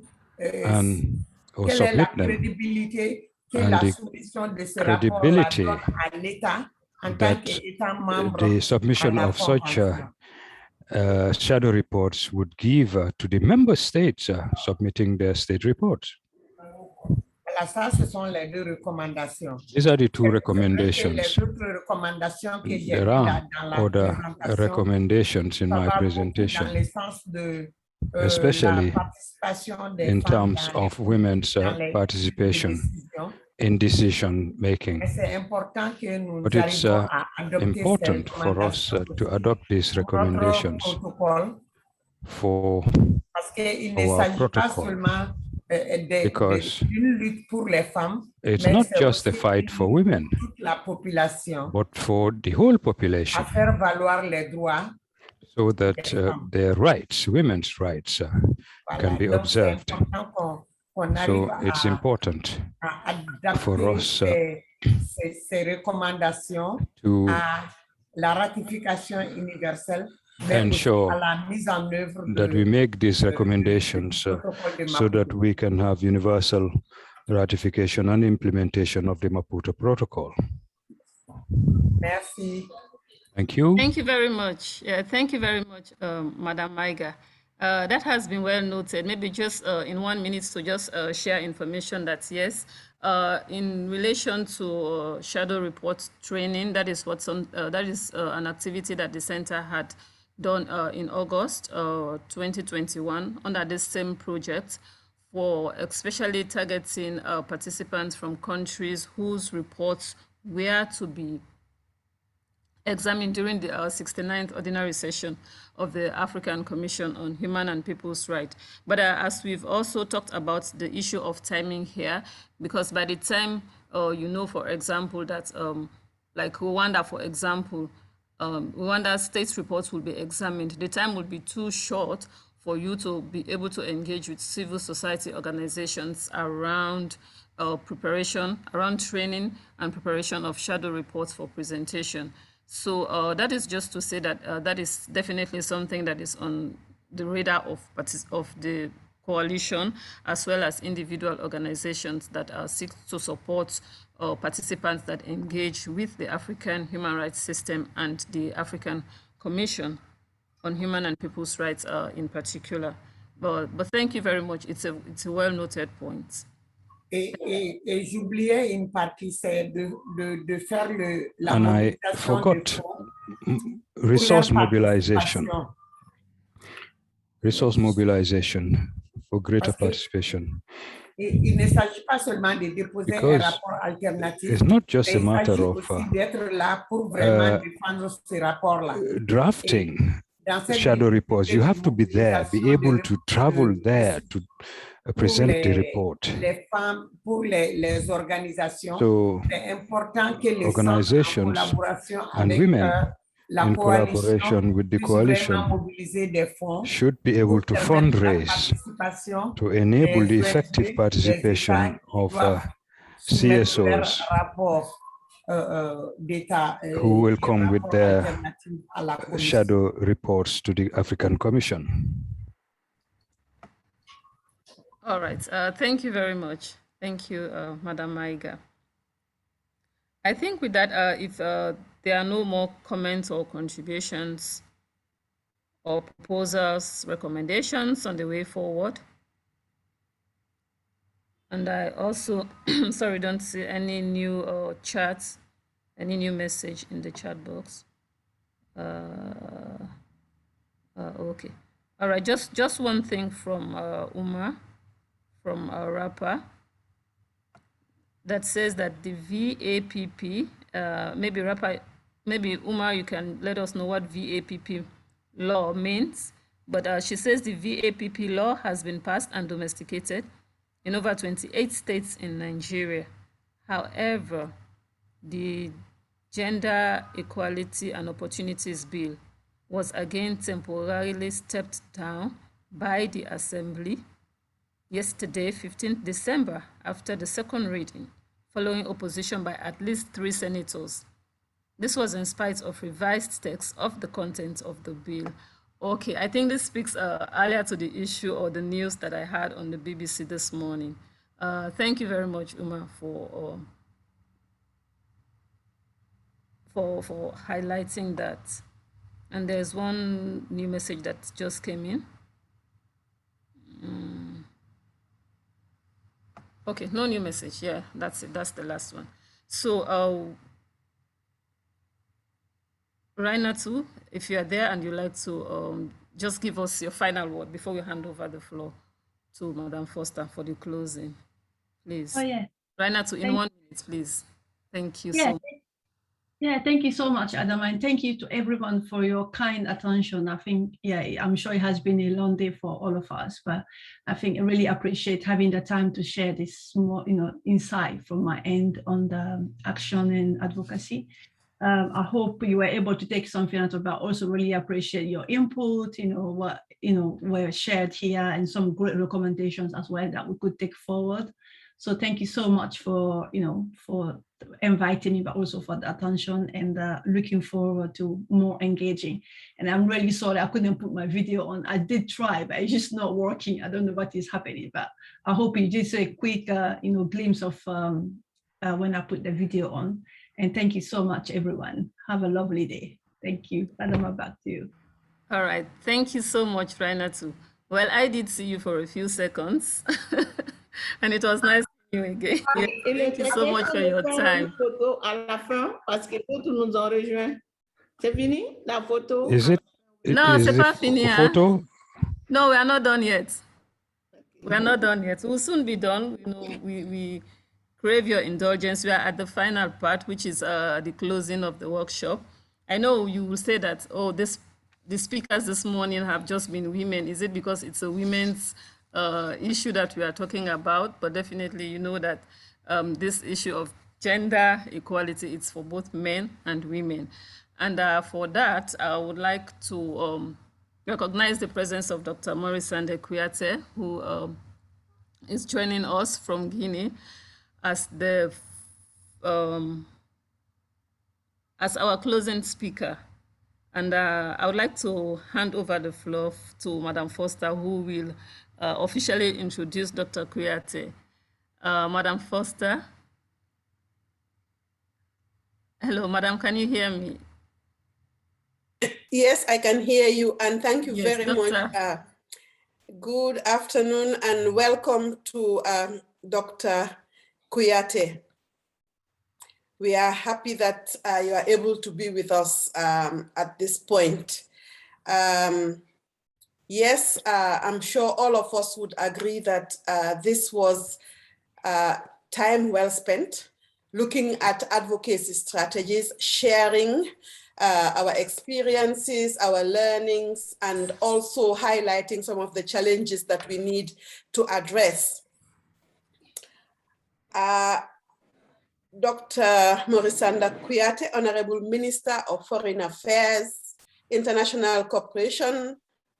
or quelle est la submit them. crédibilité que And la the soumission de ce credibility rapport à l'État en tant that qu'État membre the submission à la of such Convention. shadow reports would give to the member states submitting their state reports. Voilà, ça, ce sont les deux recommandations. These are the two Et recommendations. les autres recommandations que j'ai There vues are dans la other présentation, recommendations in ça my va beaucoup presentation, dans le sens de especially la participation des in femmes terms dans of women's dans les participation décisions. in decision making. Mais c'est important que nous But it's arrivions à adopter ces important for us recommandations to adopt these pour notre recommendations protocole, for parce qu'il ne our s'agit pas protocol, seulement because d'une lutte pour les femmes, it's mais not c'est just a aussi fight for women, toute la population but for the whole à population, faire valoir les droits. so that their rights, women's rights, can Voilà, be donc c'est observed. important qu'on So arrive it's important à for adapter us ces recommandations to à la ratification universelle, mais aussi ensure à la mise en œuvre that we make these recommendations protocole de so that Maputo. we can have universal ratification and implementation of the Maputo Protocol. Merci. Thank you. Thank you very much. Yeah, thank you very much, Madam Aiga. That has been well noted. Maybe just in 1 minute to just share information that yes, in relation to shadow report training, that is what's on. That is an activity that the center had done in August 2021 under this same project for especially targeting participants from countries whose reports were to be examined during the 69th ordinary session of the African Commission on Human and People's Rights. But as we've also talked about the issue of timing here, because by the time, you know, for example, that like Rwanda, for example, Rwanda state reports will be examined, the time will be too short for you to be able to engage with civil society organizations around preparation, around training and preparation of shadow reports for presentation. So that is just to say that that is definitely something that is on the radar of the coalition, as well as individual organizations that seek to support participants that engage with the African human rights system and the African Commission on Human and People's Rights in particular. But thank you very much. It's a well-noted point. Et j'oubliais une partie, c'est de faire la And I mobilisation forgot de fonds resource pour leur mobilization. participation. Resource mobilization for greater participation. Et il ne s'agit pas seulement de déposer un Because rapport alternatif, it's not just mais a il matter s'agit of aussi d'être là pour vraiment défendre ce rapport-là. drafting Dans cette shadow reports. You have to be there, be able to travel there to present the report. Les femmes, pour les organisations, So c'est important que les organizations centres en collaboration and avec women la in coalition collaboration with the puissent vraiment coalition mobiliser des fonds should be able to pour permettre la fundraise participation to enable the des effective ONG, des participation États qui of doivent soumettre leur CSOs rapport d'État who will come with their alternatif à la commission. shadow reports to the African Commission. All right, thank you very much. Thank you, Madam Maiga. I think with that, if there are no more comments or contributions or proposals, recommendations on the way forward, and I also, sorry, don't see any new chats, any new message in the chat box. Okay, all right, just one thing from Umar, from our rapper, that says that the VAPP, maybe Umar, you can let us know what VAPP law means, but she says the VAPP law has been passed and domesticated in over 28 states in Nigeria. However, the Gender Equality and Opportunities Bill was again temporarily stepped down by the Assembly yesterday, 15th December, after the second reading, following opposition by at least 3 senators. This was in spite of revised text of the content of the bill. Okay, I think this speaks earlier to the issue or the news that I had on the BBC this morning. Thank you very much, Uma, for highlighting that. And there's one new message that just came in. Okay, no new message. Yeah, that's it. That's the last one. So, Rainatu, if you are there and you'd like to just give us your final word before we hand over the floor to Madam Foster for the closing, please. Oh, yeah. Rainatu, in 1 minute, please. Thank you so much. Yeah, thank you so much, Adam, and thank you to everyone for your kind attention. I think, yeah, I'm sure it has been a long day for all of us, but I think I really appreciate having the time to share this small, insight from my end on the action and advocacy. I hope you were able to take something out of that. Also really appreciate your input, what, were shared here, and some great recommendations as well that we could take forward. So thank you so much for, for inviting me, but also for the attention, and looking forward to more engaging. And I'm really sorry I couldn't put my video on. I did try, but it's just not working. I don't know what is happening, but I hope you just a quick, glimpse of when I put the video on. And thank you so much, everyone. Have a lovely day. Thank you. Adama, back to you. All right. Thank you so much, Rainatu. Well, I did see you for a few seconds, and it was nice seeing you again. Yeah, thank you so much for your time. Photo à la fin, parce que d'autres nous ont rejoints. C'est fini, la photo? Is it? No, c'est pas fini. Photo? No, we are not done yet. We're not done yet. We'll soon be done. You know, we crave your indulgence. We are at the final part, which is the closing of the workshop. I know you will say that, oh, the speakers this morning have just been women. Is it because it's a women's issue that we are talking about? But definitely, you know that this issue of gender equality, it's for both men and women. And for that, I would like to recognize the presence of Dr. Morisande Kouyaté, who is joining us from Guinea as as our closing speaker. And I would like to hand over the floor to Madam Foster, who will officially introduce Dr. Kouyaté. Madam Foster. Hello, Madam, can you hear me? Yes, I can hear you, and thank you Yes, very much. Good afternoon and welcome to Dr. Kouyaté. We are happy that you are able to be with us at this point. Yes, I'm sure all of us would agree that this was time well spent looking at advocacy strategies, sharing our experiences, our learnings, and also highlighting some of the challenges that we need to address. Dr. Morisande Kouyaté, Honorable Minister of Foreign Affairs, International Cooperation,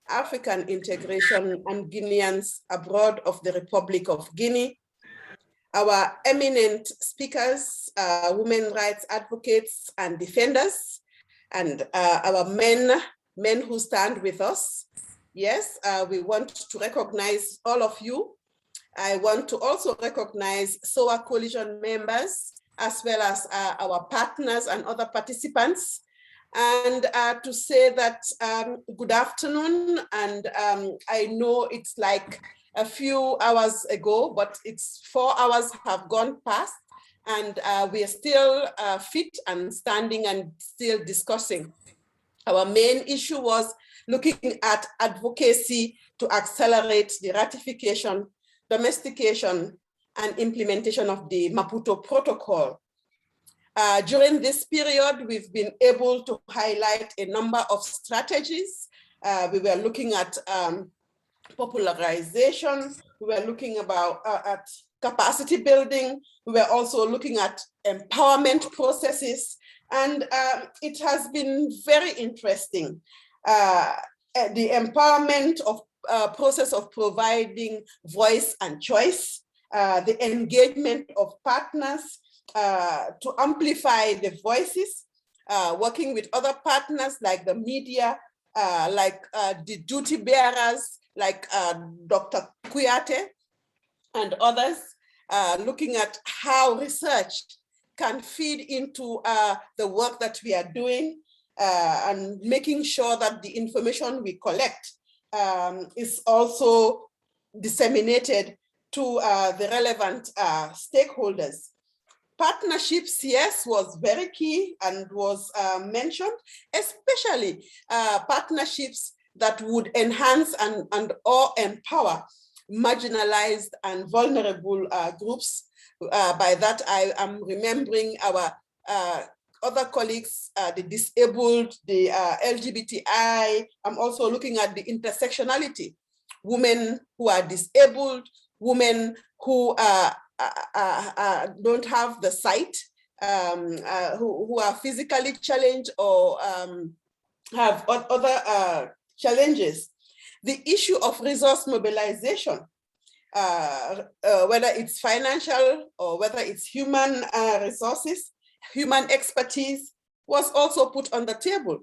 African Integration, and Guineans abroad of the Republic of Guinea. Our eminent speakers, women rights advocates and defenders, and our men who stand with us. Yes, we want to recognize all of you. I want to also recognize SOA Coalition members, as well as our partners and other participants, and to say that good afternoon. And I know it's like a few hours ago, but it's 4 hours have gone past, and we are still fit and standing and still discussing. Our main issue was looking at advocacy to accelerate the ratification, domestication, and implementation of the Maputo Protocol. During this period, we've been able to highlight a number of strategies. We were looking at popularization, we were looking at capacity building, we were also looking at empowerment processes, and it has been very interesting. The empowerment of process of providing voice and choice, the engagement of partners to amplify the voices, working with other partners like the media, like the duty bearers, like Dr. Kouyaté and others, looking at how research can feed into the work that we are doing, and making sure that the information we collect is also disseminated to the relevant stakeholders. Partnerships, yes, was very key and was mentioned, especially partnerships that would enhance and or empower marginalized and vulnerable groups. By that, I am remembering our other colleagues, the disabled, the LGBTI. I'm also looking at the intersectionality, women who are disabled, women who don't have the sight, who are physically challenged or have other challenges. The issue of resource mobilization, whether it's financial or whether it's human resources, human expertise, was also put on the table.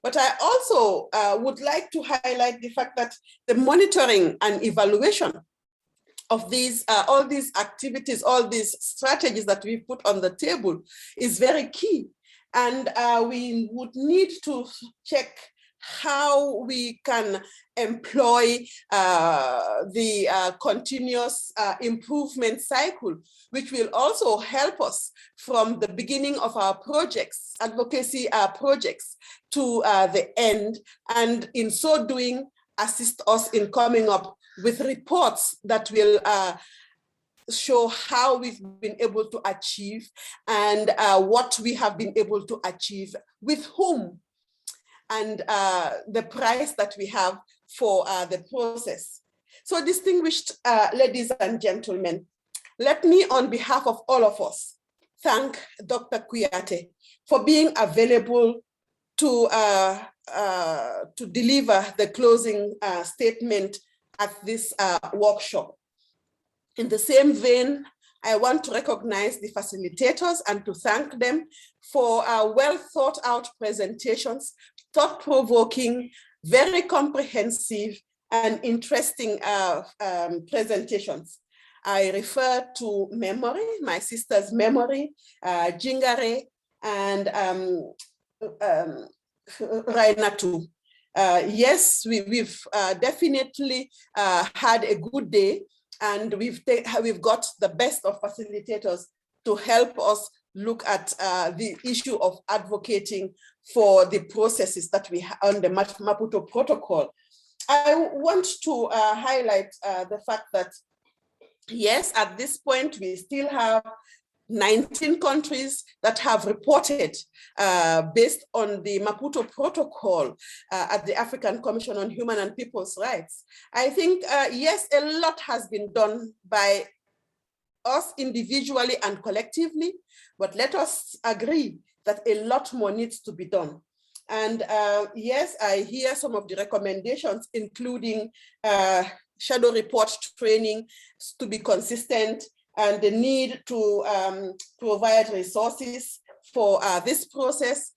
But I also would like to highlight the fact that the monitoring and evaluation of these, all these activities, all these strategies that we put on the table is very key. And we would need to check how we can employ the continuous improvement cycle, which will also help us from the beginning of our projects, advocacy projects, to the end, and in so doing, assist us in coming up with reports that will show how we've been able to achieve and what we have been able to achieve, with whom, and the price that we have for the process. So distinguished ladies and gentlemen, let me, on behalf of all of us, thank Dr. Kouyaté for being available to deliver the closing statement at this workshop. In the same vein, I want to recognize the facilitators and to thank them for well thought out presentations, thought-provoking, very comprehensive and interesting presentations. I refer to Memory, my sister's Memory, Jingare, and Rainatu. Yes, we've definitely had a good day, and we've got the best of facilitators to help us look at the issue of advocating for the processes that we have on the Maputo Protocol. I want to highlight the fact that, yes, at this point, we still have 19 countries that have reported based on the Maputo Protocol at the African Commission on Human and People's Rights. I think, yes, a lot has been done by us individually and collectively, but let us agree that a lot more needs to be done. And yes, I hear some of the recommendations, including shadow report training to be consistent, and the need to provide resources for this process.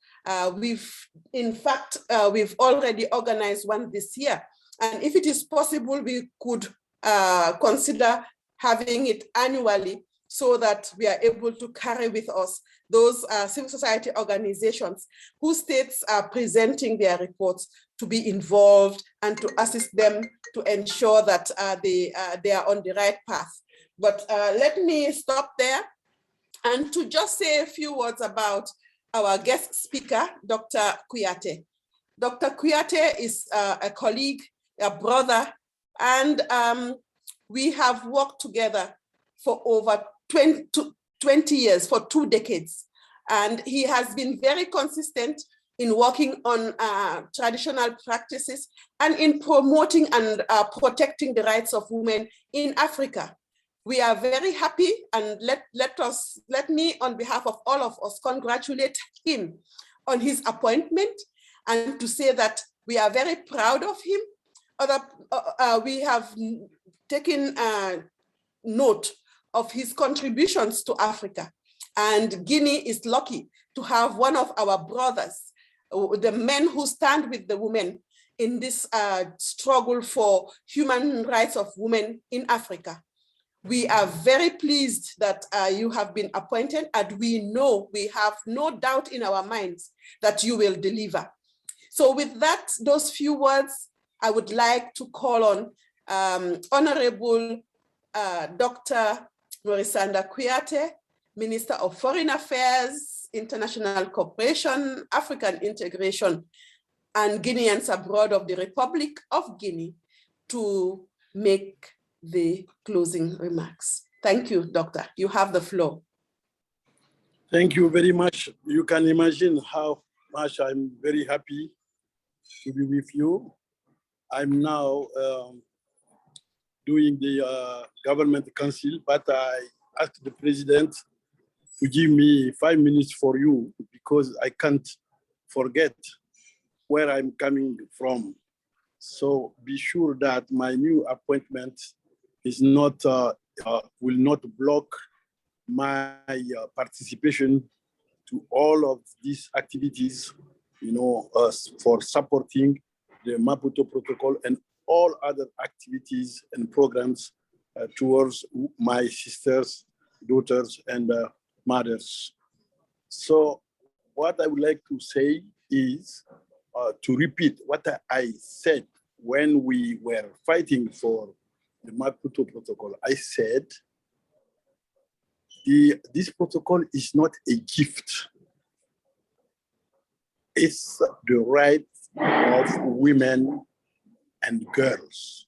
In fact, we've already organized one this year. And if it is possible, we could consider having it annually so that we are able to carry with us those civil society organizations whose states are presenting their reports to be involved and to assist them to ensure that they are on the right path. But let me stop there and to just say a few words about our guest speaker, Dr. Kouyaté. Dr. Kouyaté is a colleague, a brother, and we have worked together for over 20 years, for 2 decades. And he has been very consistent in working on traditional practices and in promoting and protecting the rights of women in Africa. We are very happy, and let me, on behalf of all of us, congratulate him on his appointment and to say that we are very proud of him. We have taken note of his contributions to Africa, and Guinea is lucky to have one of our brothers, the men who stand with the women in this struggle for human rights of women in Africa. We are very pleased that you have been appointed, and we have no doubt in our minds that you will deliver. So with that, those few words, I would like to call on Honorable Dr. Norisanda Kouyaté, Minister of Foreign Affairs, International Cooperation, African Integration, and Guineans abroad of the Republic of Guinea to make the closing remarks. Thank you, Doctor. You have the floor. Thank you very much. You can imagine how much I'm very happy to be with you. I'm now doing the government council, but I asked the president to give me 5 minutes for you because I can't forget where I'm coming from. So be sure that my new appointment is not will not block my participation to all of these activities, for supporting the Maputo Protocol and all other activities and programs towards my sisters, daughters, and mothers. So what I would like to say is to repeat what I said when we were fighting for the Maputo Protocol. I said, this protocol is not a gift. It's the right of women and girls.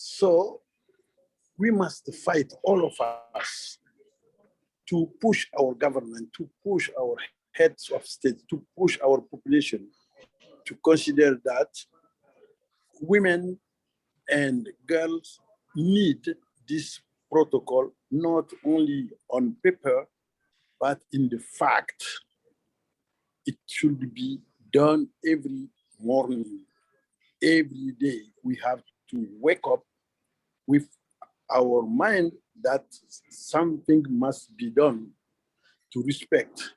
So we must fight, all of us, to push our government, to push our heads of state, to push our population to consider that women and girls need this protocol, not only on paper, but in the fact. It should be done every morning, every day. We have to wake up with our mind that something must be done to respect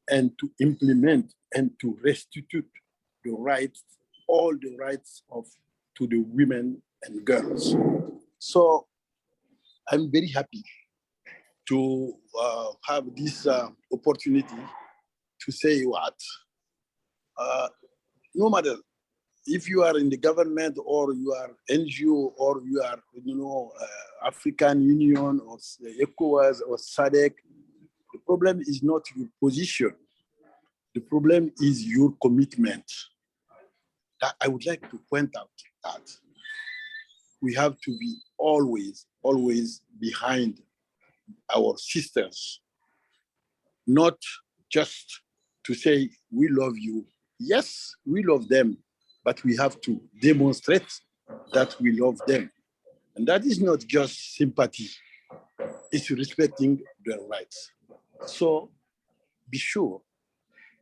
and to implement and to restitute the rights, all the rights to the women and girls. So I'm very happy to have this opportunity to say what, no matter if you are in the government or you are NGO or you are, African Union or ECOWAS or SADC, the problem is not your position. The problem is your commitment. That I would like to point out that we have to be always behind our sisters, not just to say we love you. Yes, we love them, but we have to demonstrate that we love them. And that is not just sympathy, it's respecting their rights. So be sure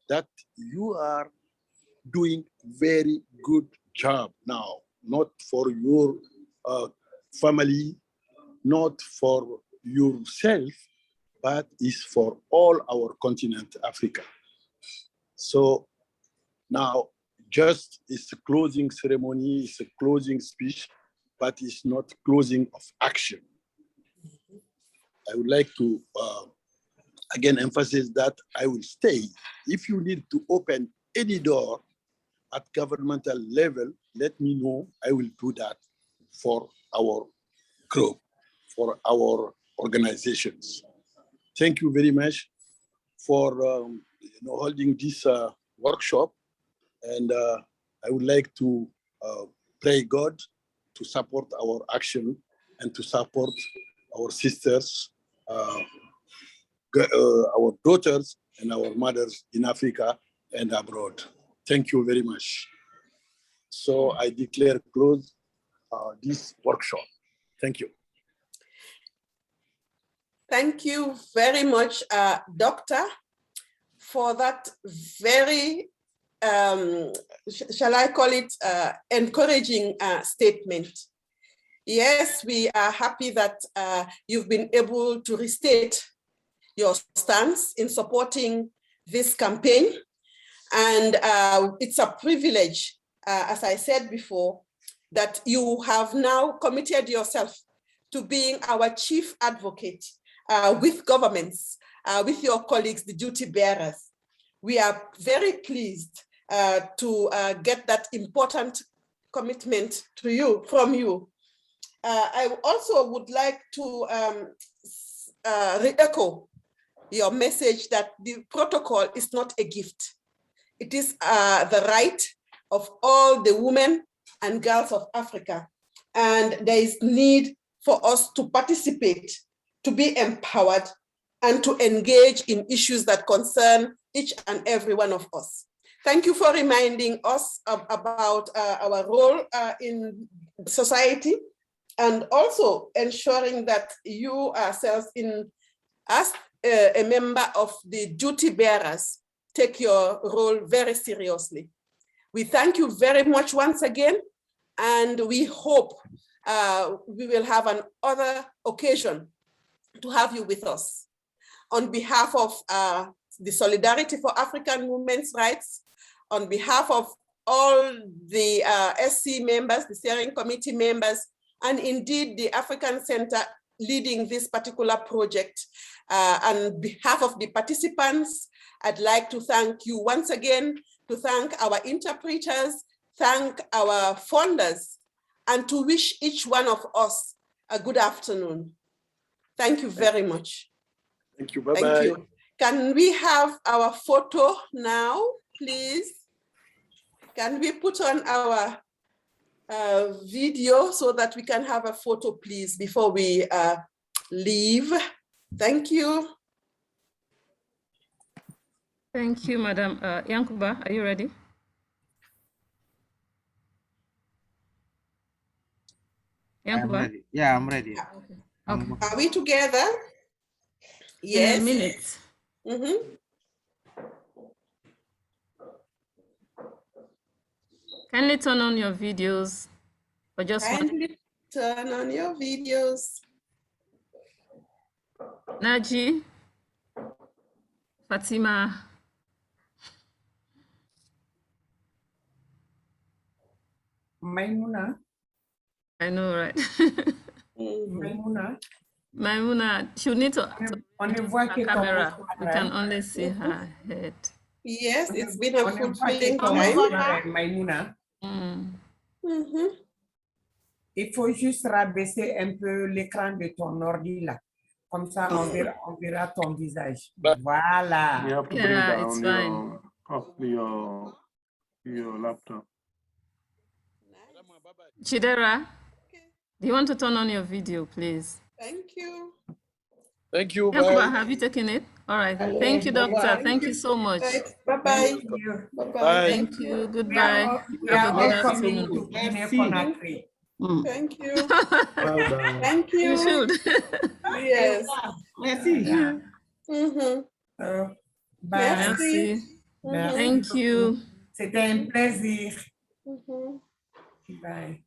that you are doing very good job now, not for your family, not for yourself, but is for all our continent, Africa. So now, just it's a closing ceremony, it's a closing speech, but it's not closing of action. I would like to again emphasize that I will stay. If you need to open any door at governmental level, let me know. I will do that for our group, for our organizations. Thank you very much for holding this workshop. And I would like to pray God to support our action and to support our sisters, our daughters and our mothers in Africa and abroad. Thank you very much. So I declare closed this workshop. Thank you. Thank you very much, Doctor, for that very, shall I call it, encouraging statement. Yes, we are happy that you've been able to restate your stance in supporting this campaign. And it's a privilege, as I said before, that you have now committed yourself to being our chief advocate with governments, with your colleagues, the duty bearers. We are very pleased to get that important commitment to you, from you. I also would like to re-echo your message that the protocol is not a gift. It is the right of all the women and girls of Africa. And there is need for us to participate, to be empowered, and to engage in issues that concern each and every one of us. Thank you for reminding us about our role in society, and also ensuring that you yourselves, as a member of the duty bearers, take your role very seriously. We thank you very much once again, and we hope we will have another occasion to have you with us. On behalf of the Solidarity for African Women's Rights, on behalf of all the SC members, the steering committee members, and indeed the African Center leading this particular project, on behalf of the participants, I'd like to thank you once again, to thank our interpreters, thank our funders, and to wish each one of us a good afternoon. Thank you very much. Thank you. Bye-bye. Thank you. Can we have our photo now, please? Can we put on our video so that we can have a photo, please, before we leave. Thank you. Thank you, Madam. Yankuba, are you ready? I'm ready. Yeah, I'm ready. Okay. Are we together? Yes. In a minute. Kindly turn on your videos for just one. Kindly turn on your videos. Naji, Fatima. Maimuna. I know, right? Maimuna. Maimuna, she need to on ne voit que camera. We can only see her head. Yes, it's been a fulfilling time. Maimouna. Il faut juste rabaisser un peu l'écran de ton ordi là. Comme ça, on verra ton visage. Voilà. You have to bring down your laptop. Chidera, do you want to turn on your video, please? Thank you. Thank you. Yankuba, have you taken it? All right. Thank you, doctor. Thank you so much. Bye-bye. Bye. Thank you. Goodbye. We are Have a good all coming afternoon. to Guinea-Conakry. Thank you. Well done. Thank you. You should. Yes. Merci. Merci. Thank you. C'était un plaisir. Bye.